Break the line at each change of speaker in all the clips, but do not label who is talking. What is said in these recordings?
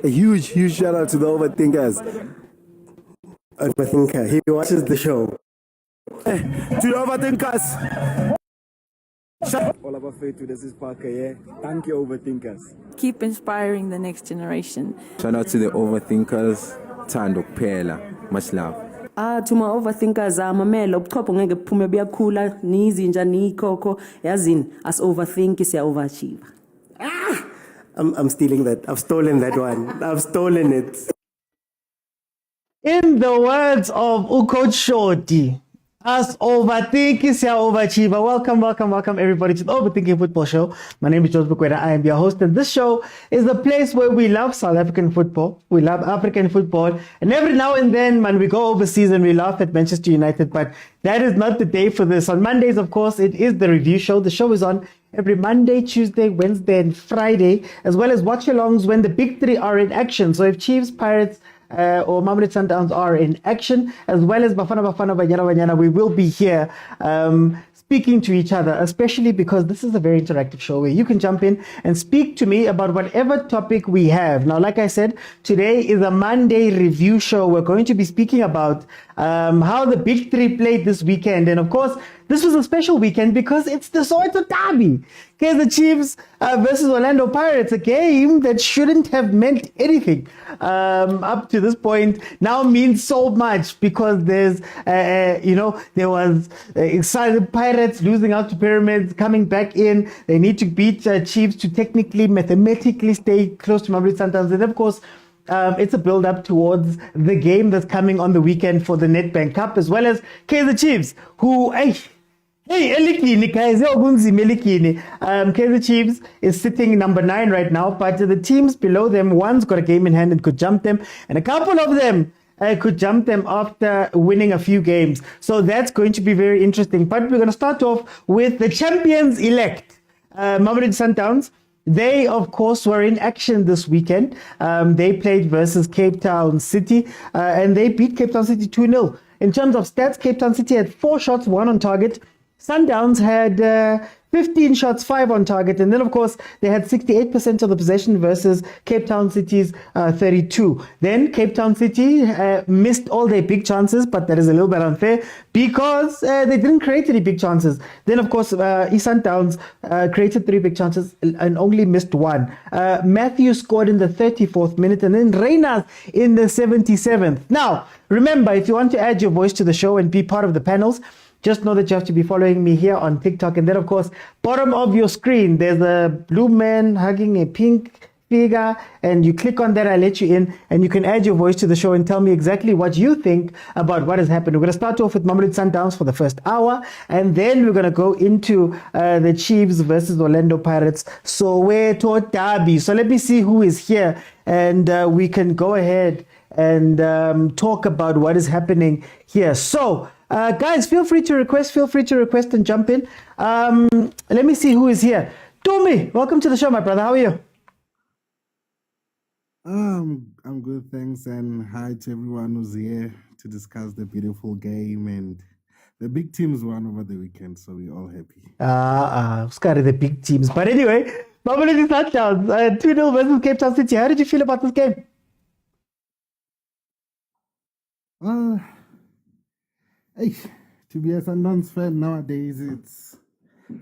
A huge shout out to the overthinkers.
Overthinker. He watches the show.
To the overthinkers. All of our faith to this is Parker, yeah. Thank you, overthinkers.
Keep inspiring the next generation.
Shout out to the overthinkers. Tando Pela. Much love.
To my overthinkers, mamela ubuchopho ngeke buphume buyakhula nizinja nikhokho yazini as overthink siya overachieve.
I'm stealing that. I've stolen that one. I've stolen it.
In the words of Coach Shorty, us overthink is your overachiever. Welcome everybody to the Overthinking Football Show. My name is George Mokwena. I am your host, and this show is the place where we love South African football. We love African football, and every now and then, when we go overseas and we laugh at Manchester United, but that is not the day for this. On Mondays, of course, it is the review show. The show is on every Monday, Tuesday, Wednesday, and Friday, as well as watch-alongs when the big three are in action. So if Chiefs, Pirates, or Mamelodi Sundowns are in action, as well as Bafana, Banyana, we will be here speaking to each other, especially because this is a very interactive show where you can jump in and speak to me about whatever topic we have. Now, like I said, today is a Monday review show. We're going to be speaking about how the big three played this weekend. And of course, this was a special weekend because it's the Soweto derby. Kaizer Chiefs versus Orlando Pirates, a game that shouldn't have meant anything up to this point, now means so much because there's, there was excited Pirates losing out to Pyramids, coming back in. They need to beat Chiefs to technically, mathematically stay close to Mamelodi Sundowns. And of course, it's a build-up towards the game that's coming on the weekend for the Nedbank Cup, as well as Kaizer Chiefs, who, Kaizer Chiefs is sitting number 9 right now, but the teams below them, one's got a game in hand and could jump them, and a couple of them could jump them after winning a few games. So that's going to be very interesting. But we're going to start off with the champions-elect, Mamelodi Sundowns. They, of course, were in action this weekend. They played versus Cape Town City, and they beat Cape Town City 2-0. In terms of stats, Cape Town City had 4 shots, 1 on target. Sundowns had 15 shots, 5 on target. And then, of course, they had 68% of the possession versus Cape Town City's 32. Then Cape Town City missed all their big chances, but that is a little bit unfair because they didn't create any big chances. Then, of course, Sundowns created 3 big chances and only missed 1. Matthew scored in the 34th minute and then Reynard in the 77th. Now, remember, if you want to add your voice to the show and be part of the panels, just know that you have to be following me here on TikTok. And then, of course, bottom of your screen, there's a blue man hugging a pink figure. And you click on that, I let you in. And you can add your voice to the show and tell me exactly what you think about what has happened. We're going to start off with Mamelodi Sundowns for the first hour. And then we're going to go into the Chiefs versus Orlando Pirates Soweto derby. So let me see who is here. And we can go ahead and talk about what is happening here. So, guys, feel free to request and jump in. Let me see who is here. Tommy, welcome to the show, my brother. How are you?
I'm good, thanks, and hi to everyone who's here to discuss the beautiful game. And the big teams won over the weekend, so we're all happy.
Scary, the big teams. But anyway, Mamelodi Sundowns, 2-0 versus Cape Town City. How did you feel about this game?
Hey, to be a Sundowns fan nowadays, it's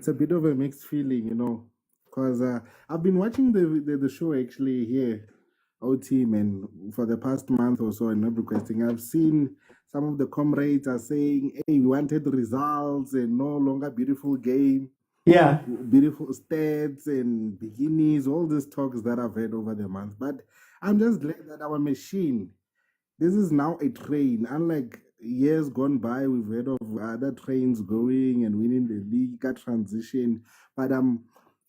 a bit of a mixed feeling, because I've been watching the show actually here, our team, and for the past month or so, and not requesting. I've seen some of the comrades are saying, "Hey, we wanted results and no longer beautiful game."
Yeah,
beautiful stats and beginnings, all these talks that I've heard over the month. But I'm just glad that our machine, this is now a train. Unlike years gone by, we've heard of other trains going and winning the league, a transition. But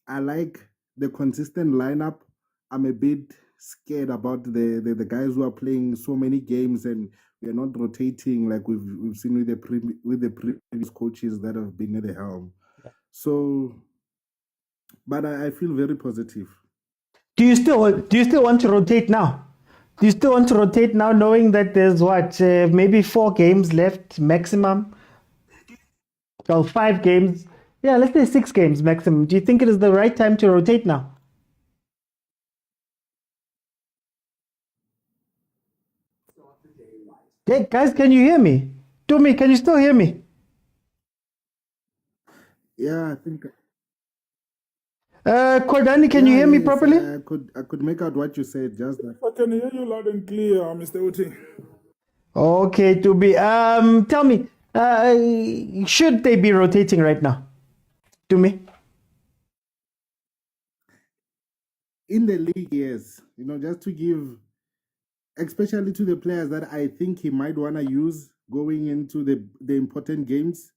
I like the consistent lineup. I'm a bit scared about the guys who are playing so many games and we're not rotating like we've seen with the previous coaches that have been at the helm. So, but I feel very positive.
Do you still want to rotate now? Do you still want to rotate now, knowing that there's maybe 4 games left maximum? Well, 5 games. Yeah, let's say 6 games maximum. Do you think it is the right time to rotate now? Hey, guys, can you hear me? Tumi, can you still hear me?
Yeah, I think.
Kordani, can you hear me
Yes,
properly?
I could make out what you said just that.
I can hear you loud and clear, Mr. Oti.
Okay, Tumi. Tell me, should they be rotating right now? Tumi?
In the league, yes. Just to give, especially to the players that I think he might want to use going into the important games.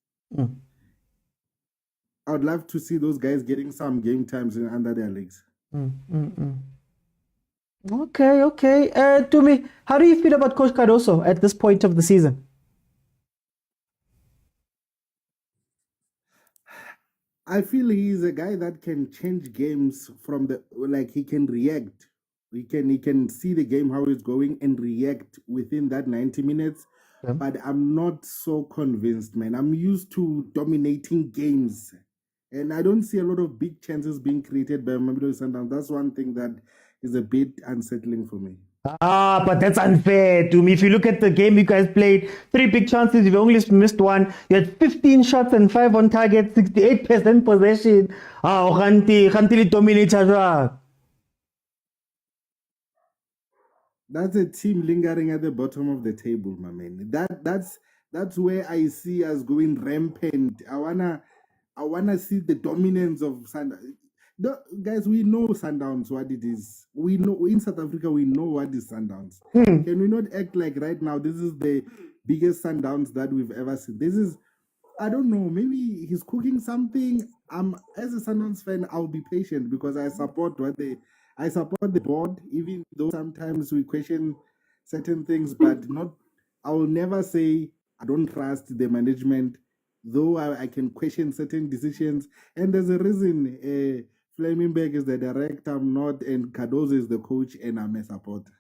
I would love to see those guys getting some game times under their leagues.
Okay. Tumi, how do you feel about Coach Cardoso at this point of the season?
I feel he's a guy that can change games he can react. He can see the game how it's going and react within that 90 minutes. Yeah. But I'm not so convinced, man. I'm used to dominating games. And I don't see a lot of big chances being created by Mamelodi Sundowns. That's one thing that is a bit unsettling for me.
But that's unfair to me. If you look at the game you guys played, 3 big chances, you've only missed 1. You had 15 shots and 5 on target, 68% possession. Khanti dominator.
That's a team lingering at the bottom of the table, my man. That's where I see us going rampant. I wanna see the dominance of Sundowns. Guys, we know Sundowns what it is. We know in South Africa we know what is Sundowns. Can we not act like right now this is the biggest Sundowns that we've ever seen? This is, I don't know, maybe he's cooking something. As a Sundowns fan, I'll be patient because I support the board, even though sometimes we question certain things, but I will never say I don't trust the management, though I can question certain decisions. And there's a reason Flemingberg is the director, I'm not, and Cardoso is the coach, and I'm a supporter.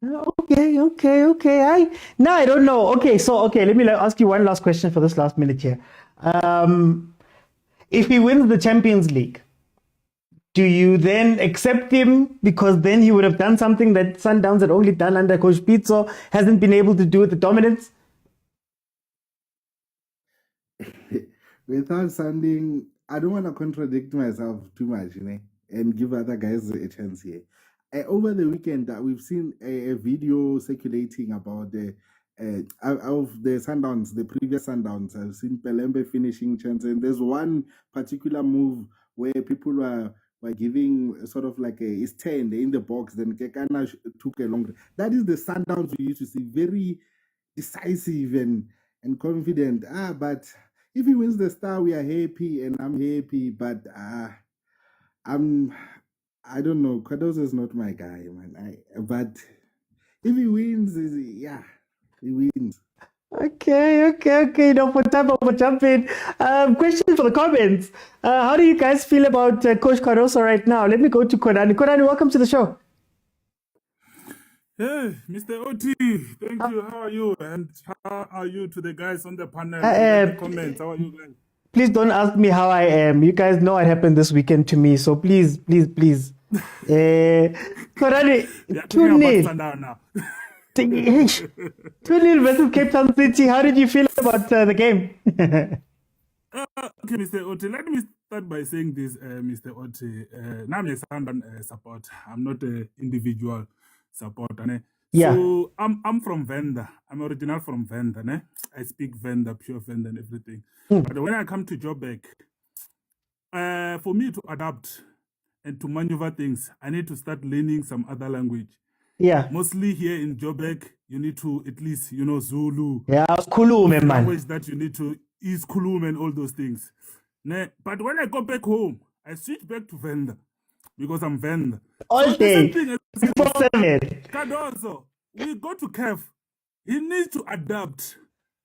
Okay. I don't know. Let me ask you one last question for this last minute here. If he wins the Champions League, do you then accept him because then he would have done something that Sundowns had only done under Coach Pitso, hasn't been able to do with the dominance?
Without sounding, I don't want to contradict myself too much, and give other guys a chance here. Over the weekend, we've seen a video circulating about of the Sundowns, the previous Sundowns. I've seen Pelembe finishing chance, and there's one particular move where people were giving sort of like a stand in the box. Then Kekana took a long. That is the Sundowns we used to see, very decisive and confident. But if he wins the Star, we are happy, and I'm happy. But I don't know. Cardoso is not my guy, man. But if he wins, he wins.
Okay. For time over jumping. Question for the comments. How do you guys feel about Coach Cardoso right now? Let me go to Kodani. Kodani, welcome to the show.
Hey, Mr. Oti, thank you. How are you? And how are you to the guys on the panel? In the comments, how are you guys?
Please don't ask me how I am. You guys know what happened this weekend to me, so please. Kodani, 2-0. 2-0 versus Cape Town City. How did you feel about the game?
Okay, Mr. Oti, let me start by saying this, Mr. Oti. Now I'm a Sundown supporter. I'm not an individual supporter.
Yeah.
So I'm from Venda. I'm original from Venda. I speak Venda, pure Venda and everything. But when I come to Joburg, for me to adapt and to maneuver things, I need to start learning some other language.
Yeah.
Mostly here in Joburg, you need to at least, Zulu.
Yeah, Kulume, man.
Language that you need to is Kulume and all those things. But when I go back home, I switch back to Venda because I'm Venda.
All day.
Cardoso, we go to CAF. He needs to adapt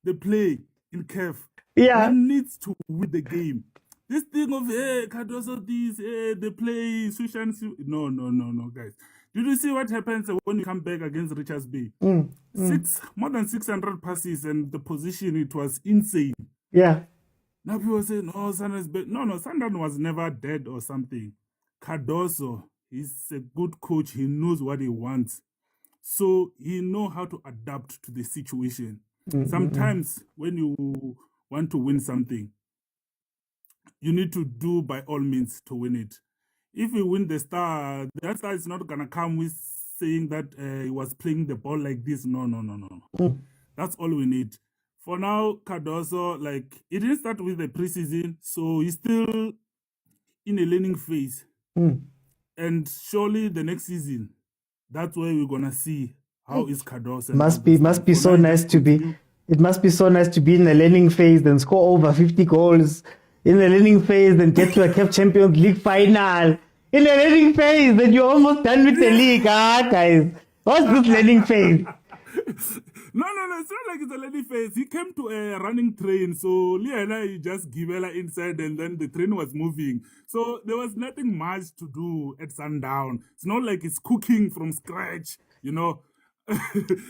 the play in CAF.
Yeah.
He needs to win the game. This thing of, Cardoso, the play, switch and no, guys. Did you see what happens when you come back against Richards Bay? More than 600 passes and the position, it was insane.
Yeah.
Now people say, no, Sundowns was never dead or something. Cardoso, he's a good coach. He knows what he wants. So he know how to adapt to the situation. Sometimes when you want to win something, you need to do by all means to win it. If you win the star, that star is not gonna come with saying that he was playing the ball like this. No. That's all we need. For now, Cardoso, like, it didn't start with the preseason, so he's still in a learning phase. And surely the next season, that's where we're gonna see how is Cardoso.
Must be so nice to be. It must be so nice to be in the learning phase, then score over 50 goals in the learning phase, then get to a CAF Champions League final. In the learning phase, then you're almost done with the league. Guys, what's this learning phase?
No, it's not like it's a learning phase. He came to a running train, so Liana, he just gave her inside, and then the train was moving. So there was nothing much to do at Sundown. It's not like it's cooking from scratch, you know.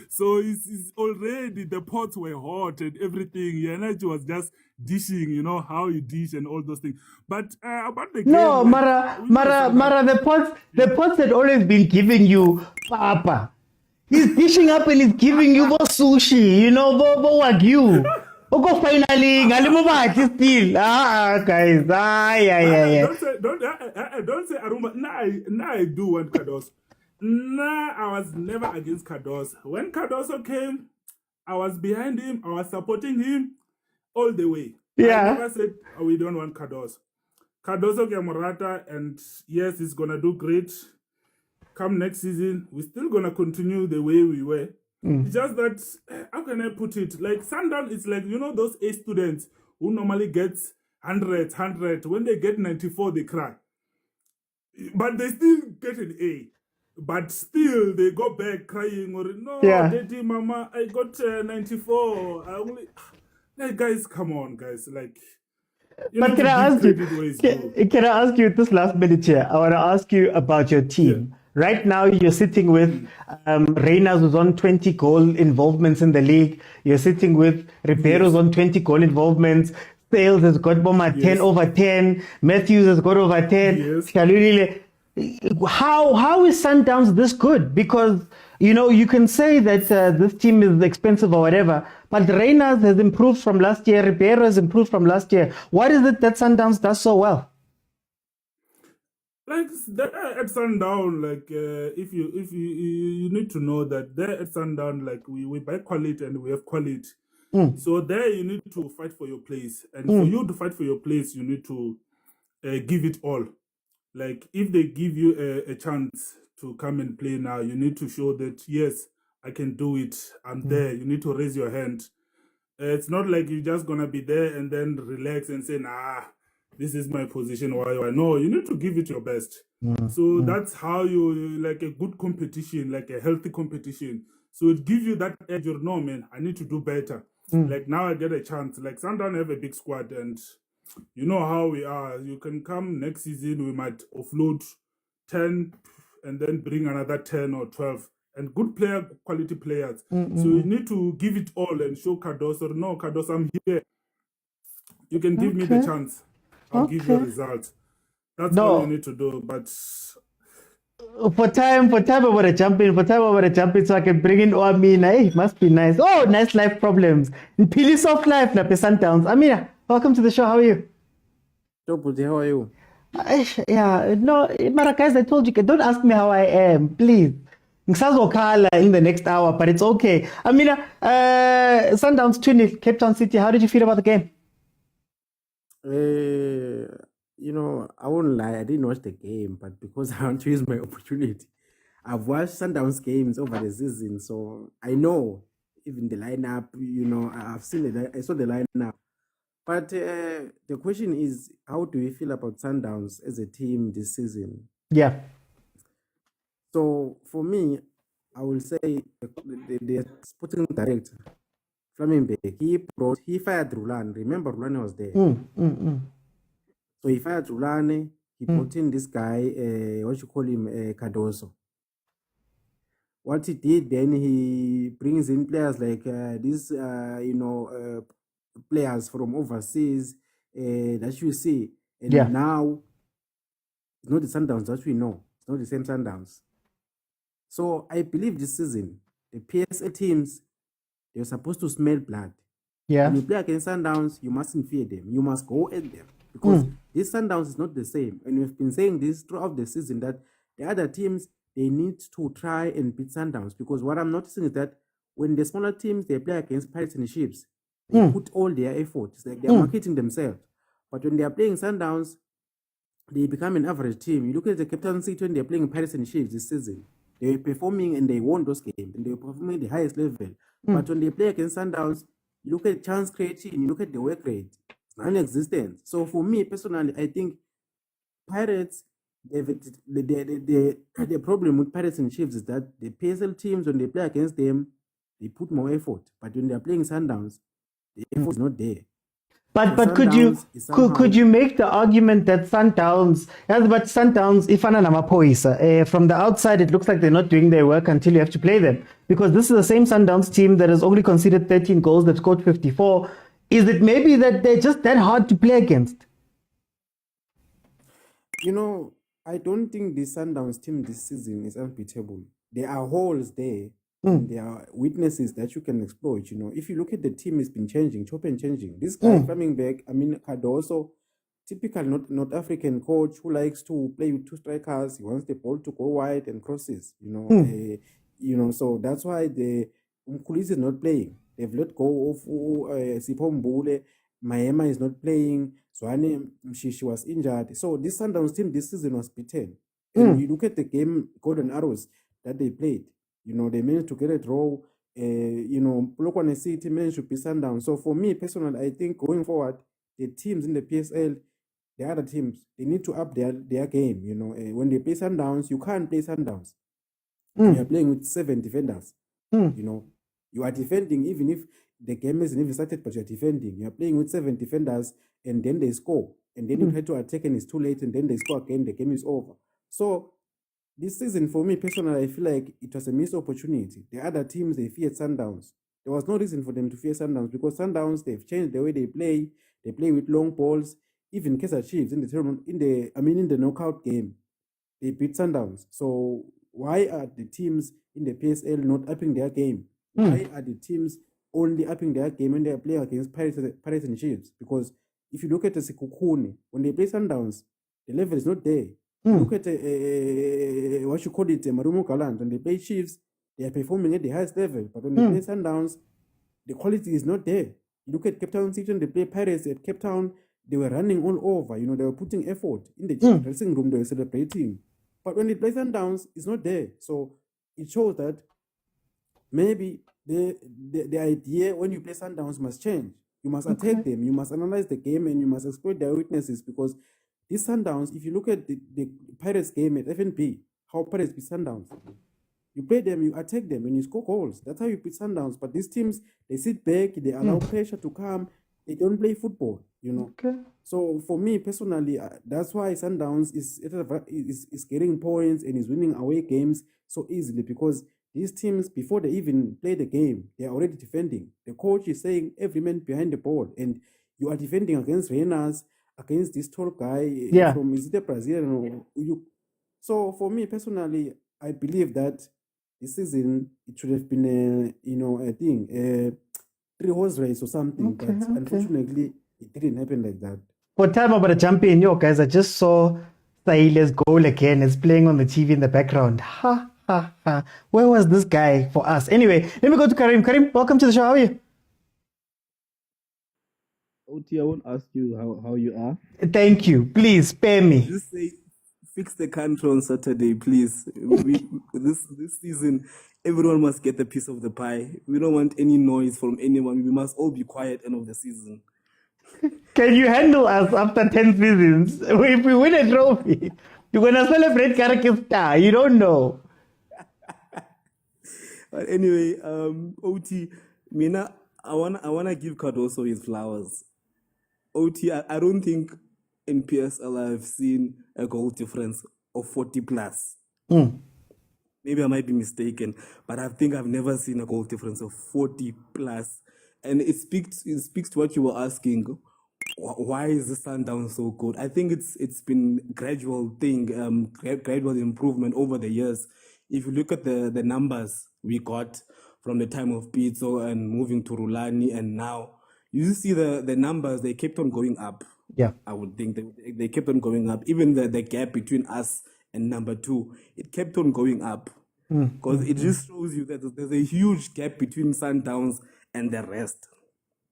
So it's already, the pots were hot and everything. Liana was just dishing, you know, how you dish and all those things. But about the game...
No, Mara, the pots had always been giving you papa. He's dishing up and he's giving you sushi, you know, wagyu. Go finally, still. Guys. Yeah.
Don't say Aruma. Nah, I do want Cardoso. Nah, I was never against Cardoso. When Cardoso came, I was behind him. I was supporting him all the way.
Yeah.
I never said, we don't want Cardoso. Cardoso Gamorata, and yes, he's going to do great. Come next season, we're still going to continue the way we were. It's just that, how can I put it? Like, Sundown is like, you know, those A students who normally get 100. When they get 94, they cry. But they still get an A. But still, they go back crying. Or, no, Daddy, Mama, I got 94. I only... Like, guys, come on, guys. Like...
But can I ask you this last minute here? I want to ask you about your team. Yeah. Right now, you're sitting with Reyners, who's on 20 goal involvements in the league. You're sitting with Ribeiro's on 20 goal involvements. Sales has got Boma 10 over 10. Matthews has got over 10. Yes. How is Sundowns this good? Because, you know, you can say that this team is expensive or whatever, but Reyners has improved from last year. Ribeiro has improved from last year. What is it that Sundowns does so well?
Like, they're at Sundown, like, if you need to know that they're at Sundown, like, we buy quality and we have quality. So there you need to fight for your place. And for you to fight for your place, you need to give it all. Like, if they give you a chance to come and play now, you need to show that, yes, I can do it. I'm there. You need to raise your hand. It's not like you're just going to be there and then relax and say, nah, this is my position. Why? No, you need to give it your best. So that's how you, like a good competition, like a healthy competition. So it gives you that edge of, no, man, I need to do better. Like, now I get a chance. Like, Sundown have a big squad, and you know how we are. You can come next season, we might offload 10 and then bring another 10 or 12. And good quality players. So you need to give it all and show Cardoso, no, Cardoso, I'm here. You can give me the chance. I'll give you a result. That's all you need to do. But
for time over the champion, so I can bring in Amina. Hey, must be nice. Oh, nice life problems. In Pili soft life, na Sundowns. Amina, welcome to the show. How are you?
How are you?
Yeah, no, guys, I told you, don't ask me how I am, please. Ngisazokhala in the next hour, but it's okay. Amina, Sundowns 2-0, Cape Town City. How did you feel about the game?
You know, I won't lie, I didn't watch the game, but because I want to use my opportunity, I've watched Sundowns games over the season, so I know even the lineup. You know, I've seen it. I saw the lineup. But the question is, how do we feel about Sundowns as a team this season?
Yeah.
So for me, I will say the sporting director, Flamingbe, he fired Rulani. Remember, Rulani was there. So he fired Rulani. He brought in this guy, Cardoso. What he did then, he brings in players like players from overseas that you see. And now, it's not the Sundowns that we know. It's not the same Sundowns. So I believe this season, the PSL teams, they're supposed to smell blood.
Yeah.
When you play against Sundowns, you mustn't fear them. You must go at them. Because this Sundowns is not the same. And we've been saying this throughout the season that the other teams, they need to try and beat Sundowns. Because what I'm noticing is that when the smaller teams, they play against Pirates and Chiefs, they put all their effort. It's like they're marketing themselves. But when they are playing Sundowns, they become an average team. You look at the Captain City when they're playing Pirates and Chiefs this season. They were performing and they won those games. And they were performing at the highest level. But when they play against Sundowns, you look at chance creation, you look at the work rate, it's non-existent. So for me personally, I think Pirates, the problem with Pirates and Chiefs is that the PSL teams, when they play against them, they put more effort. But when they're playing Sundowns, the effort is not there.
But could you make the argument that Sundowns, but Sundowns, ifana namapoisa, from the outside it looks like they're not doing their work until you have to play them, because this is the same Sundowns team that has only conceded 13 goals, they've scored 54. Is it maybe that they're just that hard to play against?
You know, I don't think the Sundowns team this season is unbeatable. There are holes there. And there are weaknesses that you can exploit. You know, if you look at the team, it's been changing, chopping, changing. This guy coming back, I mean, Cardoso, typical North African coach who likes to play with two strikers. He wants the ball to go wide and crosses. You know, so that's why the Mkulisi is not playing. They've let go of Sipho Mbule. Mahema is not playing. Tshwane, she was injured. So this Sundowns team this season was beaten. And you look at the game, Golden Arrows that they played. You know, they managed to get a draw. You know, Mokwena City managed to be Sundowns. So for me personally, I think going forward, the teams in the PSL, the other teams, they need to up their game. You know, when they play Sundowns, you can't play Sundowns. You are playing with 7 defenders. You know, you are defending even if the game hasn't even started, but you're defending. You are playing with 7 defenders, and then they score, and then you try to attack, and it's too late, and then they score again. The game is over. So this season, for me personally, I feel like it was a missed opportunity. The other teams, they feared Sundowns. There was no reason for them to fear Sundowns because Sundowns, they've changed the way they play. They play with long balls. Even Kaizer Chiefs in the knockout game, they beat Sundowns. So why are the teams in the PSL not upping their game? Why are the teams only upping their game when they are playing against Pirates and Chiefs? Because if you look at the Sekhukhune, when they play Sundowns, the level is not there. Look at what you call it, Marumo Galant. When they play Chiefs, they are performing at the highest level. But when they play Sundowns, the quality is not there. You look at Cape Town City, they play Pirates at Cape Town, they were running all over. You know, they were putting effort in the dressing room, they were celebrating. But when they play Sundowns, it's not there. So it shows that maybe the idea when you play Sundowns must change. You must attack them, you must analyze the game, and you must exploit their weaknesses because these Sundowns, if you look at the Pirates game at FNP, how Pirates beat Sundowns, you play them, you attack them, and you score goals. That's how you beat Sundowns. But these teams, they sit back, they allow pressure to come, they don't play football, you know. So for me personally, that's why Sundowns is getting points and is winning away games so easily because these teams, before they even play the game, they are already defending. The coach is saying every man behind the ball, and you are defending against Renas, against this tall guy from, is it a Brazilian? So for me personally, I believe that this season it should have been a 3-horse race or something, but unfortunately it didn't happen like that.
For time about to jump in, guys, I just saw Sahile's goal again. It's playing on the TV in the background. Ha ha ha. Where was this guy for us? Anyway, let me go to Karim. Karim, welcome to the show. How are you?
OT, I won't ask you how you are.
Thank you. Please spare me.
Just say, fix the country on Saturday, please. This season, everyone must get a piece of the pie. We don't want any noise from anyone. We must all be quiet end of the season.
Can you handle us after 10 seasons? If we win a trophy, you're going to celebrate Karakista. You don't know.
But anyway, OT, Mina, I wanna give Cardoso his flowers. OT, I don't think in PSL I've seen a goal difference of 40 plus. Maybe I might be mistaken, but I think I've never seen a goal difference of 40 plus. And it speaks to what you were asking. Why is the Sundown so good? I think it's been gradual thing, gradual improvement over the years. if you look at the numbers we got from the time of Pitso and moving to Rulani and now, you see the numbers, they kept on going up.
Yeah.
I would think they kept on going up. Even the gap between us and number 2, it kept on going up. Because it just shows you that there's a huge gap between Sundowns and the rest.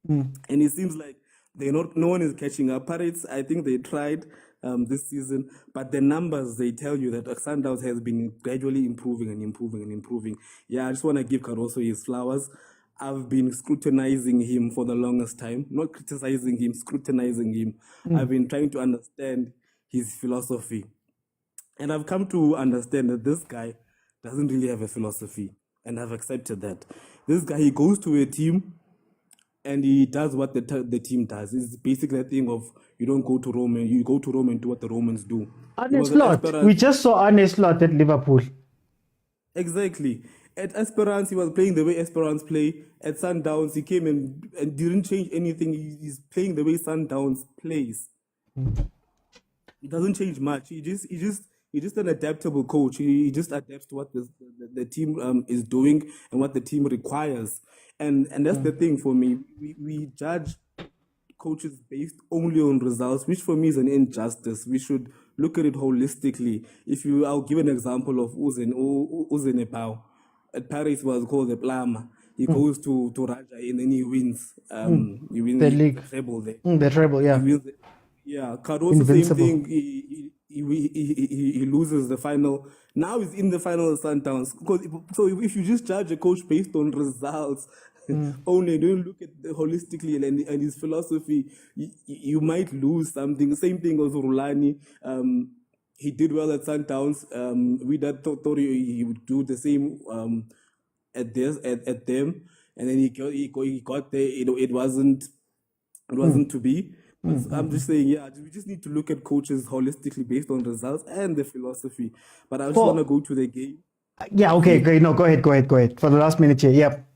And it seems like no one is catching up. Pirates, I think they tried this season, but the numbers, they tell you that Sundowns has been gradually improving and improving and improving. Yeah, I just want to give Caruso his flowers. I've been scrutinizing him for the longest time, not criticizing him, scrutinizing him. I've been trying to understand his philosophy. And I've come to understand that this guy doesn't really have a philosophy, and I've accepted that. This guy, he goes to a team and he does what the team does. It's basically a thing of you don't go to Rome, you go to Rome and do what the Romans do.
Arne Slot. We just saw Arne Slot at Liverpool.
Exactly. At Esperance, he was playing the way Esperance play. At Sundowns, he came and didn't change anything. He's playing the way Sundowns plays. He doesn't change much. He's just an adaptable coach. He just adapts to what the team is doing and what the team requires. And that's the thing for me. We judge coaches based only on results, which for me is an injustice. We should look at it holistically. I'll give an example of Uzen Epau. At Paris, was called the Plama. He goes to Raja and then he wins. He wins
the league.
The treble there.
The treble, yeah.
Yeah, Cardoso, same thing. He loses the final. Now he's in the final of Sundowns. So if you just judge a coach based on results only, don't look at holistically and his philosophy, you might lose something. Same thing with Rulani. He did well at Sundowns. We thought he would do the same at them, and then he got there. It wasn't to be. I'm just saying, we just need to look at coaches holistically based on results and the philosophy. But I just want to go to the game.
Yeah, okay, great. No, go ahead. For the last minute here, yep.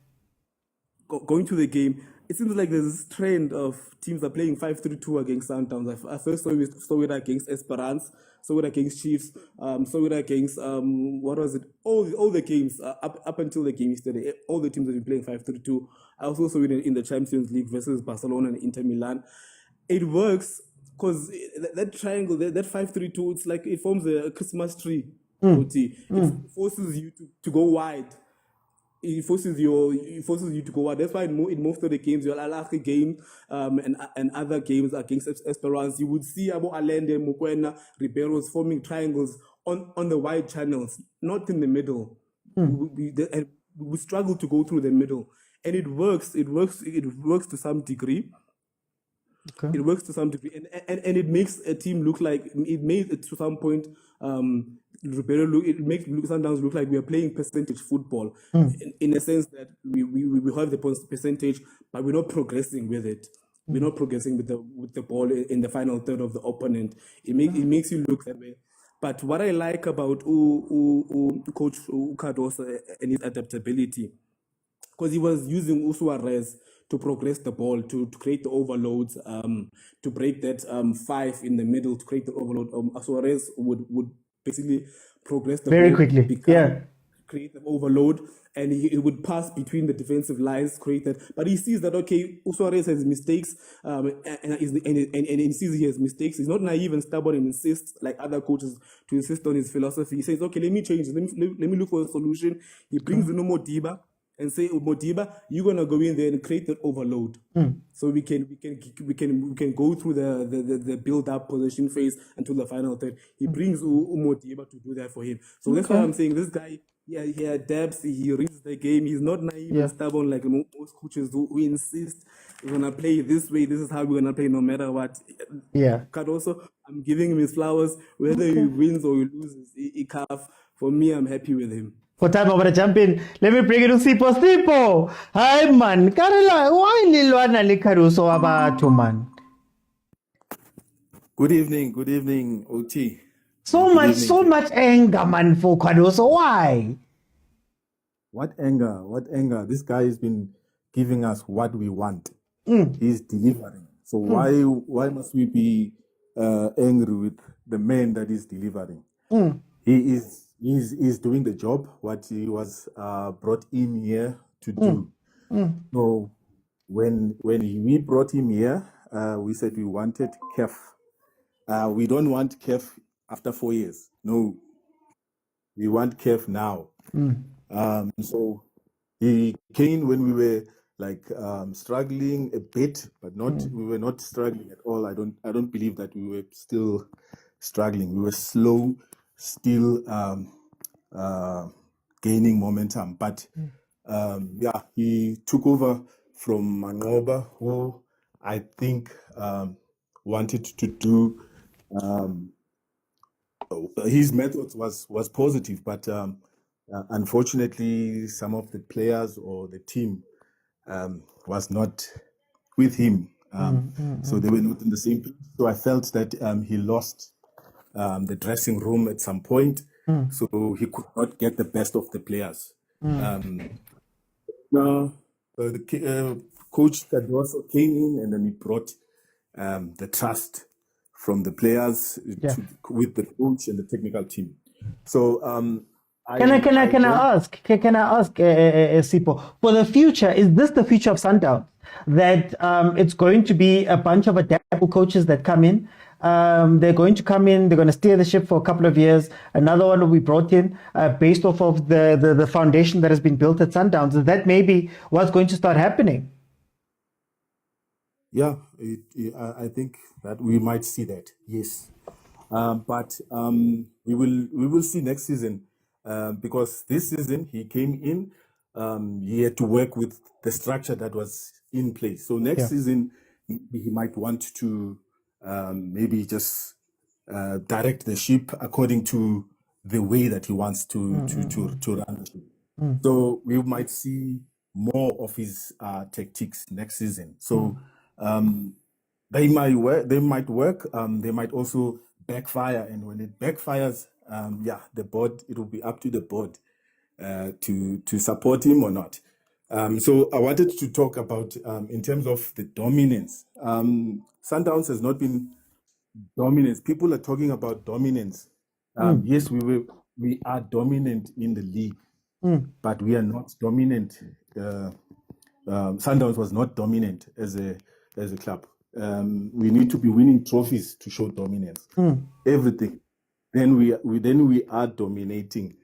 Going to the game, it seems like there's this trend of teams are playing 5-3-2 against Sundowns. I first saw it against Esperance, saw it against Chiefs, saw it against, what was it? All the games, up until the game yesterday, all the teams have been playing 5-3-2. I also saw it in the Champions League versus Barcelona and Inter Milan. It works because that triangle, that 5-3-2, it's like it forms a Christmas tree. It forces you to go wide. It forces you to go wide. That's why in most of the games, your Ahly game and other games against Esperance, you would see Abo Allende, Mokwena, Ribeiros forming triangles on the wide channels, not in the middle. We struggle to go through the middle, and it works. It works to some degree. Okay. It works to some degree, and it makes a team look like it made it to some point. It makes Sundowns look like we are playing percentage football in a sense that we have the percentage, but we're not progressing with it. We're not progressing with the ball in the final third of the opponent. It makes you look that way. But what I like about Coach Cardoso and his adaptability, because he was using Suarez to progress the ball, to create the overloads, to break that 5 in the middle, to create the overload. Suarez would basically progress the
very
ball
quickly,
create the overload, and he would pass between the defensive lines, create that. But he sees that, okay, Suarez has mistakes, and he sees he has mistakes. He's not naive and stubborn and insists, like other coaches, to insist on his philosophy. He says, okay, let me change it. Let me look for a solution. He brings in Modiba and say, Modiba, you're gonna go in there and create that overload, so we can go through the build up possession phase until the final third. He brings Modiba to do that for him. So that's why I'm saying this guy, he adapts, he reads the game. He's not naive and stubborn like most coaches who insist we're gonna play this way. This is how we're gonna play, no matter what. Cardoso, I'm giving him his flowers, whether he wins or he loses. CAF, for me, I'm happy with him.
For time over the champion, let me bring it to Sipo. Hi man, Karela, why nilwana li Caruso abatu man?
Good evening, OT.
So much anger, man, for Caruso. Why?
What anger? This guy has been giving us what we want. He's delivering. So why must we be angry with the man that is delivering? He he's doing the job, what he was brought in here to do. So when we brought him here, we said we wanted CAF. We don't want CAF after 4 years. No, we want CAF now. So he came when we were like struggling a bit, but not we were not struggling at all. I don't believe that we were still struggling. We were slow, still gaining momentum. But yeah, he took over from Manoba, who I think wanted to do his methods was positive, but unfortunately, some of the players or the team was not with him. So they were not in the same page. So I felt that he lost the dressing room at some point. So he could not get the best of the players. Coach Cardoso came in and then he brought the trust from the players with the coach and the technical team. So
Can I ask, Sipo, for the future, is this the future of Sundowns? That it's going to be a bunch of adaptable coaches that come in. They're going to come in, they're going to steer the ship for a couple of years. Another one will be brought in based off of the foundation that has been built at Sundowns. Is that maybe what's going to start happening?
Yeah, I think that we might see that, yes. But we will see next season because this season he came in, he had to work with the structure that was in place. So next season he might want to maybe just direct the ship according to the way that he wants to run the ship. So we might see more of his tactics next season. So they might work, they might also backfire, and when it backfires, the board, it will be up to the board to support him or not. So I wanted to talk about in terms of the dominance. Sundowns has not been dominance. People are talking about dominance. Yes, we are dominant in the league, but we are not dominant. Sundowns was not dominant as a club. We need to be winning trophies to show dominance. Everything. Then we are dominating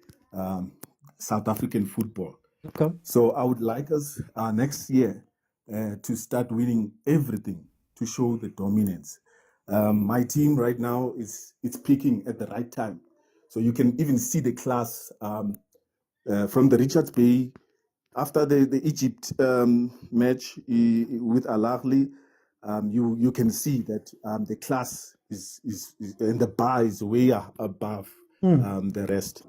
South African football.
Okay.
So I would like us next year to start winning everything to show the dominance. My team right now it's peaking at the right time. So you can even see the class from the Richards Bay. After the Egypt match with Ahly, you can see that the class is and the bar is way above the rest.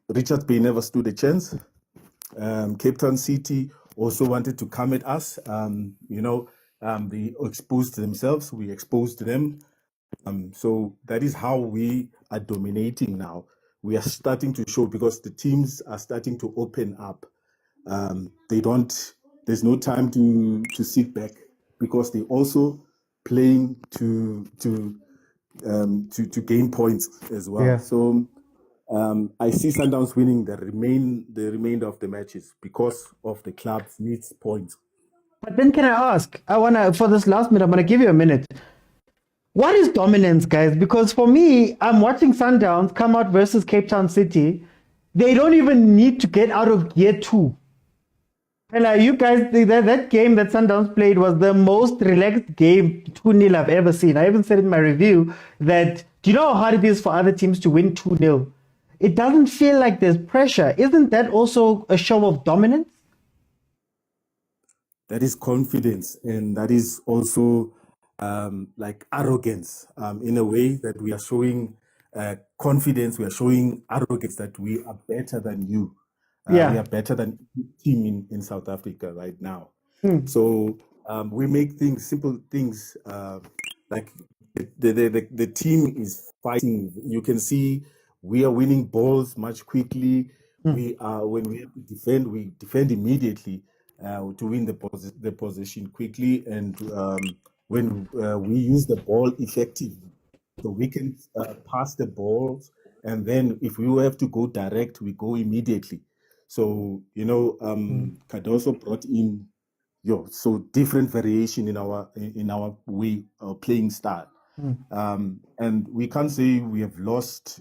Richards Bay never stood a chance. Cape Town City also wanted to come at us. They exposed themselves. We exposed them. So that is how we are dominating now. We are starting to show because the teams are starting to open up. There's no time to sit back because they also playing to gain points as well.
Yeah.
So I see Sundowns winning the remainder of the matches because of the club's needs points.
But then can I ask, for this last minute, I'm going to give you a minute. What is dominance, guys? Because for me, I'm watching Sundowns come out versus Cape Town City. They don't even need to get out of gear 2. And you guys, that game that Sundowns played was the most relaxed game 2-0 I've ever seen. I even said in my review that, do you know how hard it is for other teams to win 2-0? It doesn't feel like there's pressure. Isn't that also a show of dominance?
That is confidence, and that is also like arrogance in a way that we are showing confidence, we are showing arrogance that we are better than you. We are better than any team in South Africa right now. So we make simple things like the team is fighting. You can see we are winning balls much quickly. When we have to defend, we defend immediately to win the position quickly. And when we use the ball effectively, so we can pass the balls And then if we have to go direct, we go immediately. So, Cardoso brought in so different variation in our way playing style. And we can't say we have lost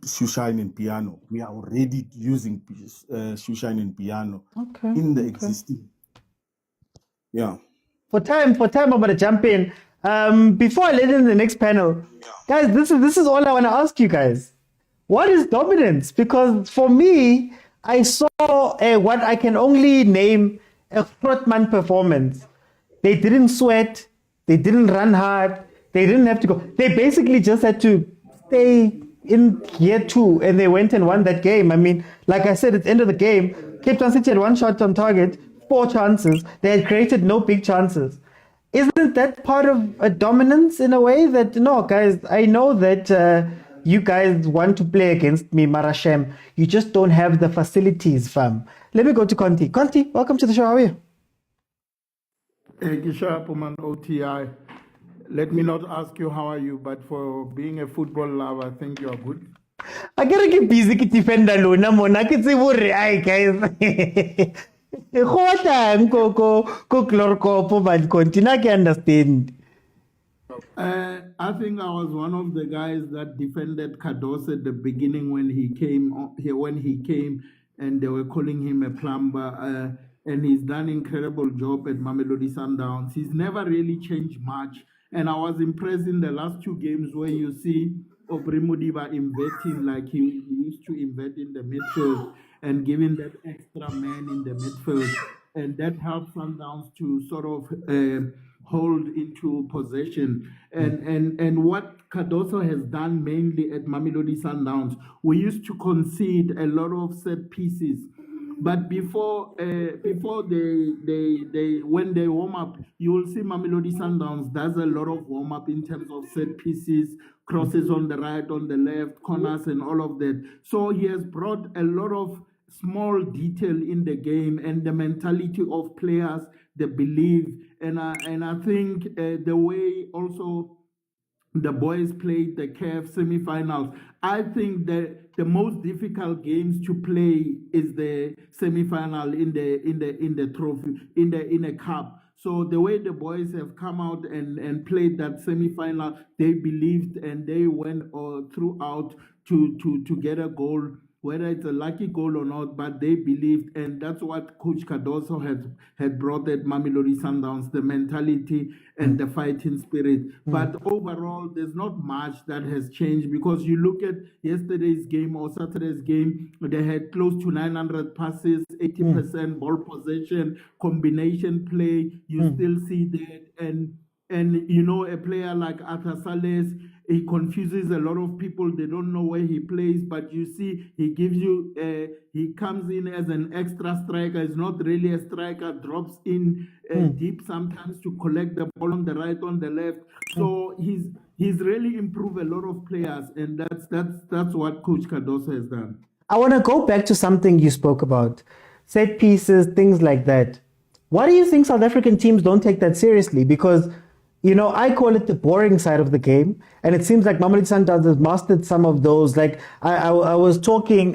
shoeshine and piano. We are already using shoeshine and piano in the existing. Yeah.
For time, I'm going to jump in. Before I let in the next panel, guys, this is all I want to ask you guys. What is dominance? Because for me, I saw what I can only name a Grootman performance. They didn't sweat. They didn't run hard. They didn't have to go. They basically just had to stay in year 2, and they went and won that game. I mean, like I said, at the end of the game, Cape Town City had 1 shot on target, 4 chances. They had created no big chances. Isn't that part of a dominance in a way that, no, guys, I know that you guys want to play against me, Marashem. You just don't have the facilities, fam. Let me go to Conti. Conti, welcome to the show. How are you?
Gishapuman OTI. Let me not ask you how are you, but for being a football lover, I think you are good.
I gotta get busy to defend Luna Mona. Guys. Understand.
I think I was one of the guys that defended Cardoso at the beginning when he came, and they were calling him a plumber. And he's done an incredible job at Mamelodi Sundowns. He's never really changed much. And I was impressed in the last 2 games where you see Aubrey Modiba inverting like he used to invert in the midfield and giving that extra man in the midfield. And that helped Sundowns to sort of hold into possession. And what Cardoso has done mainly at Mamelodi Sundowns, we used to concede a lot of set pieces. But before they when they warm up, you will see Mamelodi Sundowns does a lot of warm up in terms of set pieces, crosses on the right, on the left, corners, and all of that. So he has brought a lot of small detail in the game and the mentality of players, the belief, and I think the way also the boys played the CAF semi-finals. I think that the most difficult games to play is the semi-final in the trophy in a cup. So the way the boys have come out and played that semi-final, they believed and they went throughout to get a goal, whether it's a lucky goal or not, but they believed, and that's what Coach Cardoso had brought at Mamelodi Sundowns, the mentality and the fighting spirit. But overall, there's not much that has changed, because you look at yesterday's game or Saturday's game, they had close to 900 passes, 80% ball possession, combination play, you still see that, and you know, a player like Arthur Sales, he confuses a lot of people. They don't know where he plays, but you see, he gives you, he comes in as an extra striker. He's not really a striker, drops in deep sometimes to collect the ball on the right, on the left. So he's really improved a lot of players, and that's what Coach Cardoso has done.
I want to go back to something you spoke about, set pieces, things like that. Why do you think South African teams don't take that seriously? Because, you know, I call it the boring side of the game, and it seems like Mamelodi Sundowns has mastered some of those. Like I was talking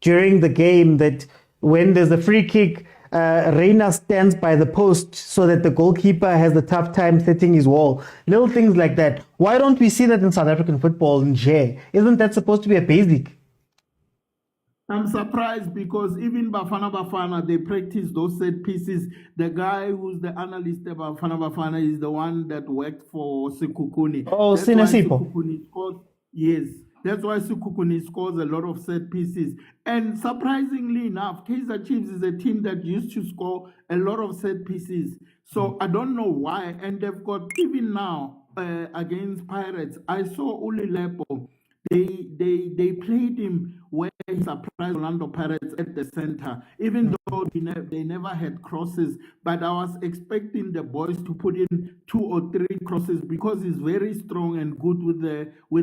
during the game that when there's a free kick, Reina stands by the post so that the goalkeeper has a tough time setting his wall. Little things like that. Why don't we see that in South African football in Jay? Isn't that supposed to be a basic?
I'm surprised because even Bafana, they practice those set pieces. The guy who's the analyst at Bafana is the one that worked for Sekhukhune.
Oh, Sinasipo.
Yes, that's why Sekhukhune scores a lot of set pieces. And surprisingly enough, Kaizer Chiefs is a team that used to score a lot of set pieces. So I don't know why. And they've got, even now, against Pirates, I saw Uli Lepo. They played him where he surprised Orlando Pirates at the center, even though they never had crosses. But I was expecting the boys to put in 2 or 3 crosses because he's very strong and good with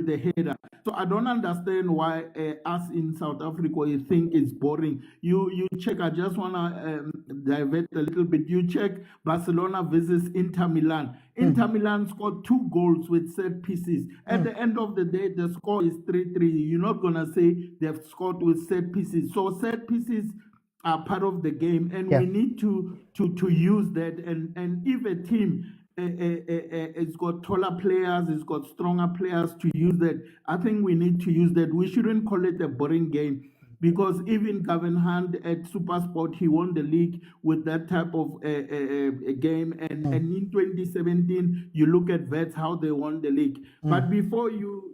the header. So I don't understand why us in South Africa you think it's boring. You check. I just wanna divert a little bit. You check Barcelona versus Inter Milan. Inter Milan scored 2 goals with set pieces. At the end of the day, the score is 3-3. You're not going to say they've scored with set pieces. So set pieces are part of the game, and we need to use that. And if a team it's got taller players, it's got stronger players, to use that, I think we need to use that. We shouldn't call it a boring game, because even Gavin Hunt at Supersport, he won the league with that type of a game. And in 2017, you look at Vets, how they won the league. But before you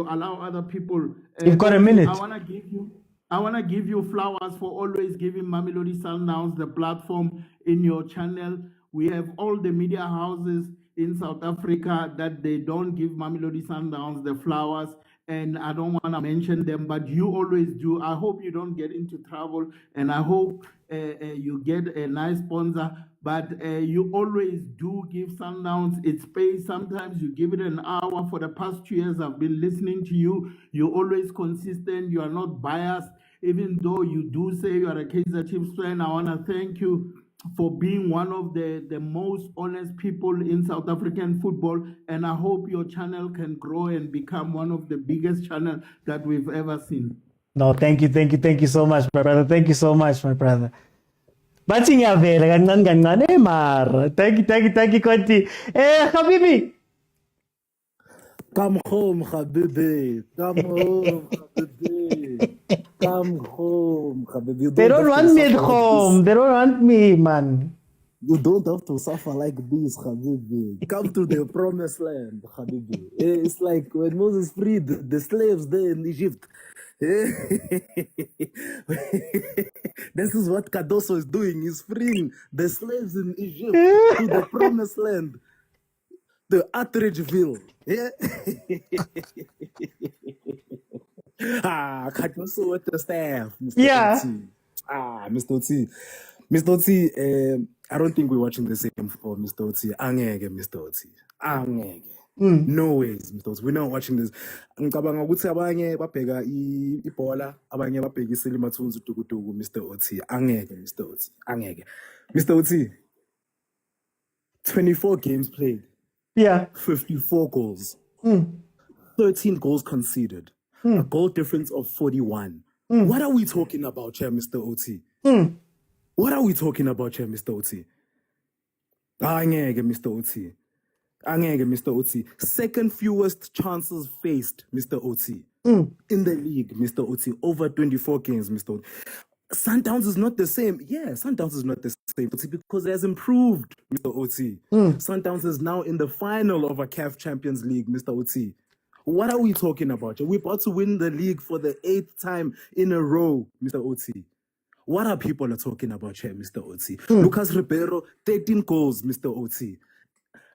allow other people,
you've got a minute.
I want to give you flowers for always giving Mamelodi Sundowns the platform in your channel. We have all the media houses in South Africa that they don't give Mamelodi Sundowns the flowers, and I don't want to mention them, but you always do. I hope you don't get into trouble, and I hope you get a nice sponsor, but you always do give Sundowns its space. Sometimes you give it an hour. For the past 2 years, I've been listening to you. You're always consistent. You are not biased. Even though you do say you are a Kaizer Chiefs fan, I want to thank you for being one of the most honest people in South African football. And I hope your channel can grow and become one of the biggest channels that we've ever seen.
No, thank you so much, my brother. Thank you so much, my brother. Bathi ngiyavela kancane kancane mara. Thank you, Conti. Habibi.
Come home, Habibi. Come home, Habibi. Come home, Habibi.
They don't want me at home. They don't want me, man.
You don't have to suffer like this, Habibi. Come to the promised land, Habibi. It's like when Moses freed the slaves there in Egypt. This is what Cardoso is doing. He's freeing the slaves in Egypt to the promised land. The Atteridgeville. Yeah. Cardoso with the staff, Mr. Oti. Mr. Oti. Mr. Oti, I don't think we're watching the same for Mr. Oti. Angeke, Mr. Oti. Angeke. No ways, Mr. Oti. We're not watching this. Ngicabanga ukuthi abanye babheka ibhola, abanye babheka isilimathunzi utukutuku, Mr. Oti. Angeke, Mr. Oti. Angeke. Mr. Oti. 24 games played. 54 goals. 13 goals conceded. A goal difference of 41. What are we talking about here, Mr. Oti? What are we talking about here, Mr. Oti? Angeke, Mr. Oti. Angeke, Mr. Oti. Second fewest chances faced, Mr. Oti. In the league, Mr. Oti. Over 24 games, Mr. Oti. Sundowns is not the same. Yeah, Sundowns is not the same because it has improved, Mr. Oti. Sundowns is now in the final of a CAF Champions League, Mr. Oti. What are we talking about? We're about to win the league for the 8th time in a row, Mr. Oti. What are people talking about here, Mr. Oti? Lucas Ribeiro, 13 goals, Mr. Oti.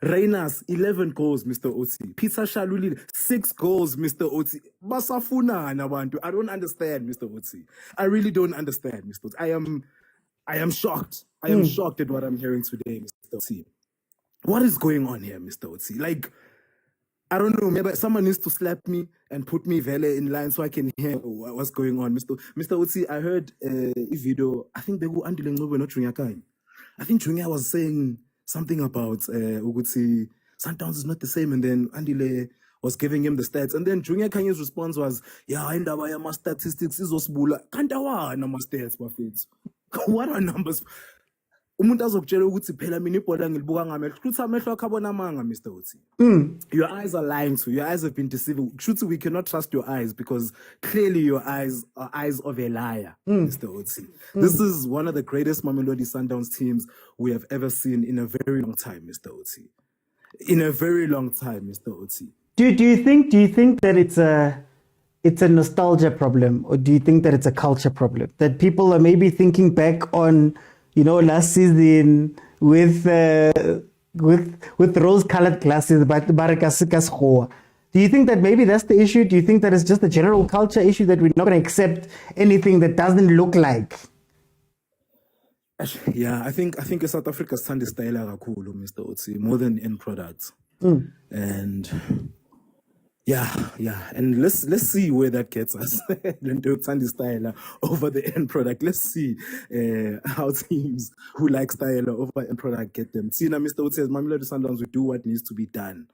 Reynas, 11 goals, Mr. Oti. Peter Shaluli, 6 goals, Mr. Oti. Basafuna nabantu. I don't understand, Mr. Oti. I really don't understand, Mr. Oti. I am shocked. I am shocked at what I'm hearing today, Mr. Oti. What is going on here, Mr. Oti? Like, I don't know, maybe someone needs to slap me and put me vele in line so I can hear what's going on, Mr. Oti. I heard a video, I think they were Andile Ngcobo, not Junior Kai. I think Junior was saying something about Uguti, Sundowns is not the same, and then Andile was giving him the stats, and then Junior Kanye's response was, yeah, indaba yama statistics izosibula. Kanti nama stats bafethu. What are numbers? Umuntu azokutshela ukuthi phela mina ibhola ngilibuka ngamehlo. Kuthi amehlo akho abona amanga, Mr. Oti. Your eyes are lying to you. Your eyes have been deceiving. Truth, we cannot trust your eyes because clearly your eyes are eyes of a liar, Mr. Oti. This is one of the greatest Mamelodi Sundowns teams we have ever seen in a very long time, Mr. Oti. In a very long time, Mr. Oti.
Do you think that it's a nostalgia problem, or do you think that it's a culture problem? That people are maybe thinking back on, last season with rose-colored glasses, but do you think that maybe that's the issue? Do you think that it's just a general culture issue that we're not going to accept anything that doesn't look like?
Yeah, I think South Africa's stand is style kakhulu, Mr. Oti, more than end products. And Yeah, and let's see where that gets us. Style over the end product. Let's see how teams who like style over end product get them. See now, Mr. Wood says, Mamelodi Sundowns, we do what needs to be done.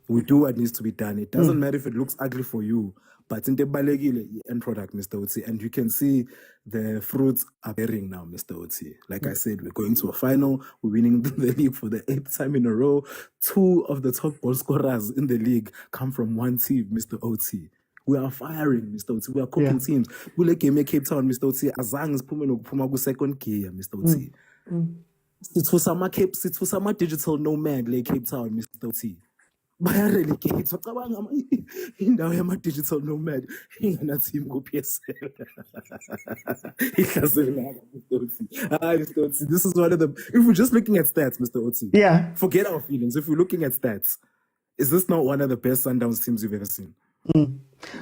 We do what needs to be done. It doesn't matter if it looks ugly for you, but in the balegile end product, Mr. Otsi, and you can see the fruits are bearing now, Mr. Otsi. Like I said, we're going to a final. We're winning the league for the 8th time in a row. 2 of the top goal scorers in the league come from one team, Mr. Otsi. We are firing, Mr. Otsi. We are cooking teams. We like game Cape Town, Mr. Otsi. Azang is puma second gear, Mr. Otsi. It's for some digital nomad like Cape Town, Mr. Otsi. Bayarelegate ngicabanga indawo yama-digital nomad inganateam ku-PSL. Mr. Otsi, this is one of the, if we're just looking at stats, Mr. Otsi, forget our feelings. If we're looking at stats, is this not one of the best Sundowns teams you've ever seen?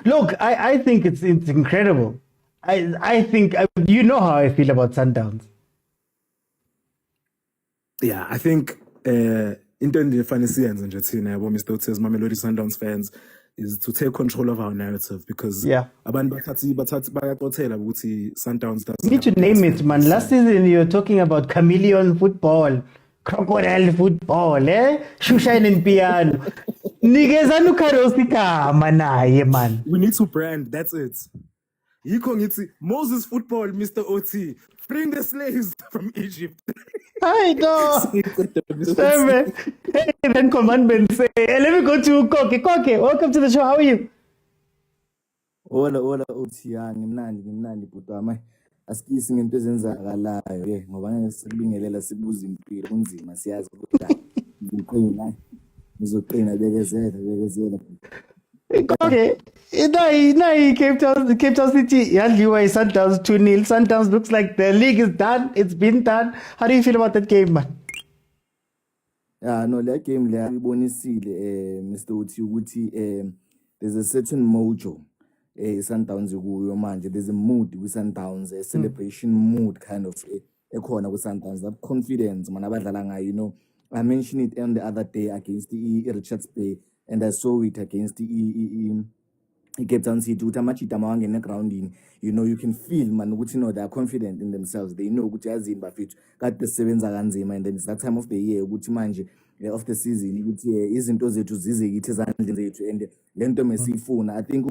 Look, I think it's incredible. I think you know how I feel about Sundowns.
Yeah, I think into the fantasy and Mr. Otzi's Mamelodi Sundowns fans is to take control of our narrative, because Sundowns does.
You need to name it, man. Last season you're talking about chameleon football, crocodile football, Shushain and piano. Man.
We need to brand, that's it. Moses football, Mr. OT. Bring the slaves from Egypt.
I know. Hey, then commandment say, hey, let me go to Koke. Koke, welcome to the show. How are you?
Hola OT, ngimnandi butama. Asikisi ngento ezenzakalayo ngoba ngeke sikubingelela sibuza impilo kunzima siyazi ukuthi ngiqina ngizoqina bekezela.
Okay, now Cape Town City, yadliwa Sundowns 2-0. Sundowns looks like the league is done. It's been done. How do you feel about that game, man?
Yeah, no, that game le ibonisile Mr. Uthi ukuthi there's a certain mojo Sundowns kuyo manje. There's a mood with Sundowns, a celebration mood kind of ekhona with Sundowns. That confidence man abadlala ngayo, you know. I mentioned it on the other day against the Richards Bay, and I saw it against the Cape Town City. You know, you can feel, man, you know, they are confident in themselves. They know what Azimba fit got the sevens and then it's that time of the year, of the season, isn't those to Zizi, it is and Lento Messi phone. I think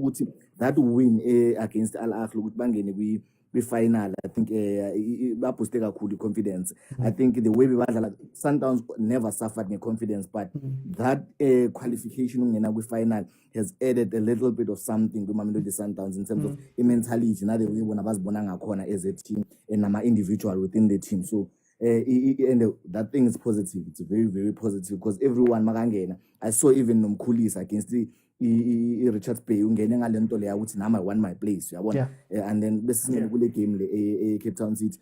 that win against Al Ahly with Bangani, we final. I think Bapostega cool confidence. I think the way we like Sundowns never suffered in confidence, but that qualification we final has added a little bit of something to Mamelodi Sundowns in terms of mentality. Now the way one of us bonanga corner as a team and I'm an individual within the team. So and that thing is positive. It's very, very positive because everyone magangena. I saw even Nomkulis against the Richards Bay ungene ngalento leya ukuthi nami I want my place yabona and then besingene kule game le Cape Town City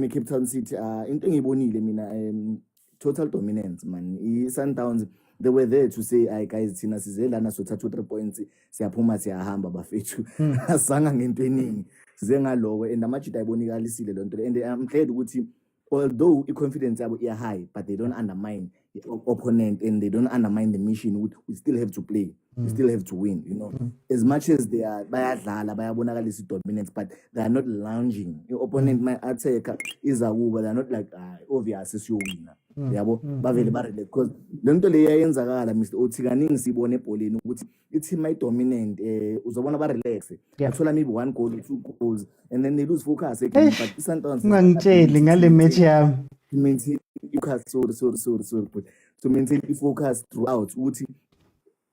Cape Town City into engibonile mina total dominance man. Sundowns, they were there to say ay guys thina sizelana sothatha 3 points siyaphuma siyahamba bafethu asanga ngento eningi size ngaloko and amajita ayibonikalisile lonto and I'm glad ukuthi although the confidence is high, but they don't undermine the opponent and they don't undermine the mission. We still have to play. We still have to win. You know, as much as they are dominant, but they are not lounging. Your opponent might attack is a woo, but they're not like obvious as you winner. Because don't Mr. Otiganing Sibone Polin, it's my dominant. Uzabona ba relax. Actually, maybe 1 goal, 2 goals, and then they lose focus again. But sometimes maintain to maintain the focus throughout.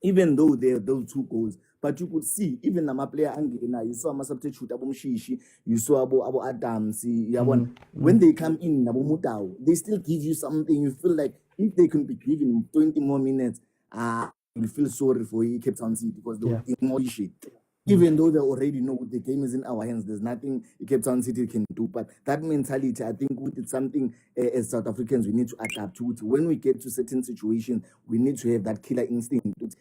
Even though there are those 2 goals, but you could see even the player Angela, you saw a substitute Abu Mshishi, you saw Abu Adams, when they come in Abu Motaung, they still give you something. You feel like if they can be given 20 more minutes, you feel sorry for Cape Town City because they will demolish it. Even though they already know the game is in our hands, there's nothing Cape Town City can do. But that mentality, I think it's something as South Africans we need to adapt to it. When we get to certain situations, we need to have that killer instinct to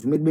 make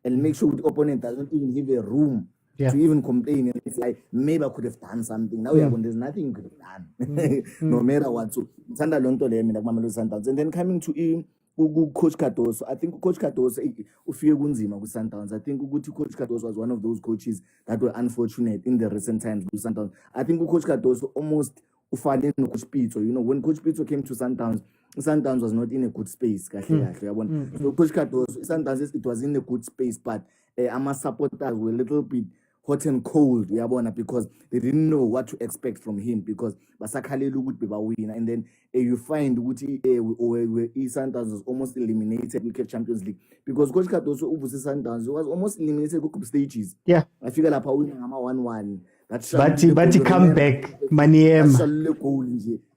and make sure the opponent doesn't even have a room to even complain. And it's like, maybe I could have done something. Now there's nothing you could have done, no matter what. So, and then coming to Coach Cardoso. I think Coach Cardoso ufike kunzima ku Sundowns. I think Coach Cardoso was one of those coaches that were unfortunate in the recent times with Sundowns. I think Coach Cardoso almost ufane no Coach Pitso. You know, when Coach Pitso came to Sundowns was not in a good space. So Coach Cardoso, Sundowns, it was in a good space, but our supporters were a little bit hot and cold, because they didn't know what to expect from him, because basakhalelu would be win, and then you find Sundowns was almost eliminated with CAF Champions League, because Coach Cardoso Sundowns was almost eliminated group stages.
Yeah,
I figure like 1-1.
But he come back,
Maniema.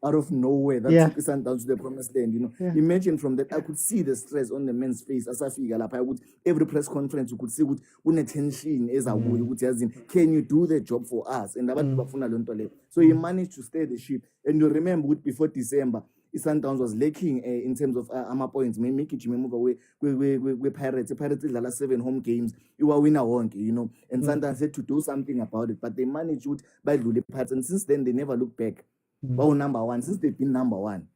Out of nowhere, that took Sundowns to the promised land. You know, imagine from that, I could see the stress on the man's face. As I figure, like I would every press conference, you could see with tension as I would, can you do the job for us? And so he managed to steer the ship. And you remember, before December, Sundowns was lacking in terms of points. Make it move away with Pirates. Pirates did 7 home games. You are winner wonky, you know. And Sundowns had to do something about it. But they managed it by the Pirates. And since then, they never look back. Number one, since they've been number one.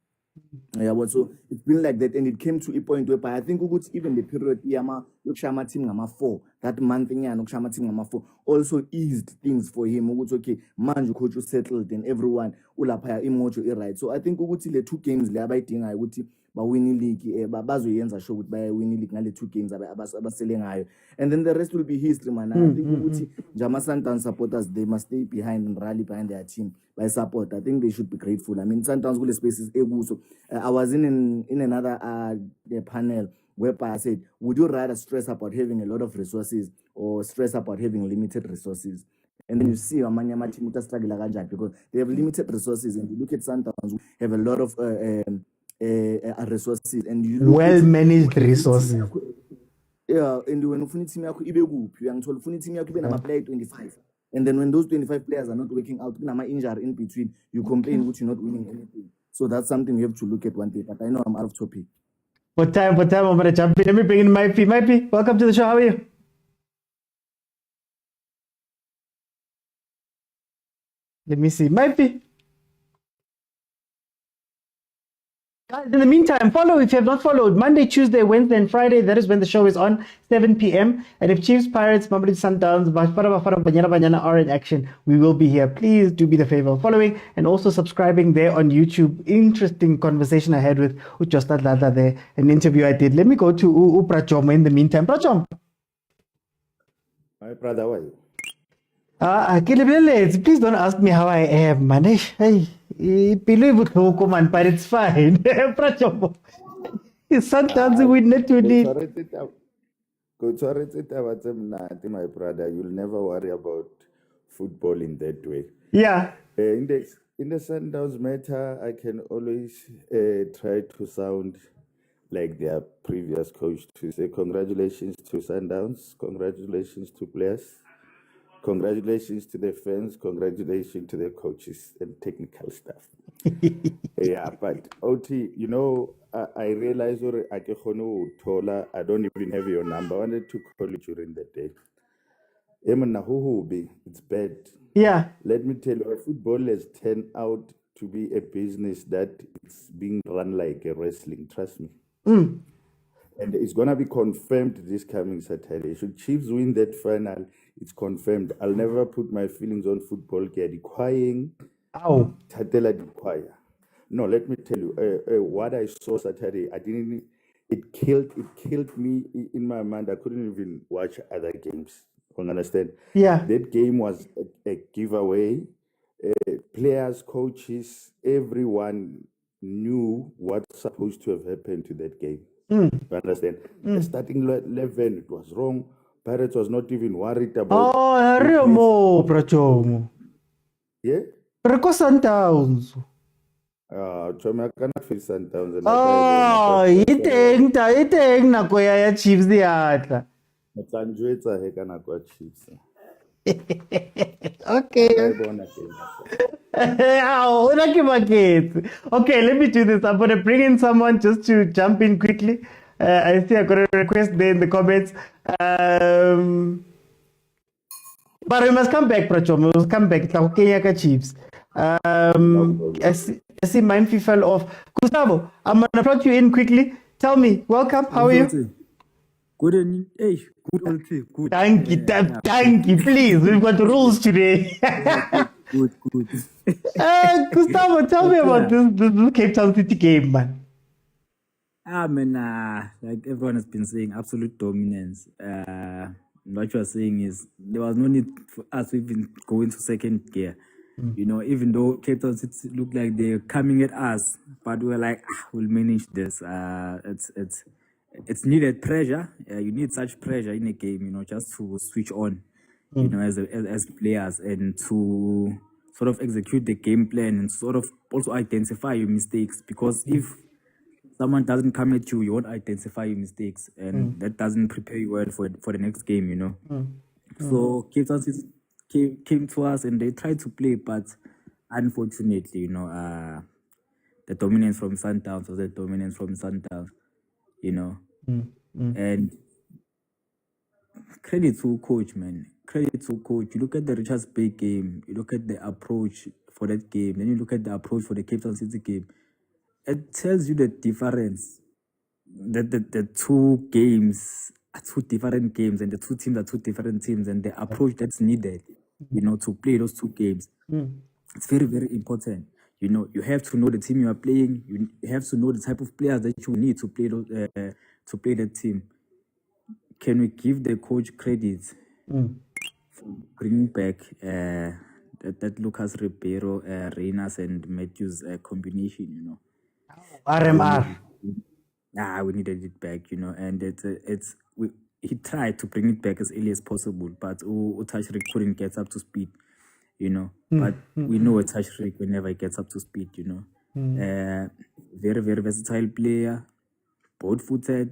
So it's been like that, and it came to a point where I think even the period Yokshama team number 4, that month Yokshama team number 4 also eased things for him. Okay, Manju coach settled and everyone ulapaya emojo right. So I think the 2 games thing I would winning league bazoyenza show with by winning league ngale 2 games abasele ngayo, and then the rest will be history, man. I think Jama Sundowns supporters, they must stay behind and rally behind their team by support. I think they should be grateful. I mean, Sundowns will spaces so I was in another panel whereby I said, would you rather stress about having a lot of resources or stress about having limited resources? And then you see Amanyama team struggle because they have limited resources, and you look at Sundowns who have a lot of resources, and you
well-managed resources.
Yeah, and when you team you player 25, and then when those 25 players are not working out, injury in between, you complain which you're not winning anything. So that's something we have to look at one day. But I know I'm out of topic.
For time, I'm going to jump in. Let me bring in Maipi. Welcome to the show. How are you? Let me see. Maipi. Guys, in the meantime, follow if you have not followed. Monday, Tuesday, Wednesday, and Friday. That is when the show is on, 7 p.m. And if Chiefs, Pirates, Mamelodi Sundowns, Bafana are in action, we will be here. Please do me the favor of following and also subscribing there on YouTube. Interesting conversation I had with Jordaan Milford there, an interview I did. Let me go to Prachom in the meantime. Prachom.
My brother, how are you?
Please don't ask me how I am, man. Hey, but it's fine. Sometimes we need to need.
My brother, you'll never worry about football in that way.
Yeah.
In the Sundowns matter, I can always try to sound like their previous coach to say congratulations to Sundowns, congratulations to players, congratulations to the fans, congratulations to the coaches and technical staff. Yeah, but OT, you know, I realized I don't even have your number. I wanted to call you during the day. It's bad.
Yeah.
Let me tell you, football has turned out to be a business that is being run like a wrestling. Trust me. And it's going to be confirmed this coming Saturday. Should Chiefs win that final, it's confirmed. I'll never put my feelings on football. Crying.
Ow.
No, let me tell you, what I saw Saturday, it killed me in my mind. I couldn't even watch other games. You understand?
Yeah.
That game was a giveaway. Players, coaches, everyone knew what's supposed to have happened to that game. You understand? The starting 11, it was wrong. Pirates was not even worried about.
Oh, Prachomo.
Yeah?
Preko Sundowns.
Chome cannot face Sundowns.
Oh, iteng na koya ya Chiefs diatla.
Matsanjwetsa he kana kwa Chiefs.
Okay. Okay, let me do this. I'm going to bring in someone just to jump in quickly. I see I got a request there in the comments. But we must come back, Pracho. We must come back. Kenya Chiefs. I see Mindfee fell off. Gustavo, I'm going to plug you in quickly. Tell me, welcome. How are you?
Good and hey, good old trip. Good.
Thank you. Please, we've got rules today.
Good.
Gustavo, tell me about this Cape Town City game, man.
Like everyone has been saying, absolute dominance. What you are saying is there was no need for us to even go into second gear. You know, even though Cape Town City looked like they're coming at us, but we were like, we'll manage this. It's needed pressure. You need such pressure in a game, you know, just to switch on, you know, as players, and to sort of execute the game plan and sort of also identify your mistakes. Because if someone doesn't come at you, you won't identify your mistakes, and that doesn't prepare you well for the next game, you know. So Cape Town City came to us and they tried to play, but unfortunately, you know, the dominance from Sundowns was the dominance from Sundowns, you know. And credit to coach, man. Credit to coach. You look at the Richards Bay game, you look at the approach for that game, then you look at the approach for the Cape Town City game. It tells you the difference. That the two games are two different games, and the two teams are two different teams, and the approach that's needed, you know, to play those two games. It's very, very important. You know, you have to know the team you are playing. You have to know the type of players that you need to play those, to play that team. Can we give the coach credit for bringing back that Lucas Ribeiro, Reynas and Matthews combination? You know,
RMR.
We needed it back. You know, and he tried to bring it back as early as possible, but Utashrik couldn't get up to speed. You know, but we know a Tashrik whenever he gets up to speed, you know. Very, very versatile player, both-footed,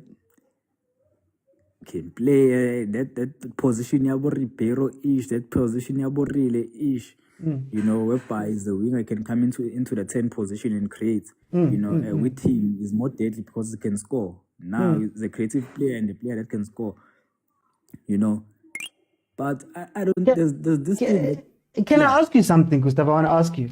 can play that position yabo Ribeiro-ish, that position yabo Rile-ish, you know, whereby the winger can come into the 10 position and create, you know, with him is more deadly because he can score. Now he's a creative player and a player that can score, you know. But I don't, there's this thing.
Can I ask you something, Gustavo? I want to ask you.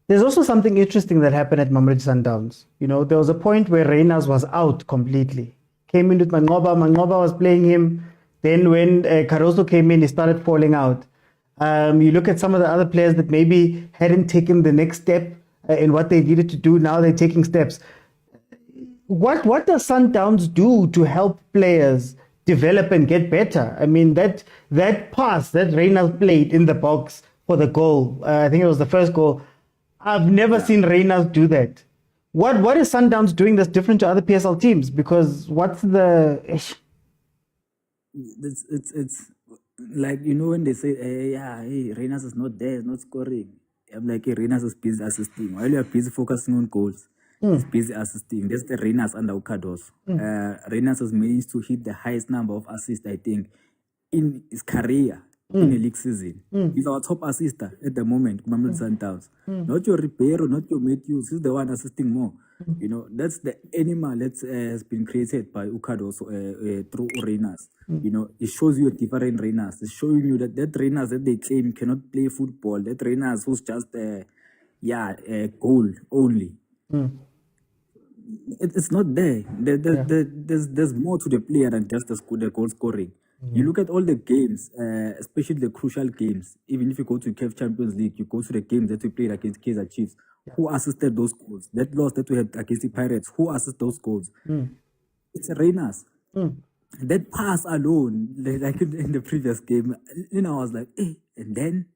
There's also something interesting that happened at Mamelodi Sundowns. You know, there was a point where Reynas was out completely. Came in with Mangoba. Mangoba was playing him. Then when Caruso came in, he started falling out. You look at some of the other players that maybe hadn't taken the next step in what they needed to do. Now they're taking steps. What does Sundowns do to help players develop and get better? I mean, that pass that Reynas played in the box for the goal, I think it was the first goal. I've never seen Reynas do that. What is Sundowns doing that's different to other PSL teams? Because what's the...
It's like, you know, when they say, Reynas is not there, it's not scoring. I'm like, hey, Reynas is busy assisting. While you're busy focusing on goals, he's busy assisting. That's the Reynas under Ukados. Reynas has managed to hit the highest number of assists, I think, in his career in a league season. He's our top assister at the moment, Mamelodi Sundowns. Not your Ribeiro, not your Matthews. He's the one assisting more. You know, that's the animal that has been created by Ukados through Reynas. You know, it shows you a different Reynas. It's showing you that Reynas that they claim cannot play football, that Reynas who's just a goal only. It's not there. There's more to the player than just the goal scoring. You look at all the games, especially the crucial games. Even if you go to CAF Champions League, you go to the games that we played against Kaizer Chiefs. Who assisted those goals? That loss that we had against the Pirates, who assisted those goals? It's Reynas. That pass alone, like in the previous game, you know, I was like, and then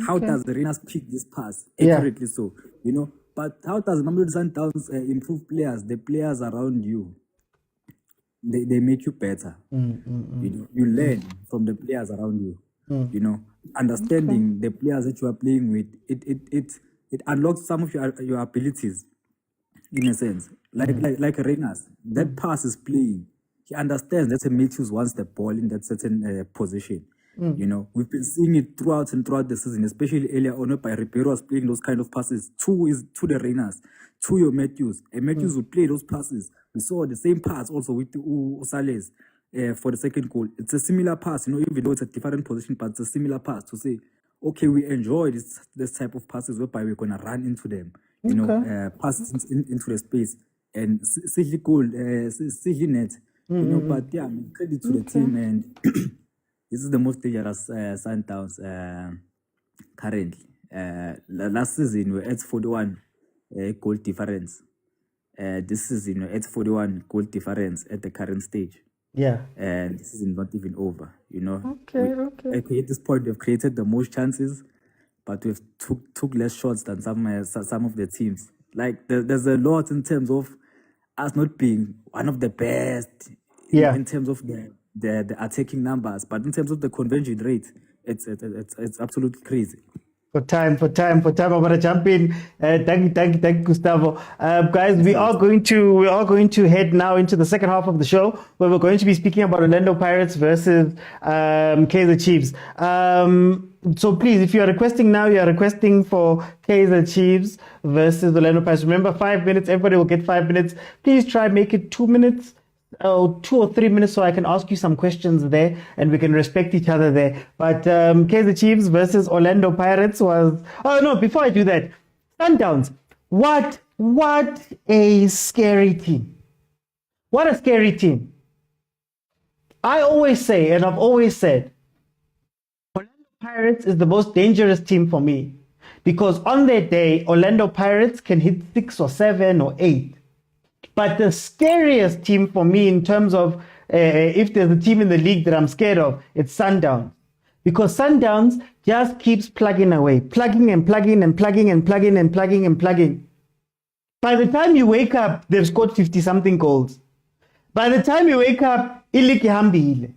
how does the Reynas pick this pass accurately? So, you know, but how does Mamelodi Sundowns improve players? The players around you, they make you better. You know, you learn from the players around you. You know, understanding the players that you are playing with, it unlocks some of your abilities, in a sense. Like Reynas, that pass is playing. He understands that Matthews wants the ball in that certain position. You know, we've been seeing it throughout the season, especially earlier on by Ribeiro was playing those kind of passes to the Reynas, to your Matthews. And Matthews would play those passes. We saw the same pass also with Sales for the second goal. It's a similar pass, you know, even though it's a different position, but it's a similar pass to say, okay, we enjoy this type of passes whereby we're going to run into them. you know,
Okay.
passed into the space and Sidley goal, Sidley net, you know, but yeah, credit to the team, and this is the most dangerous Sundowns currently. Last season we're at 41 goal difference. This season we're at 41 goal difference at the current stage.
Yeah.
And this is not even over, you know.
Okay.
At this point, we've created the most chances, but we've took less shots than some of the teams. Like there's a lot in terms of us not being one of the best in terms of the attacking numbers, but in terms of the conversion rate, it's absolutely crazy.
For time, I'm gonna jump in. Thank you, Gustavo. Guys, we are going to head now into the second half of the show, where we're going to be speaking about Orlando Pirates versus Kaizer Chiefs. So please, if you are requesting now, you are requesting for Kaizer Chiefs versus Orlando Pirates. Remember, 5 minutes. Everybody will get 5 minutes. Please try make it 2 minutes. 2 or 3 minutes, so I can ask you some questions there and we can respect each other there. But Kaizer Chiefs versus Orlando Pirates was... Oh no, before I do that, Sundowns, what a scary team. What a scary team. I always say, and I've always said, Orlando Pirates is the most dangerous team for me, because on their day, Orlando Pirates can hit 6 or 7 or 8. But the scariest team for me in terms of if there's a team in the league that I'm scared of, it's Sundowns. Because Sundowns just keeps plugging away, plugging and plugging and plugging and plugging and plugging and plugging. By the time you wake up, they've scored 50-something goals. By the time you wake up, iliki hambile.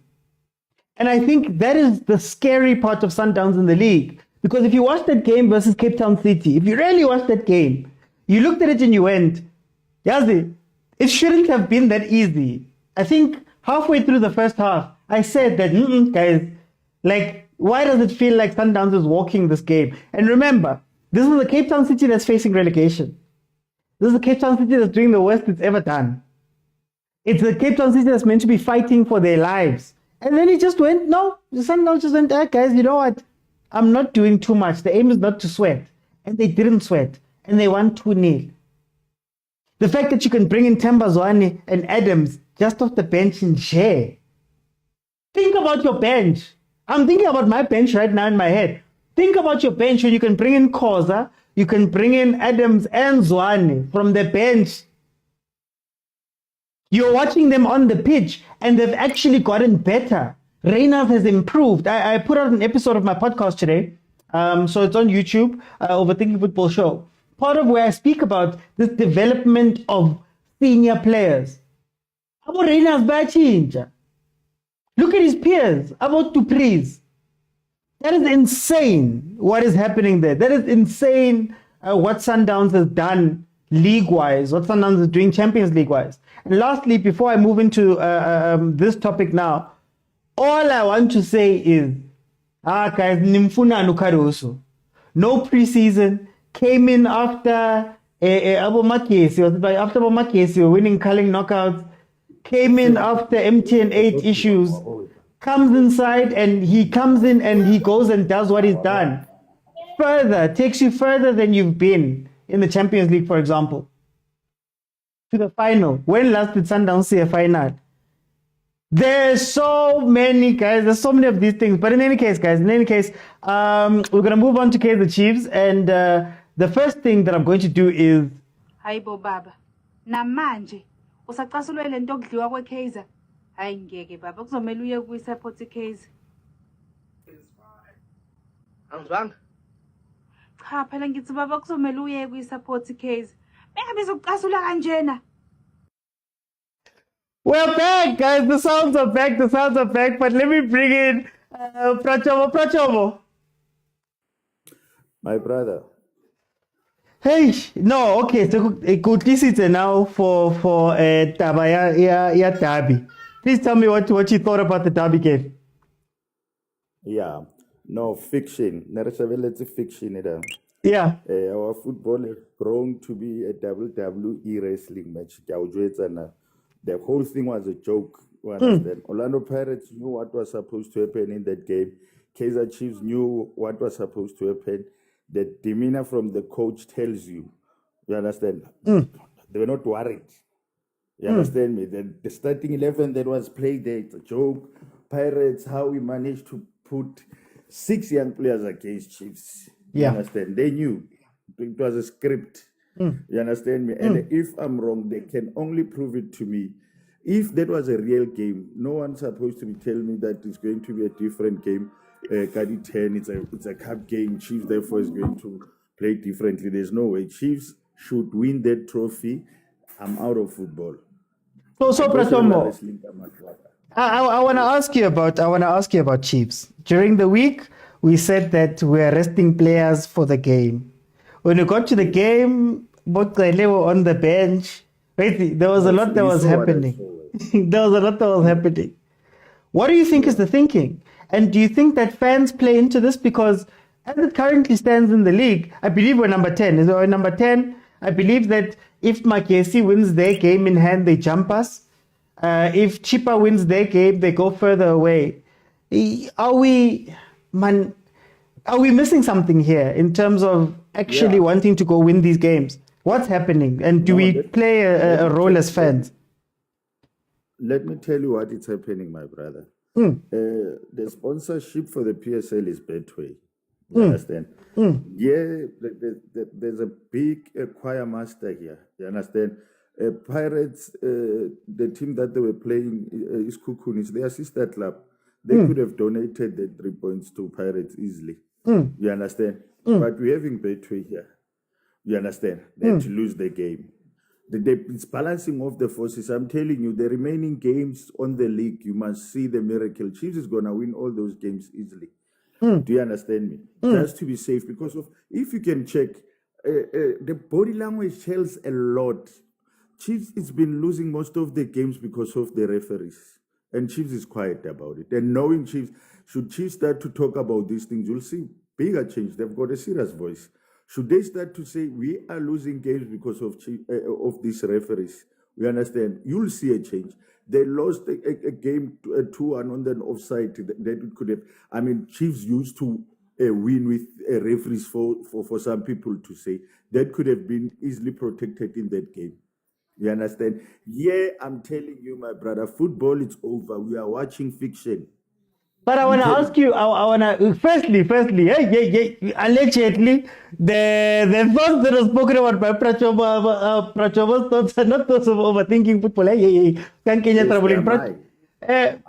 And I think that is the scary part of Sundowns in the league. Because if you watch that game versus Cape Town City, if you really watched that game, you looked at it and you went, Yazi, it shouldn't have been that easy. I think halfway through the first half, I said that, guys, like, why does it feel like Sundowns is walking this game? And remember, this is the Cape Town City that's facing relegation. This is the Cape Town City that's doing the worst it's ever done. It's the Cape Town City that's meant to be fighting for their lives. And then it just went, no, the Sundowns just went, guys, you know what? I'm not doing too much. The aim is not to sweat. And they didn't sweat. And they won 2-0. The fact that you can bring in Tshwane and Adams just off the bench and share. Think about your bench. I'm thinking about my bench right now in my head. Think about your bench where you can bring in Khoza, you can bring in Adams and Zwane from the bench. You're watching them on the pitch and they've actually gotten better. Reynolds has improved. I put out an episode of my podcast today. So it's on YouTube, Overthinking Football Show. Part of where I speak about this development of senior players. About Reynolds Bachinja. Look at his peers. About Dupreez. That is insane what is happening there. That is insane what Sundowns has done league-wise, what Sundowns is doing Champions League-wise. And lastly, before I move into this topic now, all I want to say is, guys, nimfuna nukaroso. No preseason. Came in after Makesi were winning culling knockouts. Came in after MTN8 issues. Comes inside and he comes in and he goes and does what he's done. Takes you further than you've been in the Champions League, for example. To the final. When last did Sundowns see a final? There's so many, guys. There's so many of these things. But in any case, guys, we're going to move on to Kaizer Chiefs. And the first thing that I'm going to do is...
Hayibo baba. Namanje usacasulwe lento okudliwa kweKaizer. Hayi ngeke baba kuzomela uye kuyisupport iKaizer.
Angizwanga?
Cha phela ngithi baba kuzomela uye kuyisupport iKaizer. Bengabe izokucasula kanjena.
We're back, guys. The sounds are back. But let me bring in Prachomo.
My brother.
Hey, no, okay. So good. This is now for Tabaya derby. Please tell me what you thought about the derby game.
Yeah, no fiction. Narrative fiction.
Yeah.
Our football has grown to be a WWE wrestling match. The whole thing was a joke. You understand? Orlando Pirates knew what was supposed to happen in that game. Kaizer Chiefs knew what was supposed to happen. The demeanor from the coach tells you You understand?
Mm.
They were not worried. You understand me? The starting 11 that was played there, it's a joke. Pirates, how we managed to put 6 young players against Chiefs. You
Yeah.
understand? They knew it was a script. You understand me? And if I'm wrong, they can only prove it to me. If that was a real game, no one's supposed to be telling me that it's going to be a different game. Kadi 10, it's a cup game. Chiefs, therefore, is going to play differently. There's no way. Chiefs should win that trophy. I'm out of football.
So Pratombo, I want to ask you about Chiefs. During the week, we said that we are resting players for the game. When we got to the game, Mokwena were on the bench. Right? There was a lot that was happening. There was a lot that was happening. What do you think is the thinking? And do you think that fans play into this? Because as it currently stands in the league, I believe we're number 10. Is it number 10? I believe that if Makesi wins their game in hand, they jump us. If Chipa wins their game, they go further away. Are we missing something here in terms of actually wanting to go win these games? What's happening? And do we play a role as fans?
Let me tell you what is happening, my brother. The sponsorship for the PSL is Betway. You understand? Yeah, there's a big choir master here. You understand? Pirates, the team that they were playing is Cocoon, it's their sister club. They could have donated the 3 points to Pirates easily. You understand? But we're having Betway here. You understand? They had to lose the game. It's balancing off the forces. I'm telling you, the remaining games on the league, you must see the miracle. Chiefs is going to win all those games easily. Do you understand me? Just to be safe, because of if you can check, the body language tells a lot. Chiefs has been losing most of the games because of the referees. And Chiefs is quiet about it. And knowing Chiefs, should Chiefs start to talk about these things, you'll see bigger change. They've got a serious voice. Should they start to say, we are losing games because of these referees, we understand, you'll see a change. They lost a game 2-1 on the offside. That could have, I mean, Chiefs used to win with referees for some people to say. That could have been easily protected in that game. You understand? Yeah, I'm telling you, my brother, football is over. We are watching fiction.
But I want to ask you, I want to, firstly, allegedly, the thoughts that are spoken about by Prachovo's thoughts are not those of overthinking football.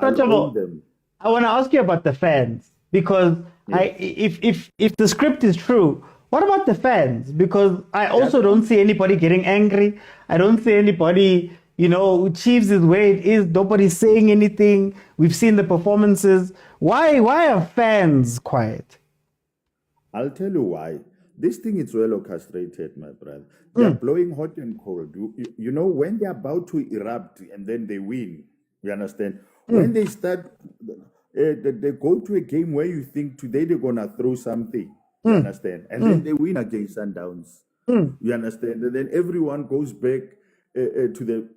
Prachovo, I want to ask you about the fans, because if the script is true, what about the fans? Because I also don't see anybody getting angry. I don't see anybody, Chiefs is where it is. Nobody's saying anything. We've seen the performances. Why are fans quiet?
I'll tell you why. This thing is well orchestrated, my brother. They're blowing hot and cold. You know, when they're about to erupt and then they win, you understand? When they start, they go to a game where you think today they're going to throw something, you understand? And then they win against Sundowns, you understand? And then everyone goes back to the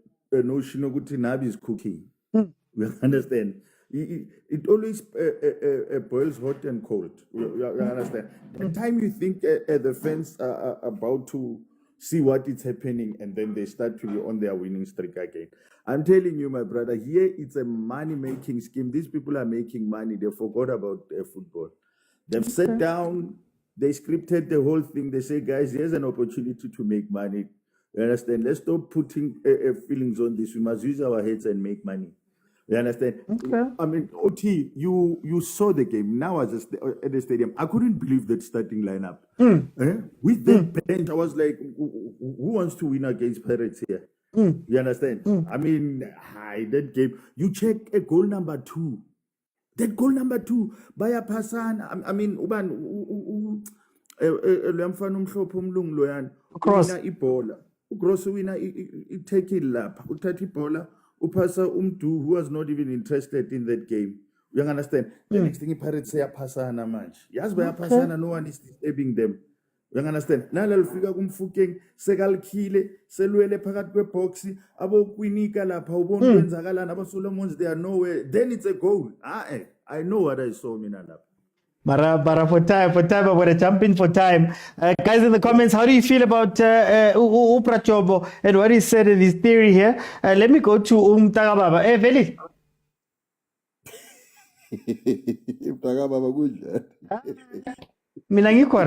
notion of Nabi is cooking. You understand? It always boils hot and cold. You understand? The time you think the fans are about to see what is happening, and then they start to be on their winning streak again. I'm telling you, my brother, here it's a money-making scheme. These people are making money. They forgot about football. They've sat down, they scripted the whole thing. They say, guys, here's an opportunity to make money. You understand? Let's stop putting feelings on this. We must use our heads and make money. You understand? Okay. I mean, OT, you saw the game. Now I was at the stadium. I couldn't believe that starting lineup. With the bench, I was like, who wants to win against Pirates here? You understand? I mean, that game. You check a goal number 2. That goal number 2, Baya Pasan. I mean, Uban, across Ibola. Cross winner, take it lap. Utati Bola. Upasa Umtu, who was not even interested in that game. You understand? The next thing Pirates say Pasana match. Yes, by Pasana, no one is disturbing them. You understand? Nala figure kumfuking, Segal Kile, Selwele Pagatwe Boxy, Abo Quinica La Paubon, Zagalan, Abo Solomons, they are nowhere. Then it's a goal. I know what I saw, Minalap.
Mara for time, I'm going to jump in for time. Guys in the comments, how do you feel about Uprachobo and what he said in his theory here? Let me go to Tagababa. Hey, Veli.
Tagababa kunjani?
Mina ngikho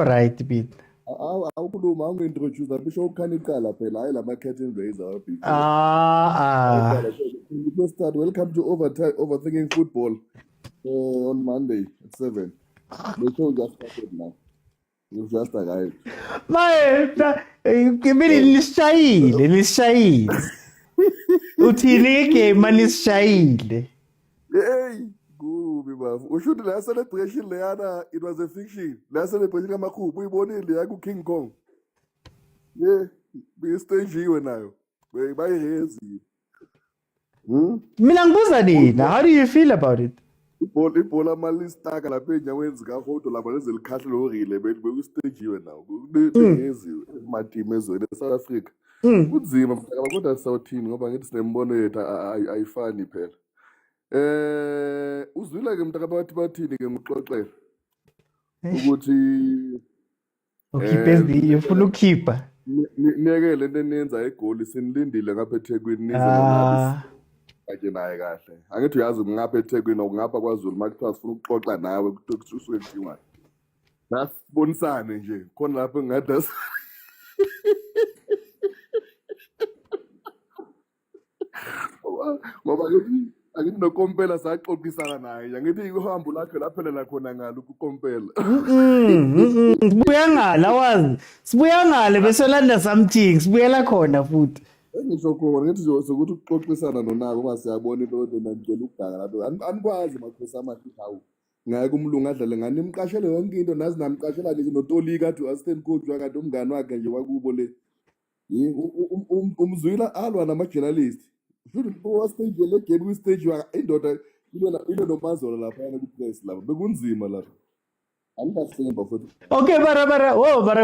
right bit.
Awukhuluma awungintroduce bisho ukhanikala phela hayi lama curtain raiser big. Let's start. Welcome to Overthinking Football on Monday at 7. The show just started now. You've just arrived.
Nishayile. Uthini game nishayile.
Hey, kubi bafu. Ushuthi la celebration leyana it was a fiction. La celebration kamakhubu uyibonile ya ku King Kong. Yeah, be stage nayo. Bayirezi.
Mina ngibuza nina, how do you feel about it?
Ibhola malistaka lapha enyaweni zikahodo lapha lezelikhahle lorile bekustagewe nawo. Kungeziwe emateam ezweni eSouth Africa. Kunzima mhlaka kodwa sawuthini ngoba ngithi sinembono yethu ayifani phela. Uzwile ke mntaka bathini ke ngixoxela ukuthi
ukhiphe ufuna ukhipha
niyeke lento enenza egoli sinilindile ngapha eThekwini nizele ake naye kahle angithi uyazi ngapha eThekwini okungapha kwaZulu makuthiwa sifuna ukuxoxa nawe kusuke kuthiwa nasibonisane nje khona lapha engathi ngoba angithi nokompela saxoxisana naye angithi uhambo lakhe laphelela khona ngalo ukukompela
sibuya ngala wazi sibuya ngale bese landa something sibuyela khona futhi
ngisho khona ngithi sokuthi ukuxoxisana nonabo uma siyabona into ngicela ukudaka lapho anikwazi makhosi amahle hawu ngeke umlungu adlale ngani imqashele yonke into nazi namqashela nje noTolika athi assistant coach wakade umngane wakhe nje wakubo le umzwila alwa nama-journalist futhi wastage le game kwi-stage indoda ile nomazolo laphayana ku-press lapho bekunzima lapho anikasemba futhi
okay bara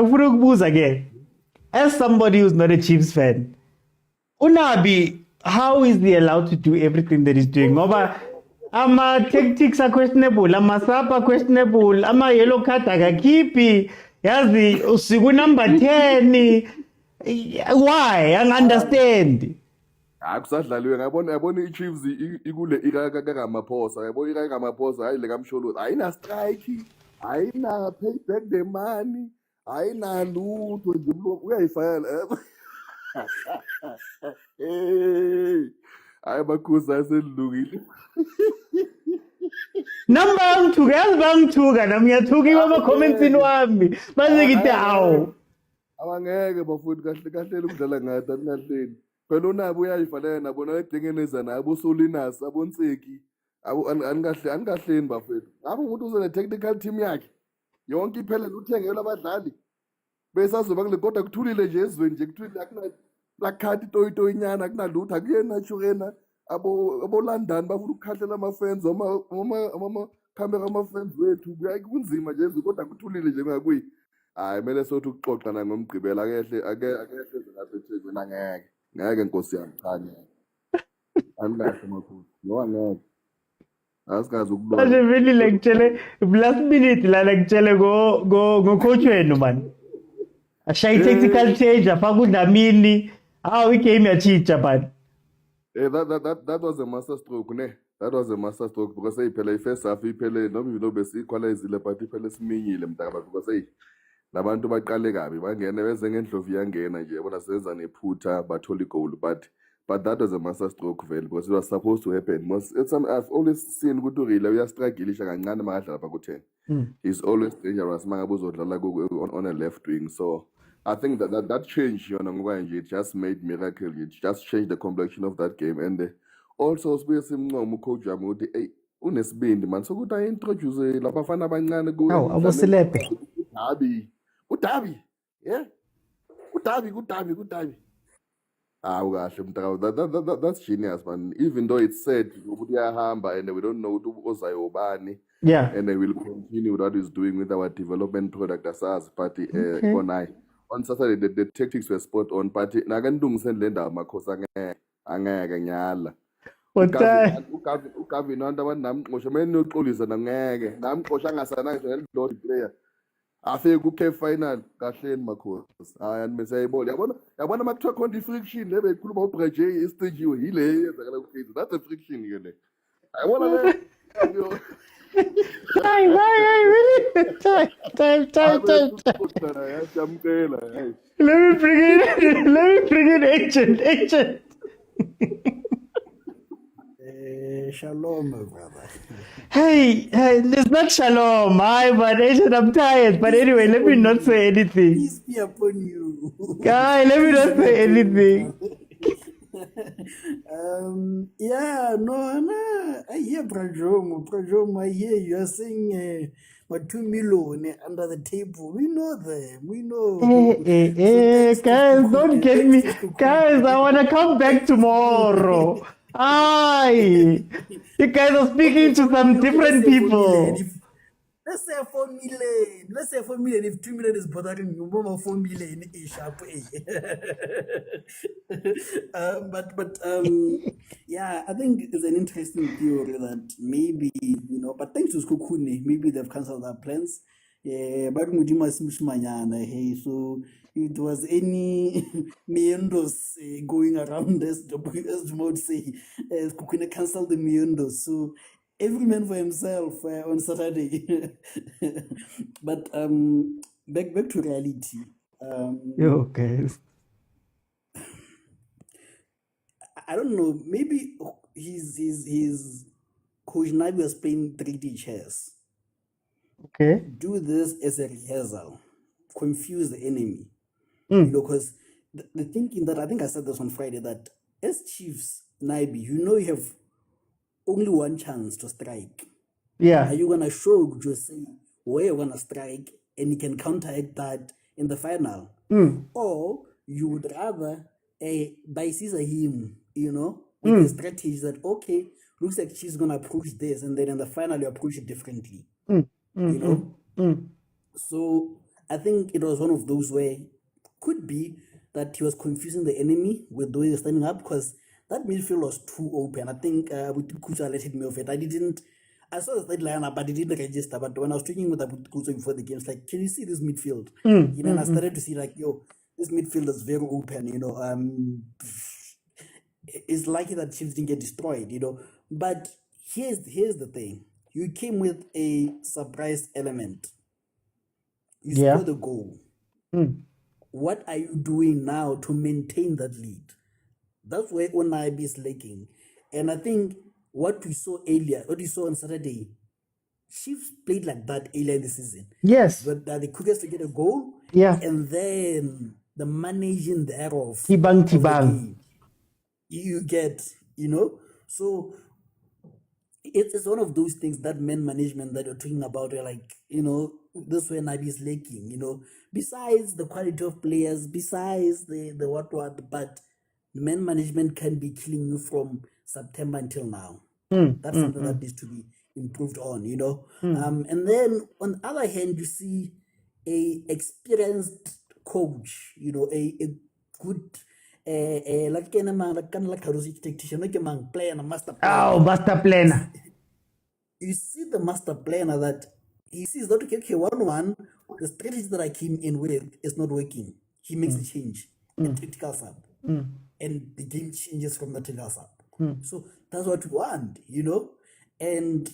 ngifuna ukubuza ke as somebody who's not a Chiefs fan Unabi, how is he allowed to do everything that he's doing? Ngoba ama-tactics are questionable, ama-sub are questionable, ama-yellow card akakhiphi, yazi usiku number 10. Why? I don't understand.
Akusadlaliwe ngabona i-Chiefs ikule ikakamaphosa yabona ikakamaphosa hayi lekamsholo ayina strike ayina pay back the money ayina lutho nje uyayifayela hayi bakhuza aselungile
Number ngithuka yazi bangithuka nami ngiyathuka ama-commentsini wami base ngithi awu
abangeke bafuthi kahle ukudlala ngathi angahleli phela unabo uyayifanele nabona edengeniza nabo Solinas abonseki anikahleni bafethu ngabe umuntu uzene technical team yakhe yonke iphelele uthengele abadlali besazoba kule kodwa kuthulile nje ezweni nje kuthulile akuna toyito inyana akunalutho akuyena churena abo-London bafuna ukukhahlela ama-fans ama-camera ama-fans wethu kunzima nje ezweni kodwa kuthulile nje ngakuyi hayi kumele sothi ukuxoxa nangomgqibelo akehle lapha eThekwini ngeke nkosi yami cha ngeke anikahle makhulu ngoba ngeke asikazi ukubona
manje vele lekutshele last minute lana ngitshele ngocoach wenu man ashayi tactical change afaka uDlamini how igame yachicha man
that was a master stroke ne that was a master stroke because iphela ifirst half iphele noma you besi-equalizile but iphele siminyile mntaka because nabantu baqale kabi bangene beze ngendlovu yangena nje yabona senza nephutha bathola igoli but that was a master stroke vele because it was supposed to happen. I've always seen ukuthi urile uyastruggleisha kancane makadlala lapha ku-10 he's always dangerous mangabe uzodlala on a left wing so I think that change yona ngoba nje it just made miracle it just changed the complexion of that game and also sibuye simncoma ucoach wami ukuthi hey unesibindi man sokuthi ayintroduce labafana abancane ku
aboselepe
udabi yeah udabi kahle mntaka that's genius man even though it's said ukuthi uyahamba and we don't know ukuthi ozayo ubani
yeah
and they will continue what he's doing with our development product asazi but on Saturday the tactics were spot on but nakanilungiseni le ndaba makhosi angeke ngiyala ugavin abantu abantu namxosha manje niyoxolisa nangeke namxosha angasanangisho nelilodwa player afike ku-CAF final kahleni makhosi hayi animesayibona yabona uma kuthiwa khona i-friction le beyikhuluma ubreje istajiwe yile yenzakala ku-Kaizer. That's a friction ke le ayibona le
Time. Let me bring in agent.
Shalom, my brother.
Hey, it's not shalom. Hi, but agent, I'm tired. But anyway, let me not say anything.
Peace be upon you.
Guy, let me not say anything.
I hear Prajomo, I hear you are saying my 2 million under the table. We know them. We know.
Guys, don't get me. Guys, I want to come back tomorrow. Aye. You guys are speaking to some different people.
Let's say 4 million. Let's say 4 million. If 2 million is bothering you, more 4 million is sharp. Yeah, I think it's an interesting theory that maybe, but thanks to Skukune, maybe they've cancelled their plans. Yeah, but hey, so it was any meanders going around as Jumod say, Skukune cancelled the meanders. So every man for himself on Saturday. But back to reality.
Yo, guys.
I don't know. Maybe his Coach Nabi was playing 3D chess.
Okay.
Do this as a rehearsal. Confuse the enemy. Because the thinking that I think I said this on Friday that as Chiefs, Nabi, you have only one chance to strike.
Yeah.
Are you gonna show Jose where you're gonna strike and you can counteract that in the final? Or you would rather by Caesar him, with the strategy that okay, looks like she's gonna approach this, and then in the final you approach it differently. So I think it was one of those where could be that he was confusing the enemy with the way he was standing up because that midfield was too open. I think with Kucha let me off it. I saw the state lineup, but it didn't register. But when I was talking with Kucha before the game, it's like, can you see this midfield? And I started to see like, this midfield is very open. It's likely that Chiefs didn't get destroyed, But here's the thing: you came with a surprise element. You scored the goal. What are you doing now to maintain that lead? That's where Onaibi is lacking. And I think what we saw earlier, what we saw on Saturday, Chiefs played like that earlier in the season.
Yes.
But they're the quickest to get a goal.
Yeah.
And then the managing thereof.
Tibang.
You get, So it's one of those things, that man management that you're talking about, where like, this way Nabi is lacking, Besides the quality of players, besides the what, but man management can be killing you from September until now. That's something that needs to be improved on, And then on the other hand, you see a experienced coach, a good like kind of like tactician, like a planner, master planner.
Oh, master planner.
You see the master planner that he sees that okay, 1-1, the strategy that I came in with is not working. He makes a change, a tactical sub. And the game changes from the tactical sub. So that's what we want, And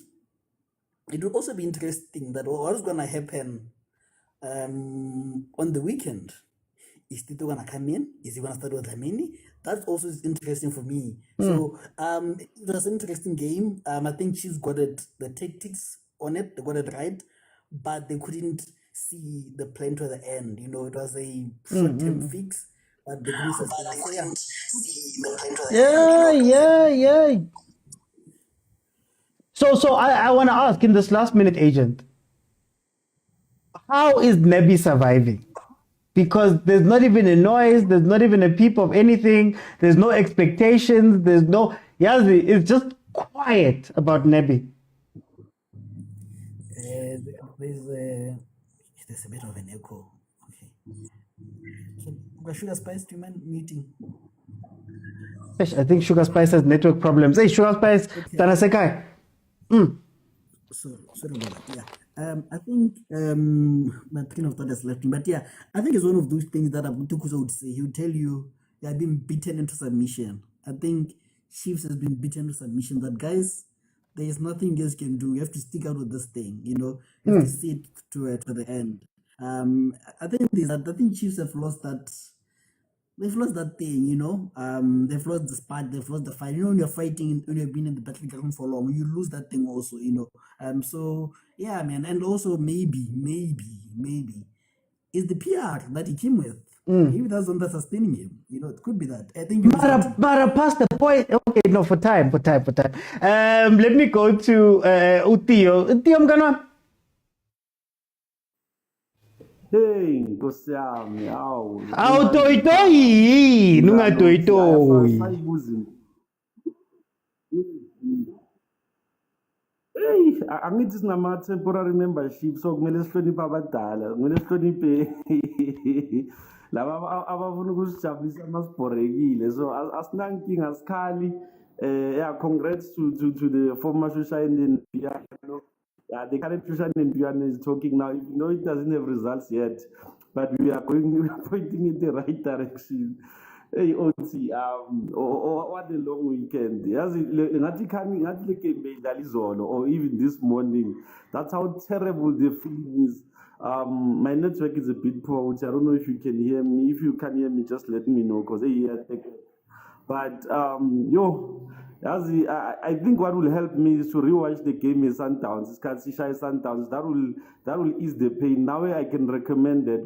it will also be interesting that what's going to happen on the weekend. Is Tito going to come in? Is he going to start with Lamini? That also is interesting for me. So it was an interesting game. I think Chiefs got it, the tactics on it, they got it right, but they couldn't see the plan to the end. It was a short-term fix, but they couldn't see the plan to the end.
So I want to ask in this last minute, agent, how is Nebi surviving? Because there's not even a noise, there's not even a peep of anything, there's no expectations, there's no Yazi, it's just quiet about Nebi.
There's a bit of an echo. Okay. Sugar Spice, do you mind muting?
I think Sugar Spice has network problems. Hey, Sugar Spice, Tanasekai.
Sorry about that. Yeah. I think my train of thought has left me. But yeah, I think it's one of those things that Abutukusa would say. He would tell you they have been beaten into submission. I think Chiefs has been beaten into submission. That guys, there is nothing else you can do. You have to stick out with this thing, you know. You have to see it to the end. I think Chiefs have lost that. They've lost that thing, you know. They've lost the spark, they've lost the fight. You know, when you're fighting, when you've been in the battleground for long, you lose that thing also, you know. So yeah, man, and also maybe is the PR that he came with. Maybe that's one that's sustaining him. You know, it could be that. I think.
But past the point. Okay, no, for time. Let me go to Utio. Utio Mganwa.
Hey, Nkosi yami, awu.
Awutoyitoyi, nungatoyitoyi.
Hey, angithi sinama temporary membership so kumele sihloniphe abadala, kumele sihloniphe laba abafuna ukusijabulisa masibhorekile. So asinankinga asikhali. Yeah, congrats to the former Shushainen piano. Yeah, the current Shushainen piano is talking now. Even though it doesn't have results yet, but we are pointing in the right direction. Hey, Oti, what a long weekend. Or even this morning. That's how terrible the feeling is. My network is a bit poor, which I don't know if you can hear me. If you can hear me, just let me know, because but I think what will help me is to rewatch the game in Sundowns. Sundowns. That will ease the pain. Now I can recommend that.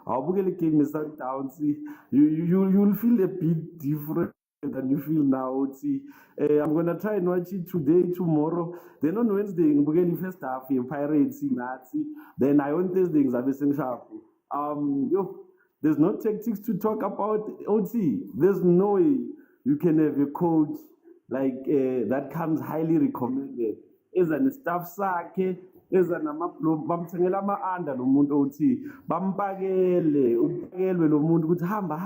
I'll book the game in Sundowns. You'll feel a bit different than you feel now. I'm gonna try and watch it today, tomorrow. Then on Wednesday, I'm going first half in Pirates, Nazi. Then I on Thursday, I'm sharp. There's no tactics to talk about. OT. There's no way you can have a coach like that comes highly recommended. As an staff sake, as an bamthengela ama-under lo muntu othi bampakele upakelwe lo muntu ukuthi hamba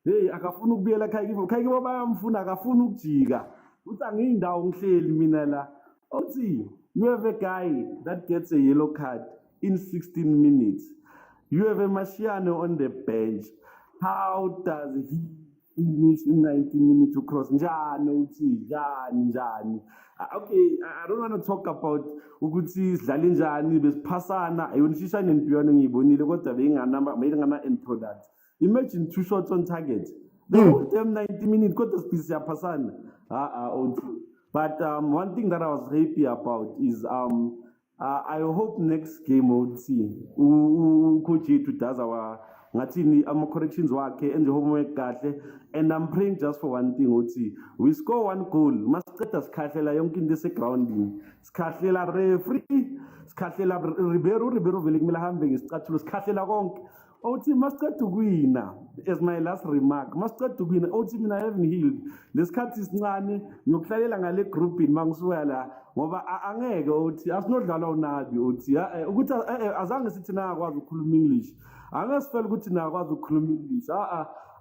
hey akafuna ukubuyela ekhaya kibo bayamfuna akafuna ukujika uthi angiyindawo ngihleli mina la othi you have a guy that gets a yellow card in 16 minutes. You have a Mashiane on the bench. How does he finish in 90 minutes to cross? Njani. Okay, I don't want to talk about ukuthi sidlale njani besiphasana ayonishisha nempiyano ngiyibonile kodwa bengana end product. Imagine 2 shots on target. The whole damn 90 minutes kodwa siyaphasana. But one thing that I was happy about is I hope next game we'll see coach yethu does our corrections wakhe and the homework kahle, and I'm praying just for one thing uthi we score 1 goal masiqeda sikhahlela yonke into esegroundini sikhahlela referee sikhahlela Ribeiro vele kumele ahambe ngesicathulo sikhahlela konke uthi masiqeda ukuwina as my last remark masiqeda ukuwina uthi mina I haven't healed lesikhathi sincane ngokuhlalela ngale groupini mangisuka la ngoba angeke uthi asinodlala unabi uthi ukuthi azange sithi nakwazi ukukhuluma English angasifela ukuthi nakwazi ukukhuluma English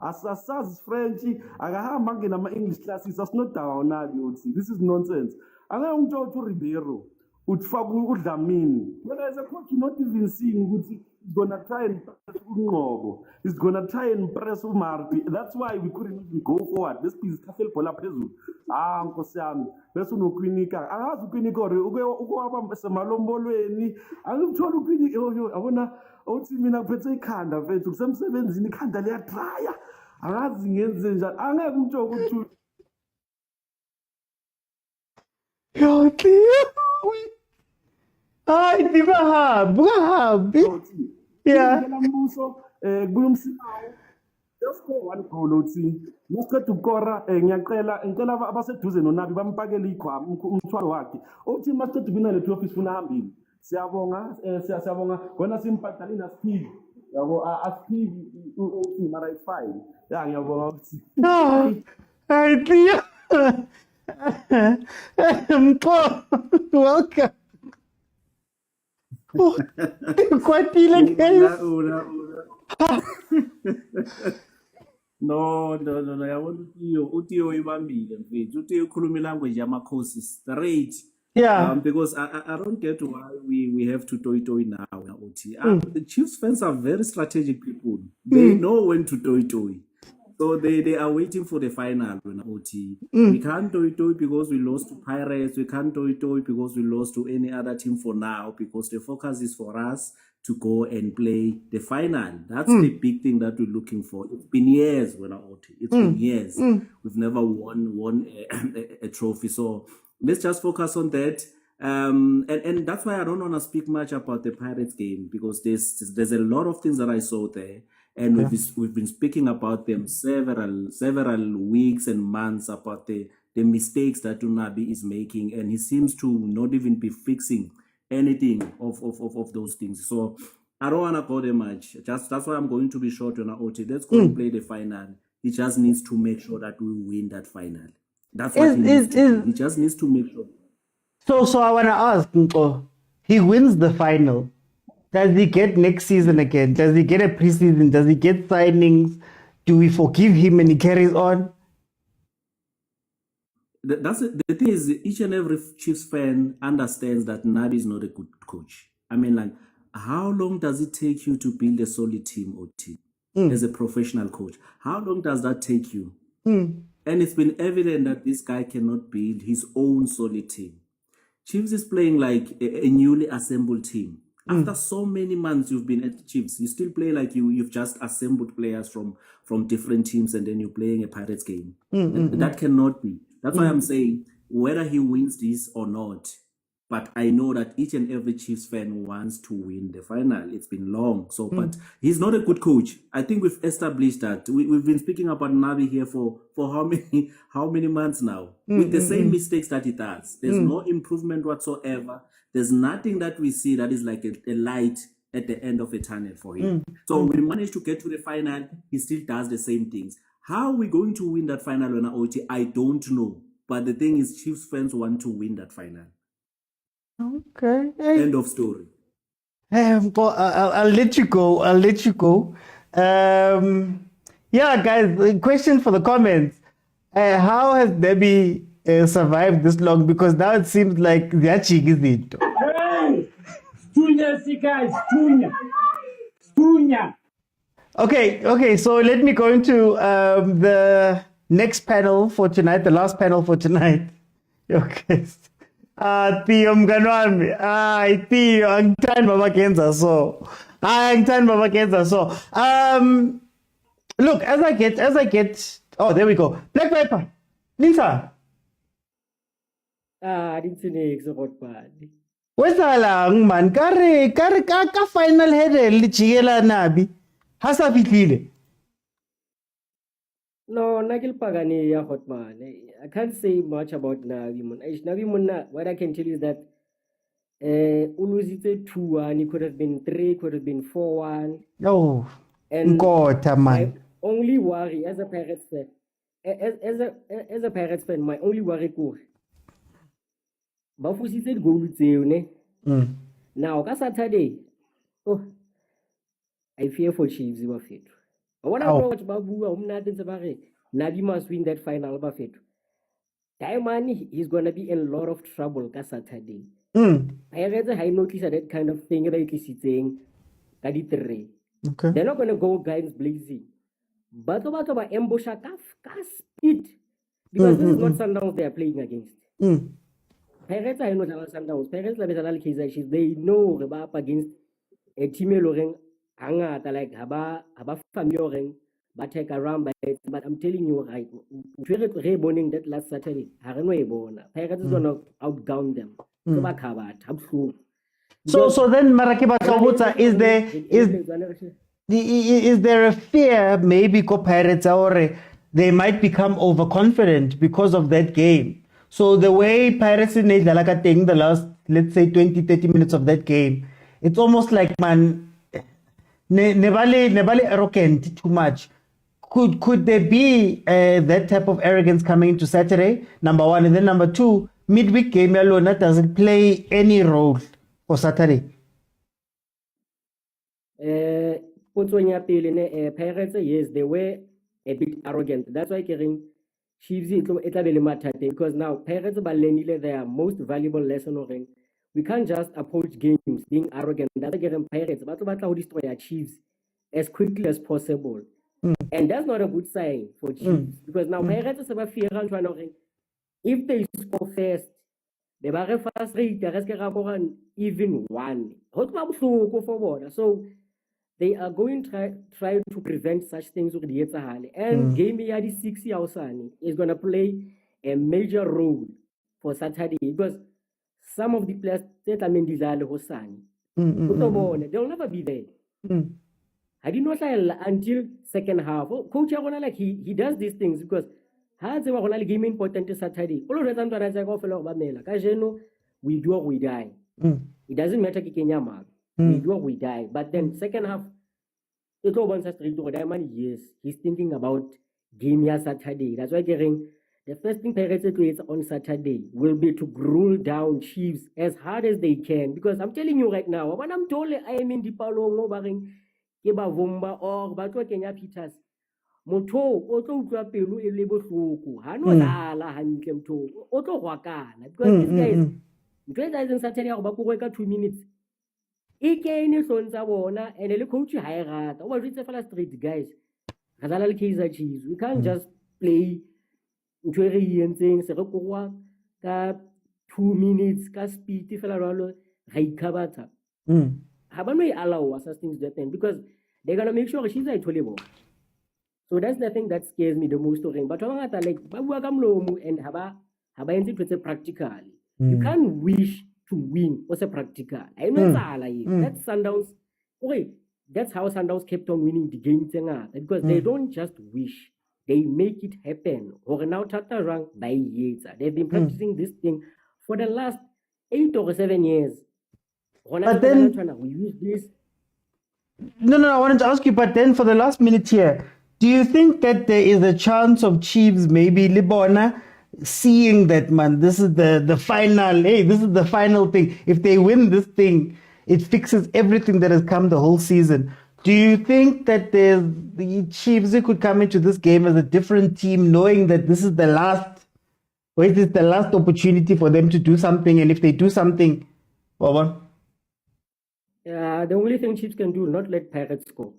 asasazi French akahamba angena ama-English classes asinodawa unabi uthi this is nonsense angeke umuntu othi uRibeiro utfaka uDlamini when as a coach not even seeing ukuthi he's gonna try and press uNqobo, he's gonna try and press uMarti. That's why we couldn't even go forward. This piece khafel bola phezulu nkosi yami bese unokwinika angazi ukwinika ukwaba semalombolweni angithola ukwinika yabona uthi mina kuphethe ikhanda mfethu kusemsebenzini ikhanda liyadraya angazi ngenze njani angeke umuntu ukuthi
Ay, di ba yeah.
Kubuya umsimawo just go 1 goal uthi masiqeda ukukora ngicela abaseduze nonabi bampakele ikhwama umthwalo wakhe uthi masiqeda ubina le office funa hambile siyabonga kona simphatalini asiphili yabo asiphili uthi mara it's fine ya ngiyabonga uthi
ay Theo welcome. Kwatile guys.
No. Yabona uTiyo ibambile mfethu. uTiyo ukhuluma language yamakhosi straight.
Yeah.
Because I don't get why we have to toy now. The Chiefs fans are very strategic people. They know when to toy. So they are waiting for the final. We can't toy because we lost to Pirates. We can't toy because we lost to any other team for now. Because the focus is for us to go and play the final. That's the big thing that we're looking for. It's been years It's been years. We've never won a trophy. So let's just focus on that. And that's why I don't want to speak much about the Pirates game, because there's a lot of things that I saw there. And we've been speaking about them several weeks and months about the mistakes that Unabi is making, and he seems to not even be fixing anything of those things. So I don't want to go there much. That's why I'm going to be short on OT. Let's go and play the final. He just needs to make sure that we win that final. That's what he needs to do. He just needs to make sure.
So I want to ask, Nko, he wins the final. Does he get next season again? Does he get a preseason? Does he get signings? Do we forgive him and he carries on?
The thing is, each and every Chiefs fan understands that Nabi is not a good coach. I mean, like, how long does it take you to build a solid team, OT, as a professional coach? How long does that take you? And it's been evident that this guy cannot build his own solid team. Chiefs is playing like a newly assembled team. After so many months you've been at Chiefs, you still play like you've just assembled players from different teams and then you're playing a Pirates game. That cannot be. That's why I'm saying, whether he wins this or not, but I know that each and every Chiefs fan wants to win the final. It's been long. So, but he's not a good coach. I think we've established that. We've been speaking about Nabi here for how many months now? With the same mistakes that he does. There's no improvement whatsoever. There's nothing that we see that is like a light at the end of a tunnel for him. So we managed to get to the final. He still does the same things. How are we going to win that final on OT? I don't know. But the thing is, Chiefs fans want to win that final.
Okay.
End of story.
I'll let you go. Yeah, guys, question for the comments. How has Debbie survived this long? Because now it seems like they're cheeky. Hey! Stunya. Okay, so let me go into the next panel for tonight, the last panel for tonight. Okay. Theo mngani wami. Theo angithandi baba kenza so. Angithandi baba kenza so. Look, as I get oh, there we go. Black Pepper. Linsa.
Didn't niks about bad.
Wesalang man ka final header lijikela nabi. Hasa fihlile.
No, Nagil Pagani Hotman. I can't say much about Navimun. Navimun, what I can tell you is that Uluzite 2-1, it could have been 3, could have been 4-1.
Oh,
and
God, man.
My only worry as a Pirates fan, as a Pirates fan, my only worry is Bafusi said go with Now, Saturday, oh, I fear for Chiefs. What I watch Babu, Nabi must win that final buffet. Diamond, he's gonna be in a lot of trouble Saturday. I read I noticed that kind of thing like he's saying
okay.
They're not gonna go guns blazing. But about ambush speed. Because this is not Sundowns they are playing against. Pirates I know Sundowns. Pirates like Kaizer Chiefs, they know they're up against a team hangata like haba family but take around by it. But I'm telling you right, reborning that last Saturday, Pirates is gonna outgun them.
So then Marakiba Sabuta, is there a fear maybe Pirates or they might become overconfident because of that game? So the way Pirates in the last, let's say 20-30 minutes of that game, it's almost like man Nebali arrogant too much. Could there be that type of arrogance coming into Saturday? Number one, and then number two, midweek game alone doesn't play any role for Saturday.
Pirates, yes, they were a bit arrogant. That's why Kering Chiefs because now Pirates are their most valuable lesson. We can't just approach games being arrogant. That's why Pirates but destroy our Chiefs as quickly as possible. And that's not a good sign for Chiefs because now Pirates are fear if they score first, they are fast rate, the even one. So they are going to try to prevent such things with the Ahly. And game yadi 6 is going to play a major role for Saturday because some of the players that are Hosani. They'll never be there. I did not until second half. Coach like he does these things because has a game important to Saturday. All of the we do or we die. It doesn't matter Kenya. We do or we die. But then second half, it all wants us to do diamond. Yes, he's thinking about game Saturday. That's why getting the first thing Pirates to do on Saturday will be to rule down Chiefs as hard as they can. Because I'm telling you right now, when I'm told I am in the Palo Baring, Keba Vumba or Bato Kenya Peters, Moto, Oto Pelu, Elebo Fuku, Hanwala, Hankem to Oto Wakana. Because these guys, because on Saturday, about 2 minutes. Ikeni Sonzabona and a coach Hirat, or it's a street guys. Kaizer Chiefs. We can't just play and things, 2 minutes, speed, if Raikabata. Haven't we allow us things to happen because they're gonna make sure she's a tolerable. So that's the thing that scares me the most of him. But like and Haba it's practically. You can't wish to win. What's a practical? I know that's Sundowns. Okay, that's how Sundowns kept on winning the game because they don't just wish, they make it happen. Or now Tata rank by years. They've been practicing this thing for the last 8 or 7 years.
But then,
we use this.
No, I wanted to ask you, but then for the last minute here, do you think that there is a chance of Chiefs maybe Libona seeing that, man, this is the final, this is the final thing. If they win this thing, it fixes everything that has come the whole season. Do you think that the Chiefs could come into this game as a different team, knowing that this is the last opportunity for them to do something, and if they do something,
the only thing Chiefs can do, not let Pirates score.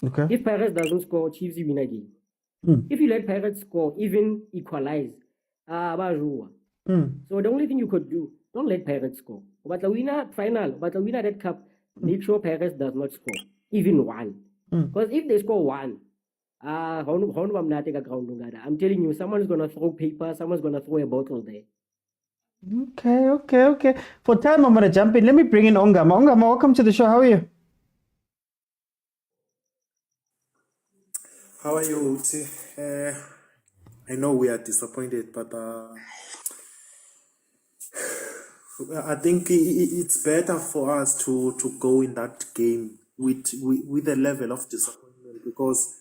Okay.
If Pirates doesn't score, Chiefs win a game. If you let Pirates score, even equalize, So the only thing you could do, don't let Pirates score. But the winner that cup, make sure Pirates does not score, even one. Because if they score one, I'm telling you, someone's gonna throw paper, someone's gonna throw a bottle there.
Okay. For time, I'm gonna jump in. Let me bring in Ongama. Ongama, welcome to the show. How are you?
How are you, Uti? I know we are disappointed, but I think it's better for us to go in that game with a level of disappointment because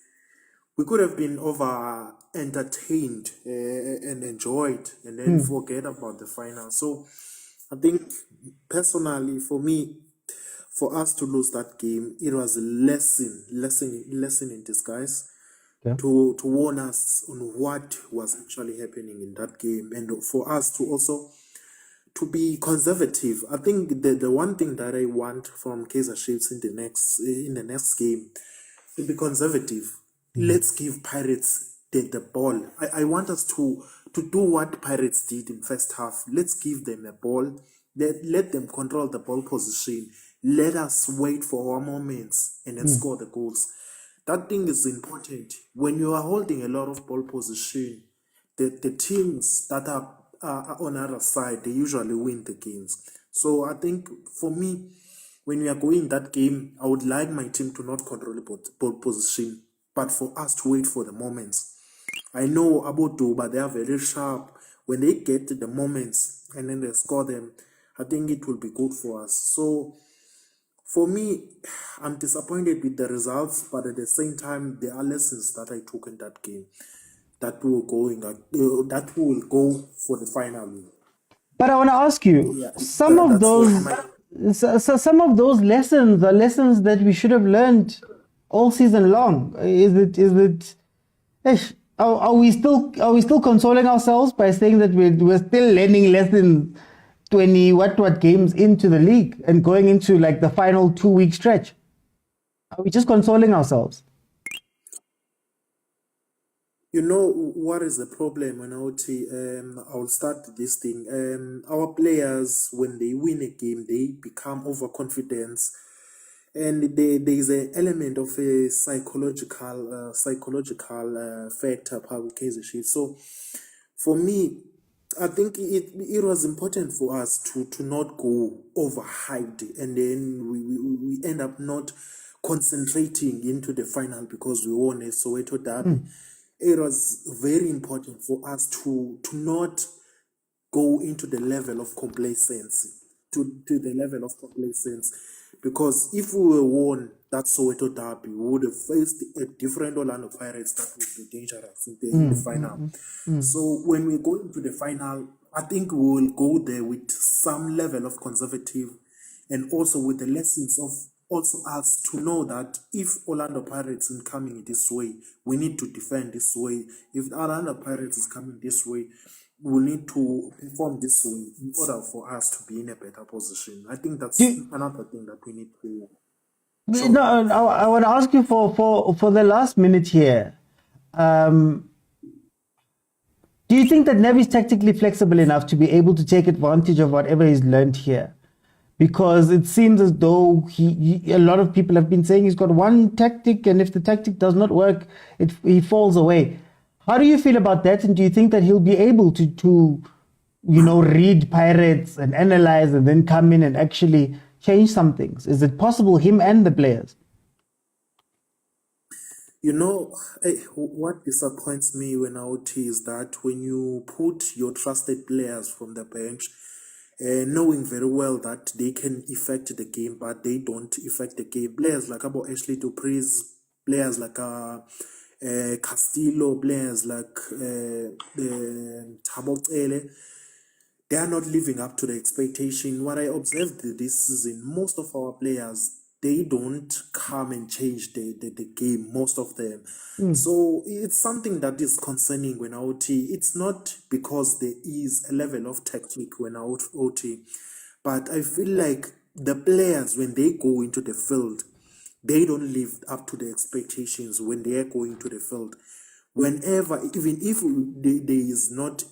we could have been over entertained and enjoyed and then forget about the final. So I think personally for me, for us to lose that game, it was a lesson in disguise.
Yeah.
To warn us on what was actually happening in that game, and for us to also to be conservative. I think the one thing that I want from Kaizer Chiefs in the next game to be conservative. Let's give Pirates the ball. I want us to do what Pirates did in first half. Let's give them a ball. Let them control the ball position. Let us wait for our moments and then score the goals. That thing is important. When you are holding a lot of ball position, the teams that are on the other side, they usually win the games. So I think for me, when we are going that game, I would like my team to not control the ball position, but for us to wait for the moments. I know about but they are very sharp. When they get the moments and then they score them, I think it will be good for us. So for me, I'm disappointed with the results, but at the same time, there are lessons that I took in that game that will go for the final.
But I want to ask you, some of those lessons are lessons that we should have learned all season long. Is it Are we still consoling ourselves by saying that we're still learning lessons 20 what games into the league and going into like the final 2-week stretch? Are we just consoling ourselves?
You know what is the problem when I'll start this thing. Our players, when they win a game, they become overconfident, and there is an element of a psychological factor with Kaizer Chiefs. So for me, I think it was important for us to not go overhyped, and then we end up not concentrating into the final because we won a Soweto derby. It was very important for us to not go into the level of complacency, because if we were won that Soweto derby, we would have faced a different Orlando Pirates that would be dangerous in the final. So when we go into the final, I think we will go there with some level of conservative, and also with the lessons of also us to know that if Orlando Pirates is coming this way, we need to defend this way. If Orlando Pirates is coming this way, we need to perform this way in order for us to be in a better position. I think that's another thing that we need to.
No, I want to ask you for the last minute here. Do you think that Nev is tactically flexible enough to be able to take advantage of whatever he's learned here? Because it seems as though a lot of people have been saying he's got one tactic, and if the tactic does not work, he falls away. How do you feel about that? And do you think that he'll be able to read Pirates and analyze and then come in and actually change some things? Is it possible, him and the players?
What disappoints me when out is that when you put your trusted players from the bench, knowing very well that they can affect the game, but they don't affect the game. Players like Ashley Dupreez, players like Castillo, players like Tabotele, they are not living up to the expectation. What I observed this season, most of our players, they don't come and change the game, most of them. So it's something that is concerning when OT. It's not because there is a level of tactic when OT, but I feel like the players, when they go into the field, they don't live up to the expectations when they are going to the field. Whenever, even if there is not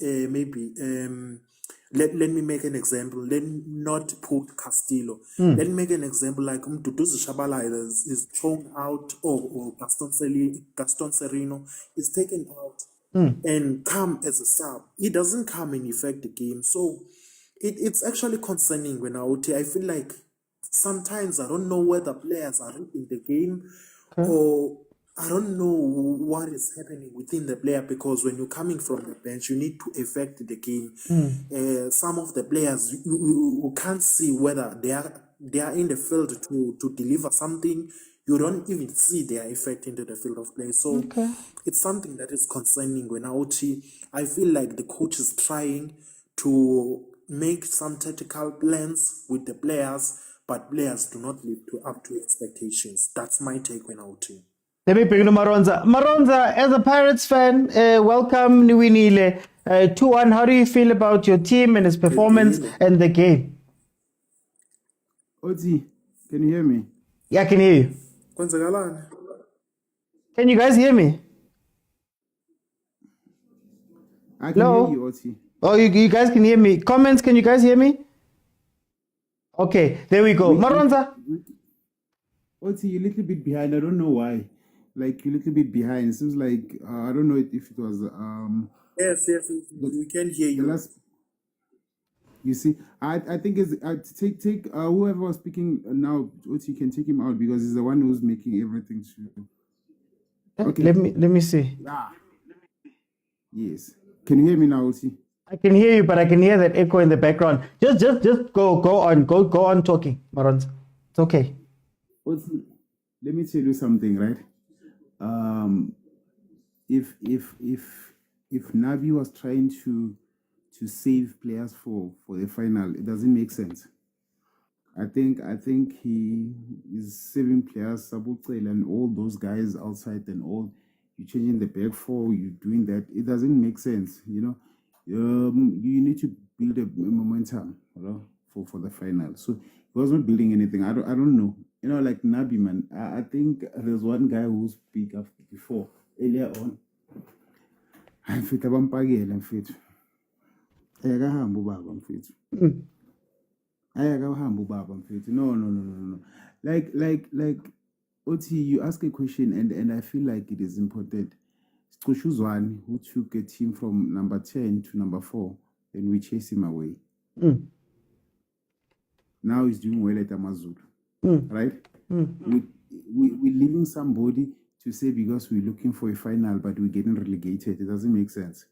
let me make an example. Let me not put Castillo. Let me make an example like Mduduzi Shabala is thrown out, or Gaston Serino is taken out and come as a sub. He doesn't come and affect the game. So it's actually concerning when I feel like sometimes I don't know whether players are reading the game or I don't know what is happening within the player, because when you're coming from the bench, you need to affect the game. Some of the players, you can't see whether they are in the field to deliver something. You don't even see their effect into the field of play. So it's something that is concerning when I feel like the coach is trying to make some tactical plans with the players, but players do not live up to expectations. That's my take when
Let me bring in Maronza. Maronza, as a Pirates fan, welcome Niwinile. 2-1, how do you feel about your team and its performance and the game?
Oti, can you hear me?
Yeah, I can hear you. Can you guys hear me?
I can hear you, Oti.
Oh, you guys can hear me. Comments, can you guys hear me? Okay, there we go. Maronza.
Oti, you're a little bit behind. I don't know why. Like, you're a little bit behind. It seems like, I don't know if it was...
Yes, we can hear you.
You see, I think it's take whoever was speaking now, Oti, can take him out because he's the one who's making everything true.
Okay. Let me see.
Yes. Can you hear me now, Oti?
I can hear you, but I can hear that echo in the background. Just go on talking, Maronza. It's okay.
Oti, let me tell you something, right? If Navi was trying to save players for the final, it doesn't make sense. I think he is saving players, Sabutel and all those guys outside and all. you're changing the back four, you're doing that. It doesn't make sense, you know. You need to build a momentum, you know, for the final. So he wasn't building anything. I don't know. You know, like Nabi, man. I think there's one guy who speak before earlier on. I'm fit about Pagel and fit. Ayakahamba ubaba mfethu. Ayakahamba ubaba mfethu. No. Like Oti, you ask a question and I feel like it is important. Skoshuzwan, who took a team from number 10 to number 4, then we chase him away. Now he's doing well at Amazulu. Right? We're leaving somebody to say because we're looking for a final, but we're getting relegated. It doesn't make sense.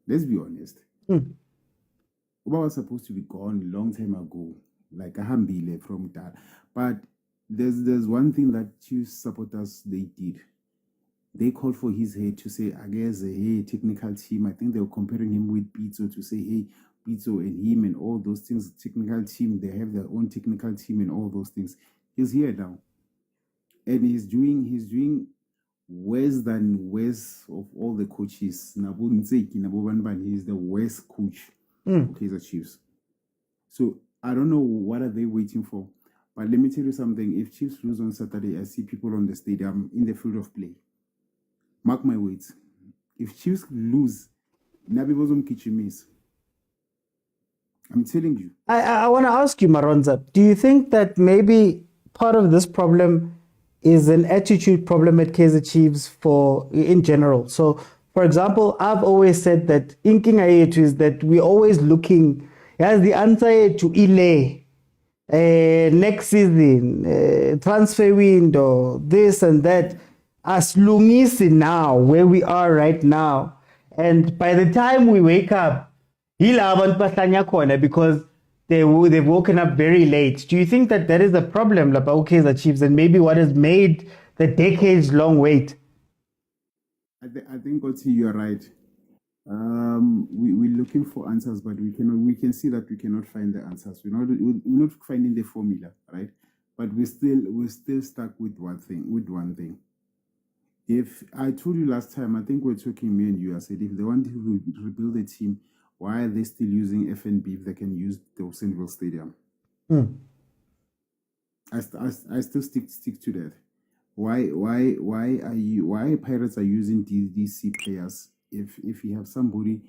Let's be honest. Oba was supposed to be gone a long time ago, like a hambile from that. But there's one thing that Chiefs supporters they did. They called for his head to say, I guess, hey, technical team. I think they were comparing him with Pitso to say, hey, Pitso and him and all those things. Technical team, they have their own technical team and all those things. He's here now, and he's doing worse than worst of all the coaches. He's the worst coach of Kaizer Chiefs. So I don't know what are they waiting for. But let me tell you something. If Chiefs lose on Saturday, I see people on the stadium in the field of play. Mark my words. If Chiefs lose, Nabi Bozom Kichimis. I'm telling you.
I want to ask you, Maronza, do you think that maybe part of this problem is an attitude problem at Kaizer Chiefs in general? So, for example, I've always said that inking is that we're always looking as the answer to Ile. Next season, transfer window, this and that, as lungisi now, where we are right now. And by the time we wake up, because they've woken up very late. Do you think that is the problem about Kaizer Chiefs and maybe what has made the decades-long wait?
I think, Oti, you're right. We're looking for answers, but we can see that we cannot find the answers. We're not finding the formula, right? But we're still stuck with one thing. If I told you last time, I think we're talking, me and you, I said if they want to rebuild a team, why are they still using FNB if they can use the Osenville Stadium? I still stick to that. Why Pirates are using DC players if you have somebody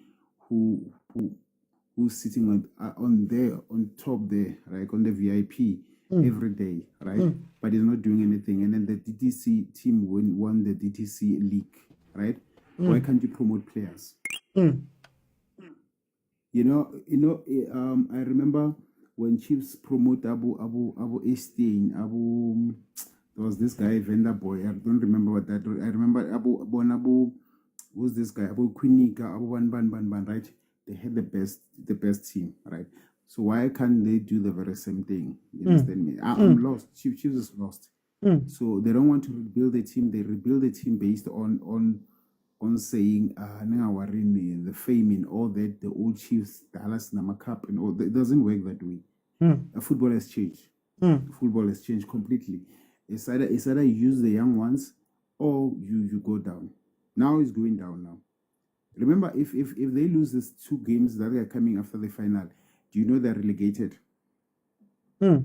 who's sitting on top there, right, on the VIP every day, right, but he's not doing anything, and then the DTC team won the DTC league, right? Why can't you promote players? You know, I remember when Chiefs promote Abu Estein, there was this guy, Vendor Boy. I don't remember what that. I remember Abu. Who's this guy? Abu Quinika, Abu Ban, right? They had the best team, right? So why can't they do the very same thing? You understand me? I'm lost. Chiefs is lost. So they don't want to rebuild the team. They rebuild the team based on saying the fame and all that, the old Chiefs, Dallas Nama Cup and all that. It doesn't work that way. Football has changed. Football has changed completely. It's either you use the young ones or you go down. Now it's going down now. Remember, if they lose these 2 games that are coming after the final, do you know they're relegated? I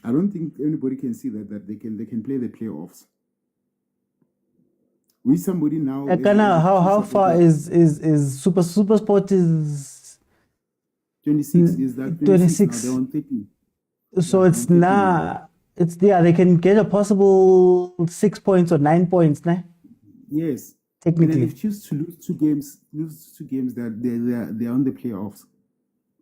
don't think anybody can see that they can play the playoffs. With somebody now.
How far is Supersport is
26? Is that
26?
Now they're on 30.
So it's not. It's there. They can get a possible 6 points or 9 points, nah?
Yes.
Technically,
and if Chiefs to lose two games, they're on the playoffs.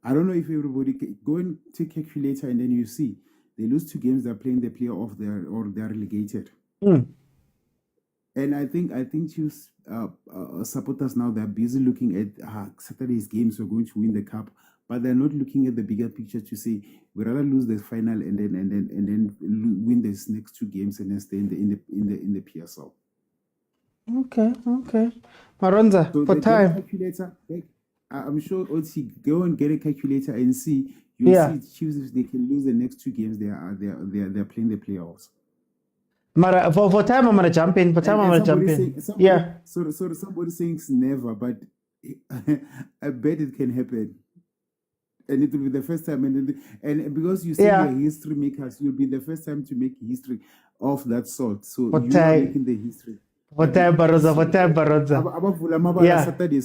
I don't know if everybody can go and take calculator and then you see they lose 2 games, they're playing the playoff there or they're relegated. And I think Chiefs supporters now they're busy looking at Saturday's games. We're going to win the cup, but they're not looking at the bigger picture to say we'd rather lose the final and then win these next 2 games and then stay in the PSL.
Okay. Maronza,
So
for time.
Calculator, I'm sure Oti, go and get a calculator and see. See Chiefs if they can lose the next 2 games. They're playing the playoffs.
Mara, for time I'm gonna jump in. For time I'm gonna jump in. Yeah.
Sorry, somebody saying it's never, but I bet it can happen. And it will be the first time. And because you say you're history makers, you'll be the first time to make history of that sort. So you are making the history.
For time, Baroza. Yeah.
Saturday,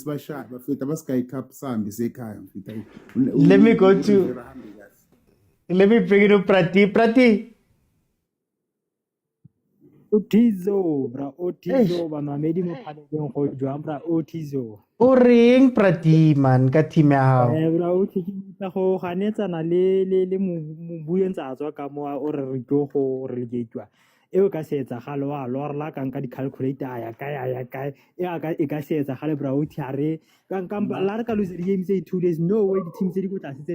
Let me go to. Let me bring it to Prati.
Otizo, bra, Otizo, mamedi mo phaleng go jwa bra Otizo.
O reng Prati man ka team ya hao?
Bra Otizo go ganetsana le mo buentsa tswa ka mo o re tlo go relegate eo ka se etsa galo wa lo re la ka nka di calculator ya ka e ka se etsa gale bra Oti are ka la re ka lose the game say 2 days no way the team tse di go tla se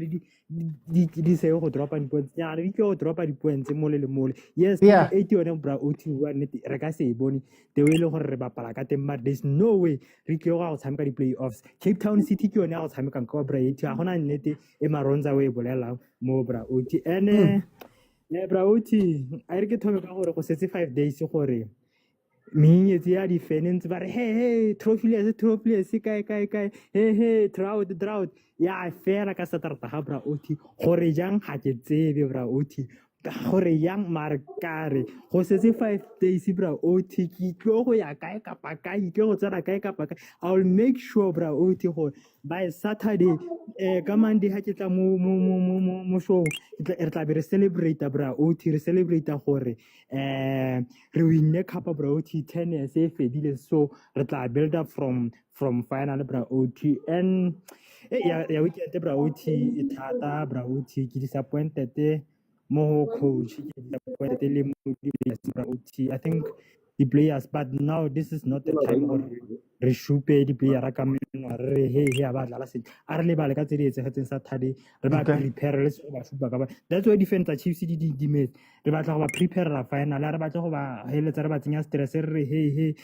di se go dropa di points ya re go dropa di points mo le mo yes 80 one bra Oti wa net re ka se bone the way le gore re bapala ka teng but there's no way re go go tshameka di playoffs Cape Town City ke yone go tshameka ka bra Oti a gona nnete e maronza we bolela mo bra Oti ene bra Oti a re ke thome ka gore go setse 5 days gore menyetsi ya defense ba re hey trophless kai hey drought ya fela ka satarta ga bra Oti gore jang ga ke tsebe bra Oti gore yang markare go setse 5 days bra Oti ke tlo go ya kae ka pakai ke go tsara kae ka pakai I will make sure bra Oti go by Saturday ka Monday ha ke tla mo show re tla be re celebrate bra Oti re celebrate gore re win the cup bra Oti 10 years e fedile so re tla build up from final bra Oti and ya weekend bra Oti thata bra Oti ke disappointed more coach I think the players but now this is not the time for reshupe the player ka meno re he ba dlala se a re le bale ka tsedi etsegetseng Saturday re ba prepare le se ba shupa ka ba that's why defense Chiefs di mate re batla go ba prepare la final re batla go ba heletsa re ba tsenya stress re he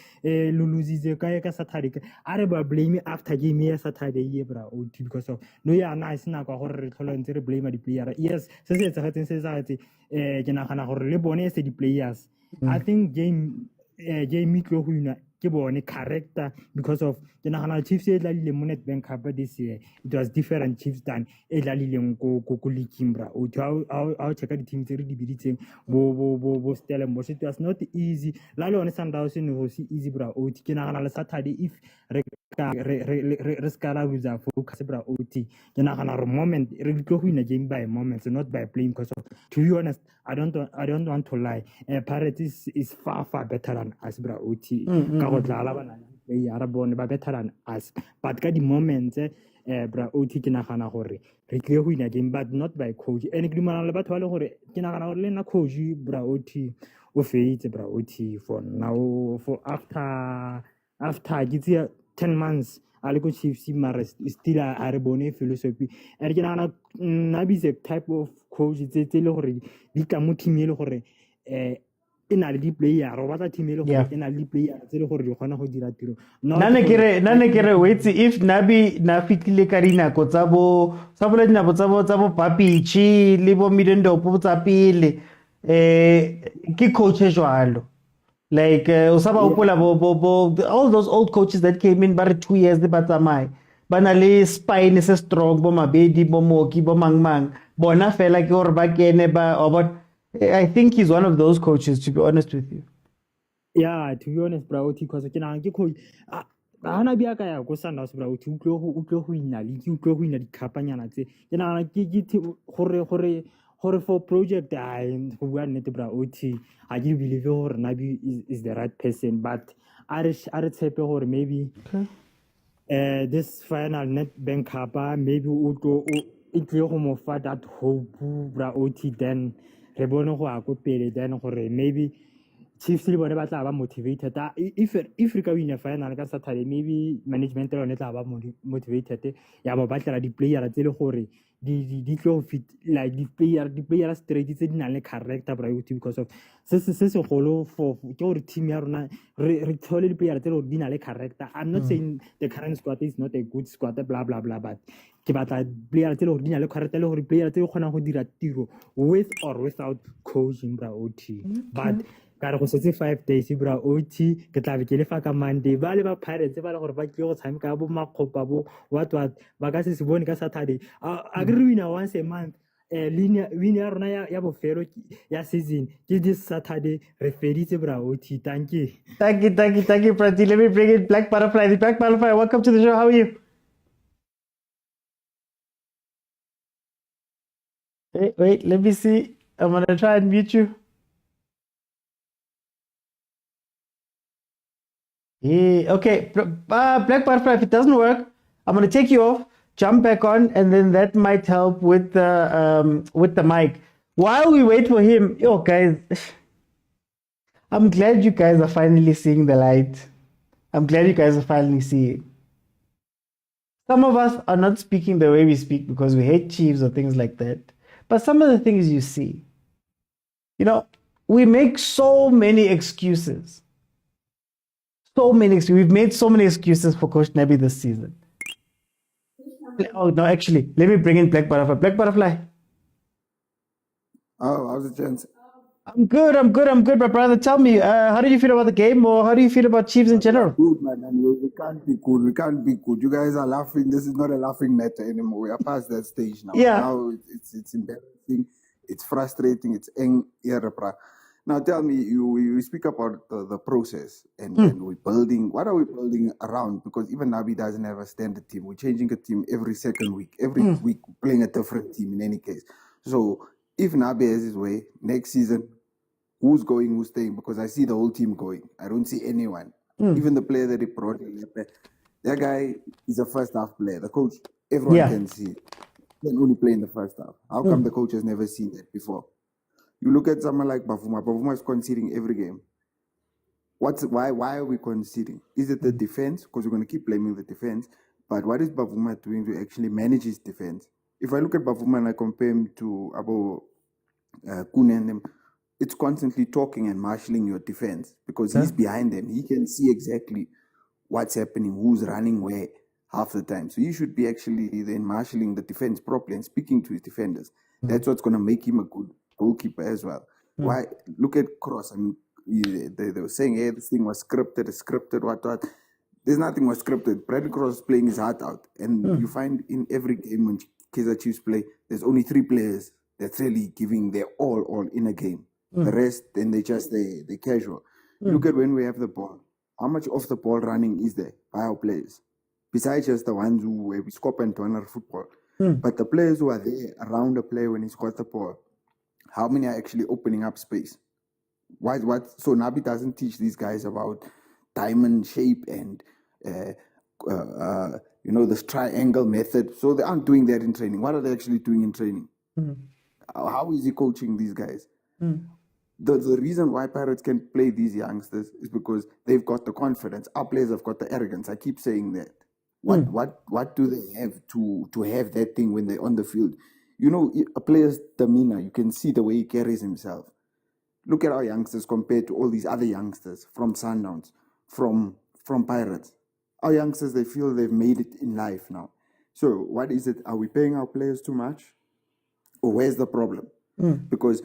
luluzize ka Saturday a re ba blame after game ya Saturday ye bra Oti because of no ya na isina kwa gore re tlhola ntse re blame di player yes se etsegetseng se ke nagana gore le bone se di players I think game tlo go ina ke bone character because of ke nagana Chiefs e tlalile mo Nedbank Cup this year it was different Chiefs than e tlalileng ko league bra o check di team tse re di biditseng bo Stellenbosch it was not easy la le one Sundowns ne go se easy bra Oti ke nagana le Saturday if re skala with focus bra Oti ke nagana re moment re tlo go ina game by moments not by playing because of to be honest I don't want to lie Pirates is far better than us bra Oti ka go dlala bana ya ra bone ba better than us but ka di moments bra Oti ke nagana gore re tle go ina game but not by coach and ke dimana le batho ba le gore ke nagana gore le nna coach bra Oti o feitse bra Oti for now for after gitsia 10 months ale ko Chiefs mara still a re bone philosophy and ke nagana Nabi is a type of coach tse le gore di ka mo team le gore ina le di player ro batla team le gore ina le di player tse le gore di gona go dira tiro
nane kere wait if Nabi na fitlile ka dinako tsa bo dinako tsa bo Papichi le bo Midendo po tsa pele ke coach jwalo like usaba upola all those old coaches that came in bare 2 years de batsamai bana le spine se strong bo Mabedi bo Moki bo Mangmang bona fela ke gore ba kene ba about I think he's one of those coaches to be honest with you
yeah to be honest bra Oti because ke nang ke coach ana bia ka ya go Sundowns bra Oti utlo go ina le ke utlo go ina di kapanyana tse ke nang ke gore for project I go bua nnete bra Oti I do believe gore Nabi is the right person but are tshepe gore maybe this final Nedbank Cup maybe it will go more for that hope bra Oti then re bone go a go pele then gore maybe Chiefs le bone ba tla ba motivated if re ka win final ka Saturday maybe management le tla ba motivated ya ba batlela di player tse le gore di tlo fit like di player straight tse di nang le character bra Oti because of se golo for ke gore team ya rona re thole di player tse di nang le character I'm not saying the current squad is not a good squad blah blah blah but ke batla player tse di nang le character le gore player tse di kgona go dira tiro with or without coaching bra Oti but ka re go setse 5 days bra OT ke tla be ke le fa ka Monday ba le ba Pirates ba le gore ba tlile go tshameka bo makgopa bo what ba ka se bone ka Saturday a re winner once a month linear ya rona ya bofelo ya season ke this Saturday re feditse bra OT. Thank you
Prati. Let me bring in Black Butterfly. The Black Butterfly, welcome to the show. How are you? Hey, wait, let me see. I'm gonna try and mute you. Yeah, okay. Black Butterfly, if it doesn't work, I'm gonna take you off, jump back on, and then that might help with the mic. While we wait for him, yo guys, I'm glad you guys are finally seeing the light. I'm glad you guys are finally seeing. Some of us are not speaking the way we speak because we hate Chiefs or things like that. But some of the things you see, you know, we make so many excuses. We've made so many excuses for Coach Nabi this season. Oh, no, actually, let me bring in Black Butterfly. Black Butterfly.
Oh, how's it, gents?
I'm good, my brother. Tell me, how do you feel about the game, or how do you feel about Chiefs in general?
Good, man. And we can't be good. We can't be good. You guys are laughing. This is not a laughing matter anymore. We are past that stage now.
Yeah.
Now it's embarrassing. It's frustrating. It's irreparable. Now tell me, you speak about the process and we're building. What are we building around? Because even Nabi doesn't have a standard team. We're changing a team every second week. Every week playing a different team in any case. So if Nabi has his way, next season, who's going, who's staying? Because I see the whole team going. I don't see anyone. Even the player that he brought, that guy is a first half player. The coach, everyone can see. He can only play in the first half. How come the coach has never seen that before? You look at someone like Bafuma. Bafuma is conceding every game. Why are we conceding? Is it the defense? Because we're going to keep blaming the defense. But what is Bafuma doing to actually manage his defense? If I look at Bafuma and I compare him to Abo Kune and them, it's constantly talking and marshalling your defense because he's behind them. He can see exactly what's happening, who's running where half the time. So he should be actually then marshalling the defense properly and speaking to his defenders. That's what's going to make him a good goalkeeper as well. Why? Look at Cross. I mean, they were saying, hey, this thing was scripted, what. There's nothing was scripted. Bradley Cross is playing his heart out. And you find in every game when Kaizer Chiefs play, there's only 3 players that's really giving their all in a game. The rest, then they casual. Look at when we have the ball. How much off the ball running is there by our players? Besides just the ones who we scope and turn our football. But the players who are there around the player when he scores the ball, how many are actually opening up space? So Nabi doesn't teach these guys about diamond shape and this triangle method. So they aren't doing that in training. What are they actually doing in training? How is he coaching these guys? The reason why Pirates can play these youngsters is because they've got the confidence. Our players have got the arrogance. I keep saying that. What do they have to have that thing when they're on the field? You know, a player's demeanor, you can see the way he carries himself. Look at our youngsters compared to all these other youngsters from Sundowns, from Pirates. Our youngsters, they feel they've made it in life now. So what is it? Are we paying our players too much? Or where's the problem? Because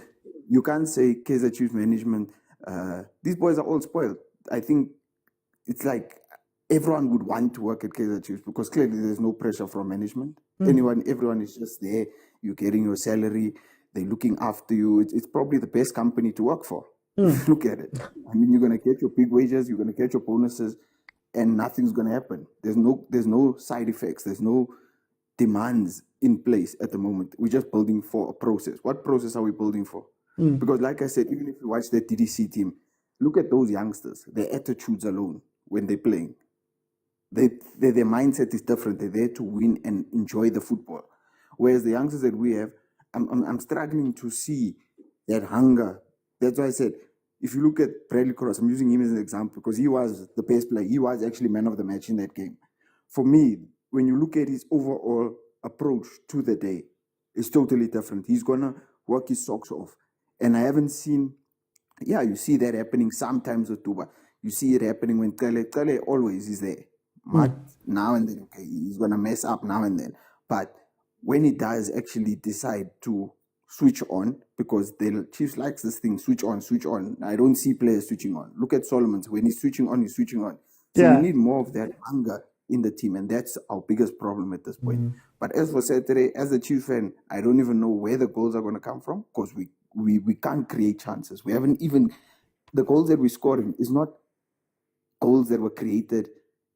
you can't say Kaizer Chiefs management, these boys are all spoiled. I think it's like everyone would want to work at Kaizer Chiefs because clearly there's no pressure from management. Everyone is just there. You're getting your salary. They're looking after you. It's probably the best company to work for. Look at it. I mean, you're going to get your big wages. You're going to get your bonuses and nothing's going to happen. There's no side effects. There's no demands in place at the moment. We're just building for a process. What process are we building for? Because like I said, even if you watch the TDC team, look at those youngsters, their attitudes alone when they're playing. Their mindset is different. They're there to win and enjoy the football. Whereas the youngsters that we have, I'm struggling to see that hunger. That's why I said, if you look at Bradley Cross, I'm using him as an example because he was the best player. He was actually man of the match in that game. For me, when you look at his overall approach to the day, it's totally different. He's going to work his socks off. And I haven't seen, you see that happening sometimes with Tuba. You see it happening when Kale always is there. Now and then, okay, he's going to mess up now and then. But when he does actually decide to switch on, because the Chiefs likes this thing, switch on, switch on. I don't see players switching on. Look at Solomon's. When he's switching on, he's switching on. So
Yeah.
we need more of that hunger in the team, and that's our biggest problem at this point. But as for Saturday, as a Chiefs fan, I don't even know where the goals are going to come from, because we can't create chances. We haven't even, the goals that we're scoring is not goals that were created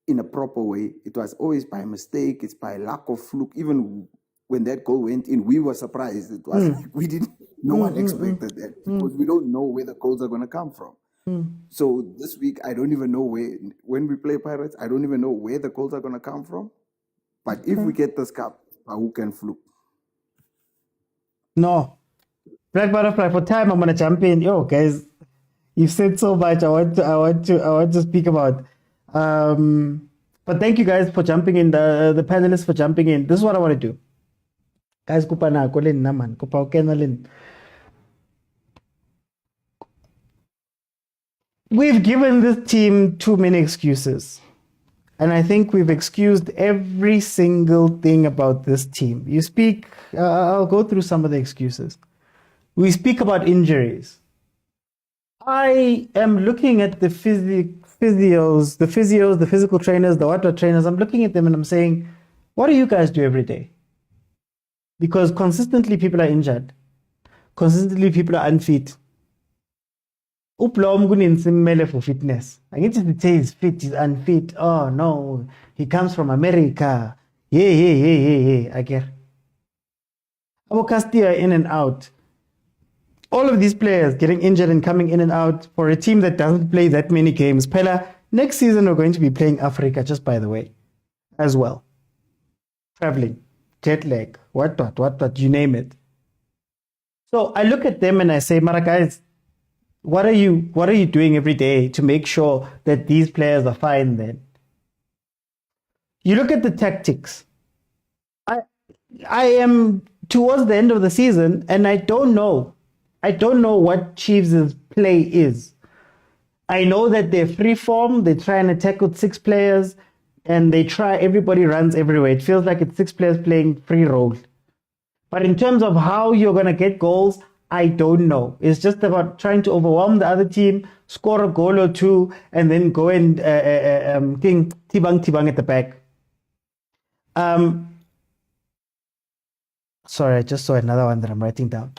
in a proper way. It was always by mistake. It's by lack of fluke. Even when that goal went in, we were surprised. It was like we didn't. No one expected that, because we don't know where the goals are going to come from. So this week, I don't even know when we play Pirates, I don't even know where the goals are going to come from. But if we get this cup, who can fluke?
No. Black Butterfly, for time, I'm going to jump in. Yo, guys, you've said so much I want to speak about. But thank you guys for jumping in, the panelists for jumping in. This is what I want to do. Guys, kupa na ko lin naman, kupa ukena lin. We've given this team too many excuses. And I think we've excused every single thing about this team. You speak, I'll go through some of the excuses. We speak about injuries. I am looking at the physios, the physical trainers, the what trainers. I'm looking at them and I'm saying, what do you guys do every day? Because consistently people are injured. Consistently people are unfit. Uplom kuninsimele for fitness. I get to say he's fit, he's unfit. Oh no, he comes from America. Yeah. I get. Our Castilla in and out. All of these players getting injured and coming in and out for a team that doesn't play that many games. Pella, next season we're going to be playing Africa, just by the way, as well. Traveling, jet lag, what, you name it. So I look at them and I say, Mara guys, what are you doing every day to make sure that these players are fine then? You look at the tactics. I am towards the end of the season and I don't know what Chiefs' play is. I know that they're free form, they try and attack with 6 players, and everybody runs everywhere. It feels like it's 6 players playing free role. But in terms of how you're going to get goals, I don't know. It's just about trying to overwhelm the other team, score a goal or two, and then go and tibang at the back. Sorry, I just saw another one that I'm writing down.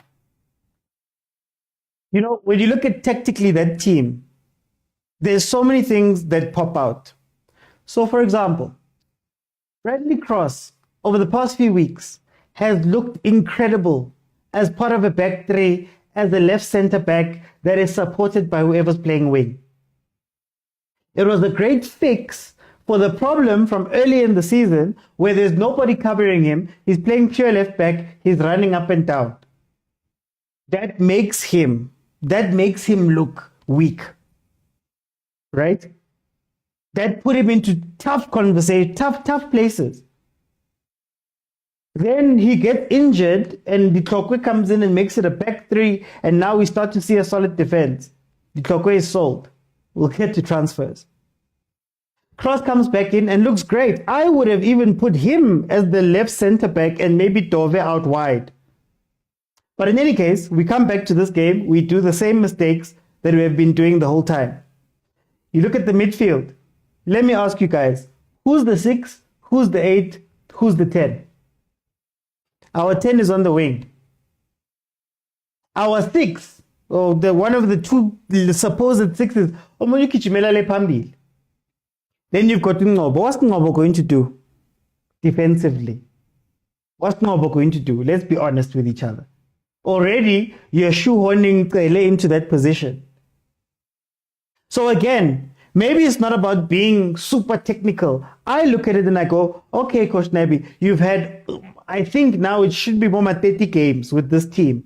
You know, when you look at tactically that team, there's so many things that pop out. So, for example, Bradley Cross, over the past few weeks, has looked incredible as part of a back three, as a left center back that is supported by whoever's playing wing. It was a great fix for the problem from early in the season where there's nobody covering him. He's playing pure left back. He's running up and down. That makes him look weak, right? That put him into tough conversation, tough places. Then he gets injured and Ditlokwe comes in and makes it a back three, and now we start to see a solid defense. Ditlokwe is sold. We'll get to transfers. Cross comes back in and looks great. I would have even put him as the left center back and maybe Dove out wide. But in any case, we come back to this game, we do the same mistakes that we have been doing the whole time. You look at the midfield. Let me ask you guys, who's the 6? Who's the 8? Who's the 10? Our 10 is on the wing. Our 6, one of the 2 supposed 6s, then you've got Ngobo. What's Ngobo going to do defensively? What's Ngobo going to do? Let's be honest with each other. Already, you're shoehorning Kele into that position. So again, maybe it's not about being super technical. I look at it and I go, okay, Coach Nabi, you've had, I think now it should be more than 30 games with this team.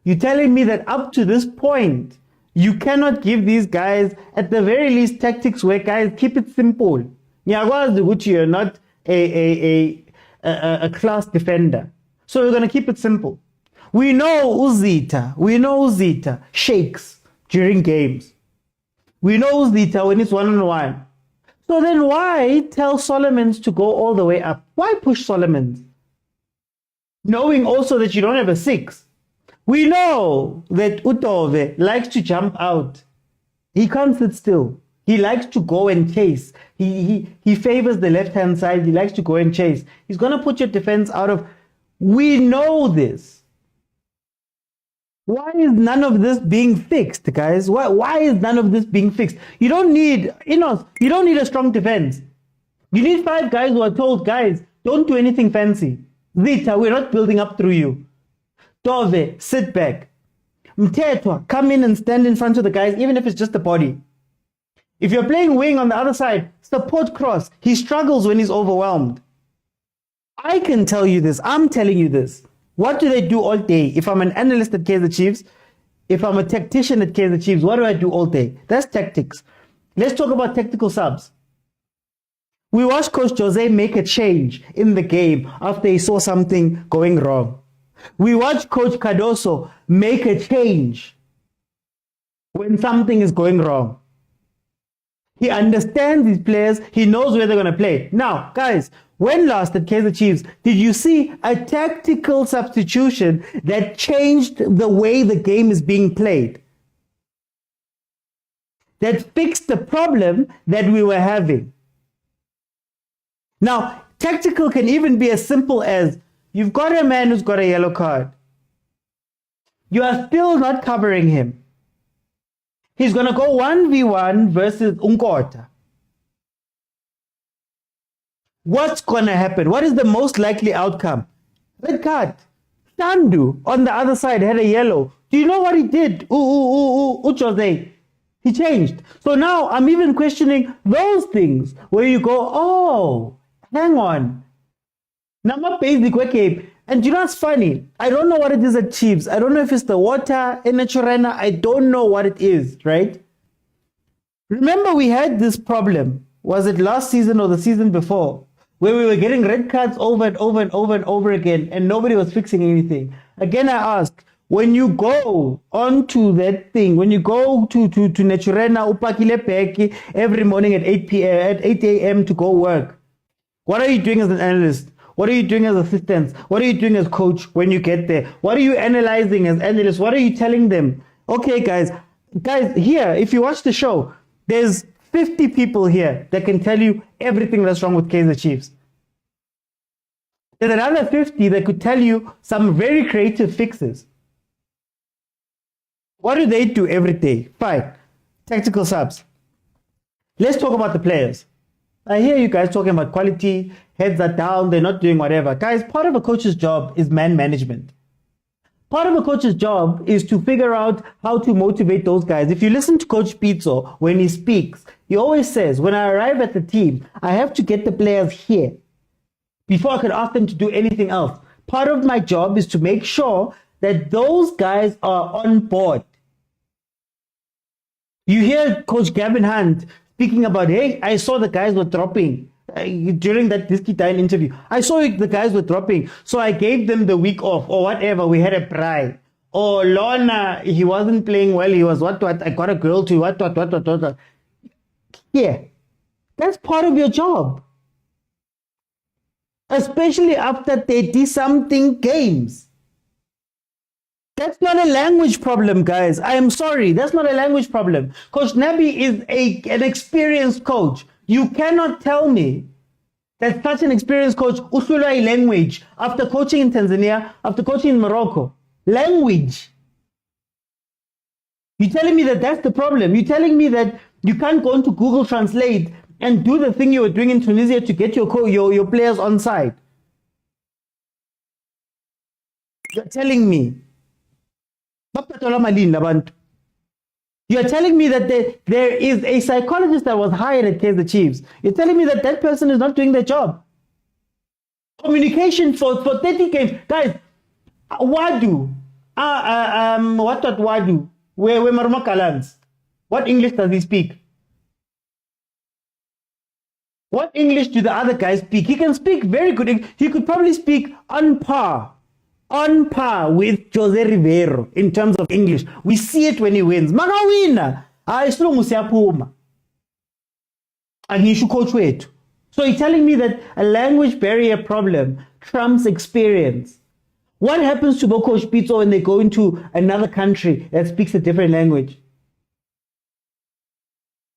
You're telling me that up to this point, you cannot give these guys, at the very least, tactics where guys keep it simple. You're not a class defender. So we're going to keep it simple. We know Uzita shakes during games. We know Uzita when it's one-on-one. So then why tell Solomons to go all the way up? Why push Solomons? knowing also that you don't have a 6. We know that Utove likes to jump out. He can't sit still. He likes to go and chase. He favors the left-hand side. He likes to go and chase. He's going to put your defense out of... We know this. Why is none of this being fixed, guys? Why is none of this being fixed? You don't need, you don't need a strong defense. You need 5 guys who are told, guys, don't do anything fancy. Zita, we're not building up through you. Tove, sit back. Mtetwa, come in and stand in front of the guys, even if it's just the body. If you're playing wing on the other side, support cross. He struggles when he's overwhelmed. I can tell you this. I'm telling you this. What do they do all day? If I'm an analyst at Kaizer Chiefs, if I'm a tactician at Kaizer Chiefs, what do I do all day? That's tactics. Let's talk about tactical subs. We watched Coach Jose make a change in the game after he saw something going wrong. We watched Coach Cardoso make a change when something is going wrong. He understands these players. He knows where they're going to play. Now, guys, when last at Kaizer Chiefs did you see a tactical substitution that changed the way the game is being played? That fixed the problem that we were having. Now, tactical can even be as simple as you've got a man who's got a yellow card. You are still not covering him. He's going to go 1v1 versus Unkota. What's going to happen? What is the most likely outcome? Red card. Sandu on the other side had a yellow. Do you know what he did? Jose. He changed. So now I'm even questioning those things where you go, oh, hang on. Now my basic game. And you know what's funny? I don't know what it is at Chiefs. I don't know if it's the water in Chorena. I don't know what it is, right? Remember we had this problem. Was it last season or the season before? Where we were getting red cards over and over and over and over again and nobody was fixing anything. Again, I ask, when you go onto that thing, when you go to Naturena, Upakile Peki every morning at 8 a.m. to go work, what are you doing as an analyst? What are you doing as assistants? What are you doing as coach when you get there? What are you analyzing as analysts? What are you telling them? Okay, guys, here, if you watch the show, there's 50 people here that can tell you everything that's wrong with Kaizer Chiefs. There's another 50 that could tell you some very creative fixes. What do they do every day? Fine. Tactical subs. Let's talk about the players. I hear you guys talking about quality, heads are down, they're not doing whatever. Guys, part of a coach's job is man management. Part of a coach's job is to figure out how to motivate those guys. If you listen to Coach Pitso when he speaks, he always says, when I arrive at the team, I have to get the players here before I can ask them to do anything else. Part of my job is to make sure that those guys are on board. You hear Coach Gavin Hunt speaking about, hey, I saw the guys were dropping during that idiskitv interview. I saw the guys were dropping, so I gave them the week off or whatever. We had a pry. Or Lorna, he wasn't playing well. He was what, I got a girl to what. Yeah, that's part of your job. Especially after 30-something games. That's not a language problem, guys. I am sorry. That's not a language problem. Coach Nabi is an experienced coach. You cannot tell me that such an experienced coach usulwa language after coaching in Tanzania, after coaching in Morocco. Language. You're telling me that that's the problem. You're telling me that you can't go into Google Translate and do the thing you were doing in Tunisia to get your players on side. You're telling me. You're telling me that there is a psychologist that was hired at Kaizer Chiefs. You're telling me that that person is not doing their job. Communication for 30 games. Guys, Wadu. Wadu? Where Marumaka lands. What English does he speak? What English do the other guys speak? He can speak very good English. He could probably speak on par with Jose Rivero in terms of English. We see it when he wins. Magawina. And he should coach weight. So you're telling me that a language barrier problem trumps experience. What happens to Coach Pitso when they go into another country that speaks a different language?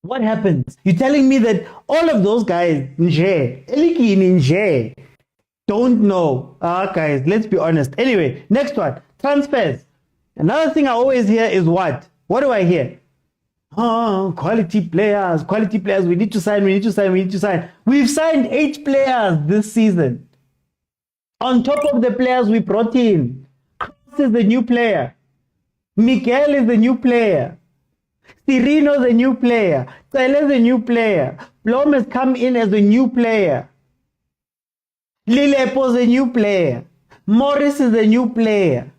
What happens? You're telling me that all of those guys, don't know. Guys, let's be honest. Anyway, next one. Transfers. Another thing I always hear is what? What do I hear? Oh, quality players. We need to sign. We've signed 8 players this season. On top of the players we brought in. Cross is the new player. Miguel is the new player. Cirino is a new player. Tsele is a new player. Blom has come in as a new player. Lilepo is a new player. Morris is a new player.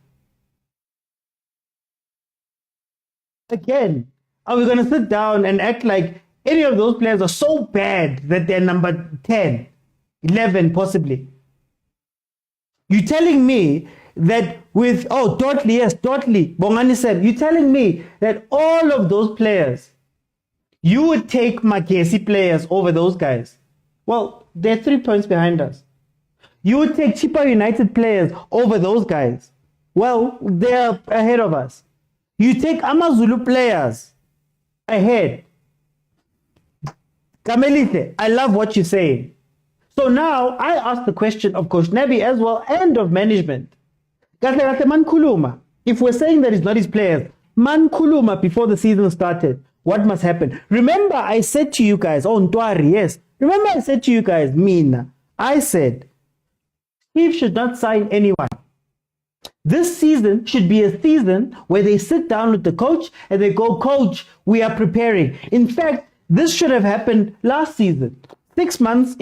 Again, are we going to sit down and act like any of those players are so bad that they're number 10, 11 possibly? You're telling me that with, Dottley, yes, Dottley, Bongani said, you're telling me that all of those players, you would take Makesi players over those guys? Well, they're 3 points behind us. You would take Chipa United players over those guys? Well, they're ahead of us. You take Amazulu players ahead. Kamelite, I love what you're saying. So now I ask the question of Coach Nabi as well and of management. If we're saying that it's not his players, Man Kuluma before the season started, what must happen? Remember I said to you guys, Ntwari, yes. Remember I said to you guys, Mina, I said, Steve should not sign anyone. This season should be a season where they sit down with the coach and they go, Coach, we are preparing. In fact, this should have happened last season. 6 months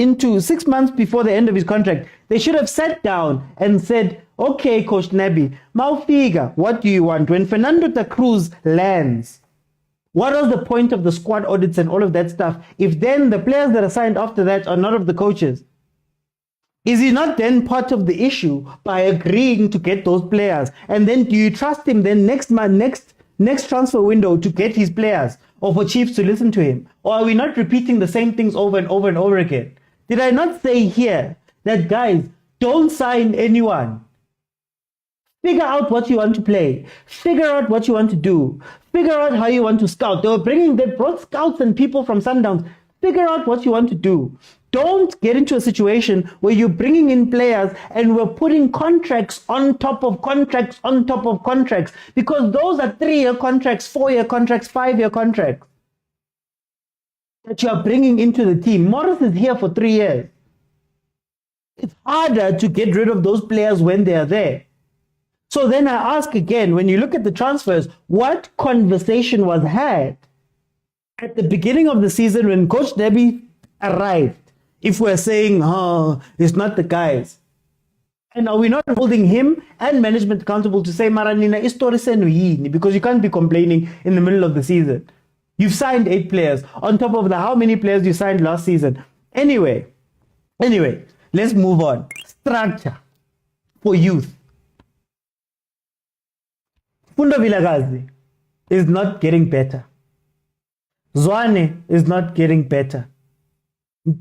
before the end of his contract, they should have sat down and said, okay, Coach Nabi, Maufiga, what do you want? When Fernando da Cruz lands, what was the point of the squad audits and all of that stuff if then the players that are signed after that are not of the coaches? Is he not then part of the issue by agreeing to get those players? And then do you trust him then next transfer window to get his players or for Chiefs to listen to him? Or are we not repeating the same things over and over and over again? Did I not say here that, guys, don't sign anyone? Figure out what you want to play. Figure out what you want to do. Figure out how you want to scout. They brought scouts and people from Sundowns. Figure out what you want to do. Don't get into a situation where you're bringing in players and we're putting contracts on top of contracts on top of contracts, because those are 3-year contracts, 4-year contracts, 5-year contracts that you are bringing into the team. Morris is here for 3 years. It's harder to get rid of those players when they are there. So then I ask again, when you look at the transfers, what conversation was had at the beginning of the season when Coach Nabi arrived? If we're saying, it's not the guys. And are we not holding him and management accountable to say, Maranina, because you can't be complaining in the middle of the season. You've signed 8 players on top of the how many players you signed last season. Anyway, let's move on. Structure for youth. Fundo Vilakazi is not getting better. Tshwane is not getting better.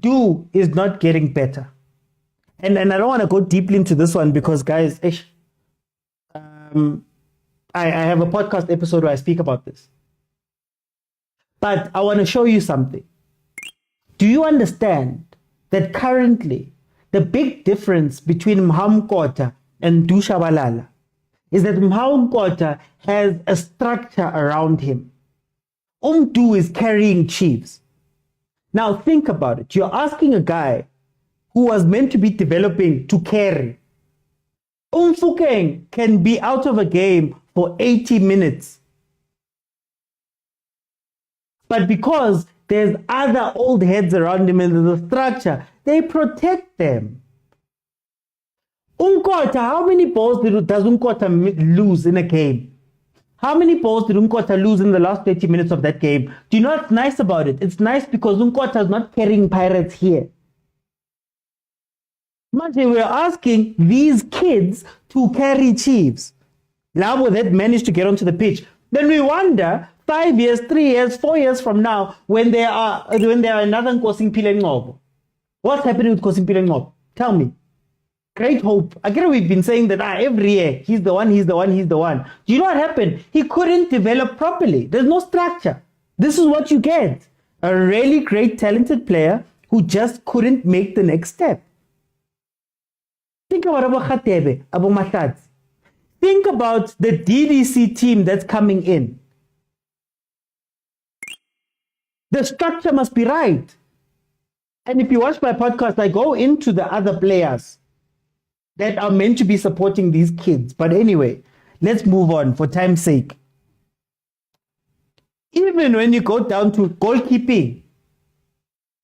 Do is not getting better. And I don't want to go deeply into this one because, guys, I have a podcast episode where I speak about this. But I want to show you something. Do you understand that currently the big difference between Mhamkota and Dushabalala is that Mhamkota has a structure around him. Du is carrying Chiefs. Now think about it. You're asking a guy who was meant to be developing to carry. Fukeng can be out of a game for 80 minutes. But because there's other old heads around him and there's a structure, they protect them. Unkota, how many balls does Unkota lose in a game? How many balls did Unkota lose in the last 30 minutes of that game? Do you know what's nice about it? It's nice because Unkota is not carrying Pirates here. Imagine we're asking these kids to carry Chiefs. Now that managed to get onto the pitch. Then we wonder, 5 years, 3 years, 4 years from now, when they are another Nkosi Mpile Ngobo. What's happening with Nkosi Mpile Ngobo? Tell me. great hope. Again, we've been saying that every year, he's the one. Do you know what happened? He couldn't develop properly. There's no structure. This is what you get. A really great, talented player who just couldn't make the next step. Think about Abu Khatebe, Abu Mahad. Think about the DDC team that's coming in. The structure must be right. And if you watch my podcast, I go into the other players that are meant to be supporting these kids. But anyway, let's move on for time's sake. Even when you go down to goalkeeping,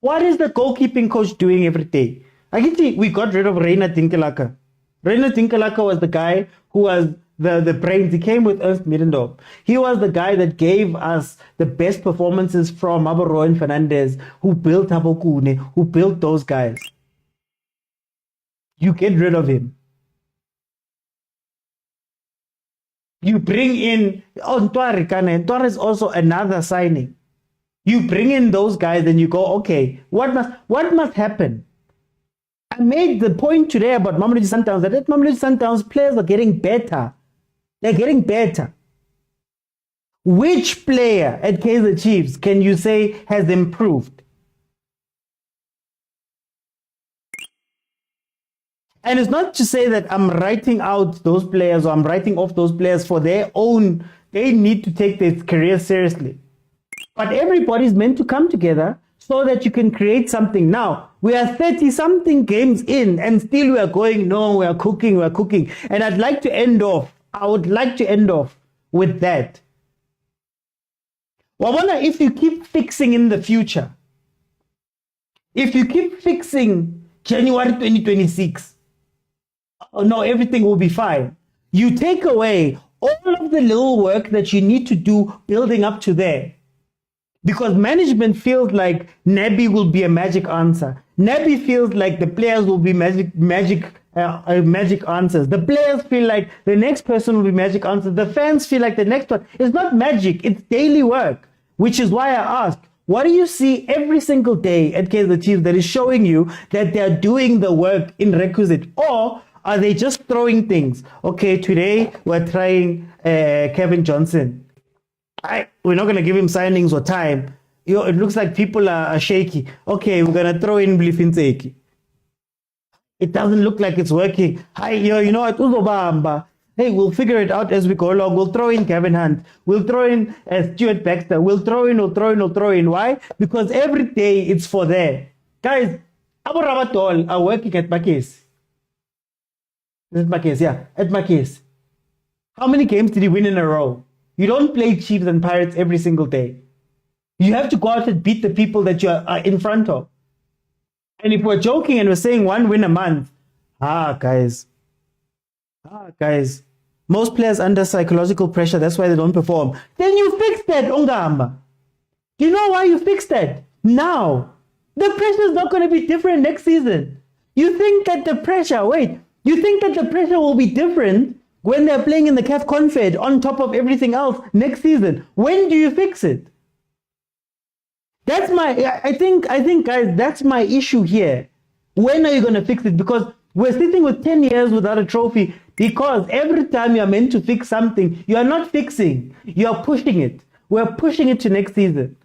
what is the goalkeeping coach doing every day? I can see we got rid of Reina Tinkelaka. Reina Tinkelaka was the guy who was the brains. He came with Ernst Middendorf. He was the guy that gave us the best performances from Mabaro and Fernandez, who built Abokune, who built those guys. You get rid of him. You bring in Ntwari Kane. Ntwari is also another signing. You bring in those guys and you go, okay, what must happen? I made the point today about Mamelodi Sundowns that at Mamelodi Sundowns players are getting better. They're getting better. Which player at Kaizer Chiefs can you say has improved? And it's not to say that I'm writing out those players or I'm writing off those players for their own. They need to take their career seriously. But everybody's meant to come together so that you can create something. Now, we are 30-something games in and still we are going, no, we are cooking. And I would like to end off with that. Well, I wonder if you keep fixing in the future, if you keep fixing January 2026, oh no, everything will be fine. You take away all of the little work that you need to do building up to there. Because management feels like Nabi will be a magic answer. Nabi feels like the players will be magic answers. The players feel like the next person will be magic answers. The fans feel like the next one. It's not magic, it's daily work. Which is why I ask, what do you see every single day at Kaizer Chiefs that is showing you that they're doing the work in requisite? Or are they just throwing things? Okay, today we're trying Kevin Johnson. We're not going to give him signings or time. It looks like people are shaky. Okay, we're going to throw in Blifintseki. It doesn't look like it's working. You know what? Hey, we'll figure it out as we go along. We'll throw in Gavin Hunt. We'll throw in Stuart Baxter. We'll throw in. Why? Because every day it's for there. Guys, Abu Rabatol are working at Makis. At Makis. How many games did he win in a row? You don't play Chiefs and Pirates every single day. You have to go out and beat the people that you are in front of. And if we're joking and we're saying 1 win a month, guys. Most players under psychological pressure, that's why they don't perform. Then you fix that, Ongamba. Do you know why you fix that? Now. The pressure is not going to be different next season. You think that the pressure will be different when they're playing in the CAF Confed on top of everything else next season? When do you fix it? I think guys, that's my issue here. When are you going to fix it? Because we're sitting with 10 years without a trophy because every time you're meant to fix something, you are not fixing, you are pushing it. We're pushing it to next season.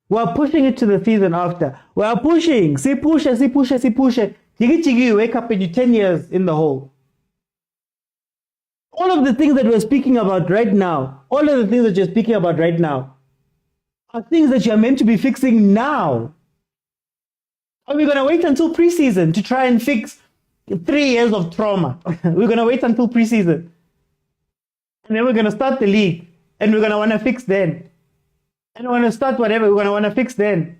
We're pushing it to the season after. We're pushing. See push. You wake up and you're 10 years in the hole. All of the things that we're speaking about right now, are things that you're meant to be fixing now. Are we going to wait until preseason to try and fix 3 years of trauma? We're going to wait until preseason. And then we're going to start the league. And we're going to want to fix then. And we're going to start whatever. We're going to want to fix then.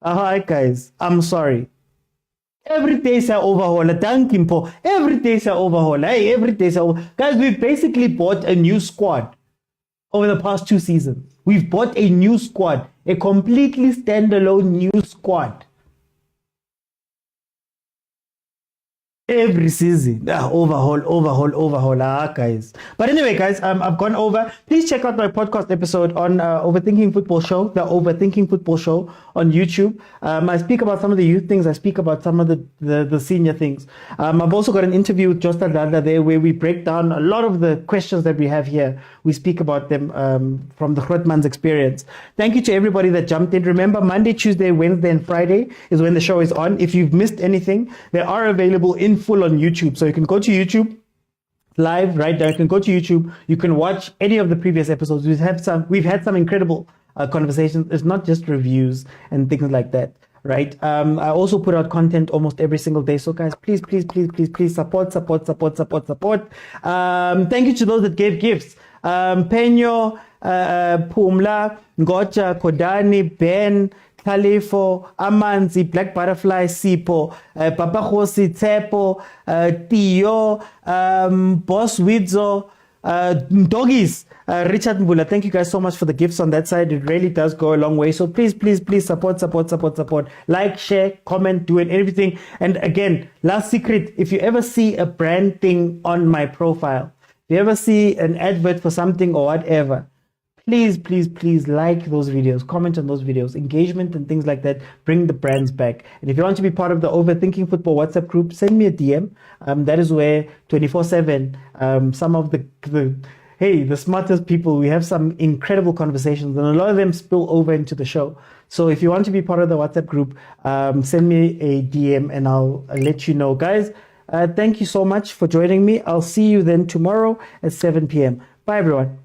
Alright, guys. I'm sorry. Every day is an overhaul. Every day is an overhaul. Guys, we've basically bought a new squad over the past 2 seasons. We've bought a new squad. A completely standalone new squad. every season. Overhaul, guys. But anyway, guys, I've gone over. Please check out my podcast episode on Overthinking Football Show, the Overthinking Football Show on YouTube. I speak about some of the youth things. I speak about some of the senior things. I've also got an interview with Jordaan Milford there where we break down a lot of the questions that we have here. We speak about them from the Grootman's experience. Thank you to everybody that jumped in. Remember, Monday, Tuesday, Wednesday, and Friday is when the show is on. If you've missed anything, they are available in full on YouTube. So you can go to YouTube live right there. You can go to YouTube. You can watch any of the previous episodes. We've had some incredible conversations. It's not just reviews and things like that, right? I also put out content almost every single day. So guys, please support. Thank you to those that gave gifts. Penyo, Pumla, Ngocha, Kodani, Ben, Khalifo, Amanzi, Black Butterfly, Sipo, Papa Khosi, Tsepo, Tio, Boss Widzo, Doggies, Richard Mbula. Thank you guys so much for the gifts on that side. It really does go a long way. So please support. Like, share, comment, do it, everything. And again, last secret, if you ever see a brand thing on my profile, if you ever see an advert for something or whatever, please like those videos, comment on those videos. Engagement and things like that bring the brands back. And if you want to be part of the Overthinking Football WhatsApp group, send me a DM. That is where 24/7 some of the smartest people, we have some incredible conversations, and a lot of them spill over into the show. So if you want to be part of the WhatsApp group, send me a DM and I'll let you know. Guys, thank you so much for joining me. I'll see you then tomorrow at 7 p.m. Bye everyone.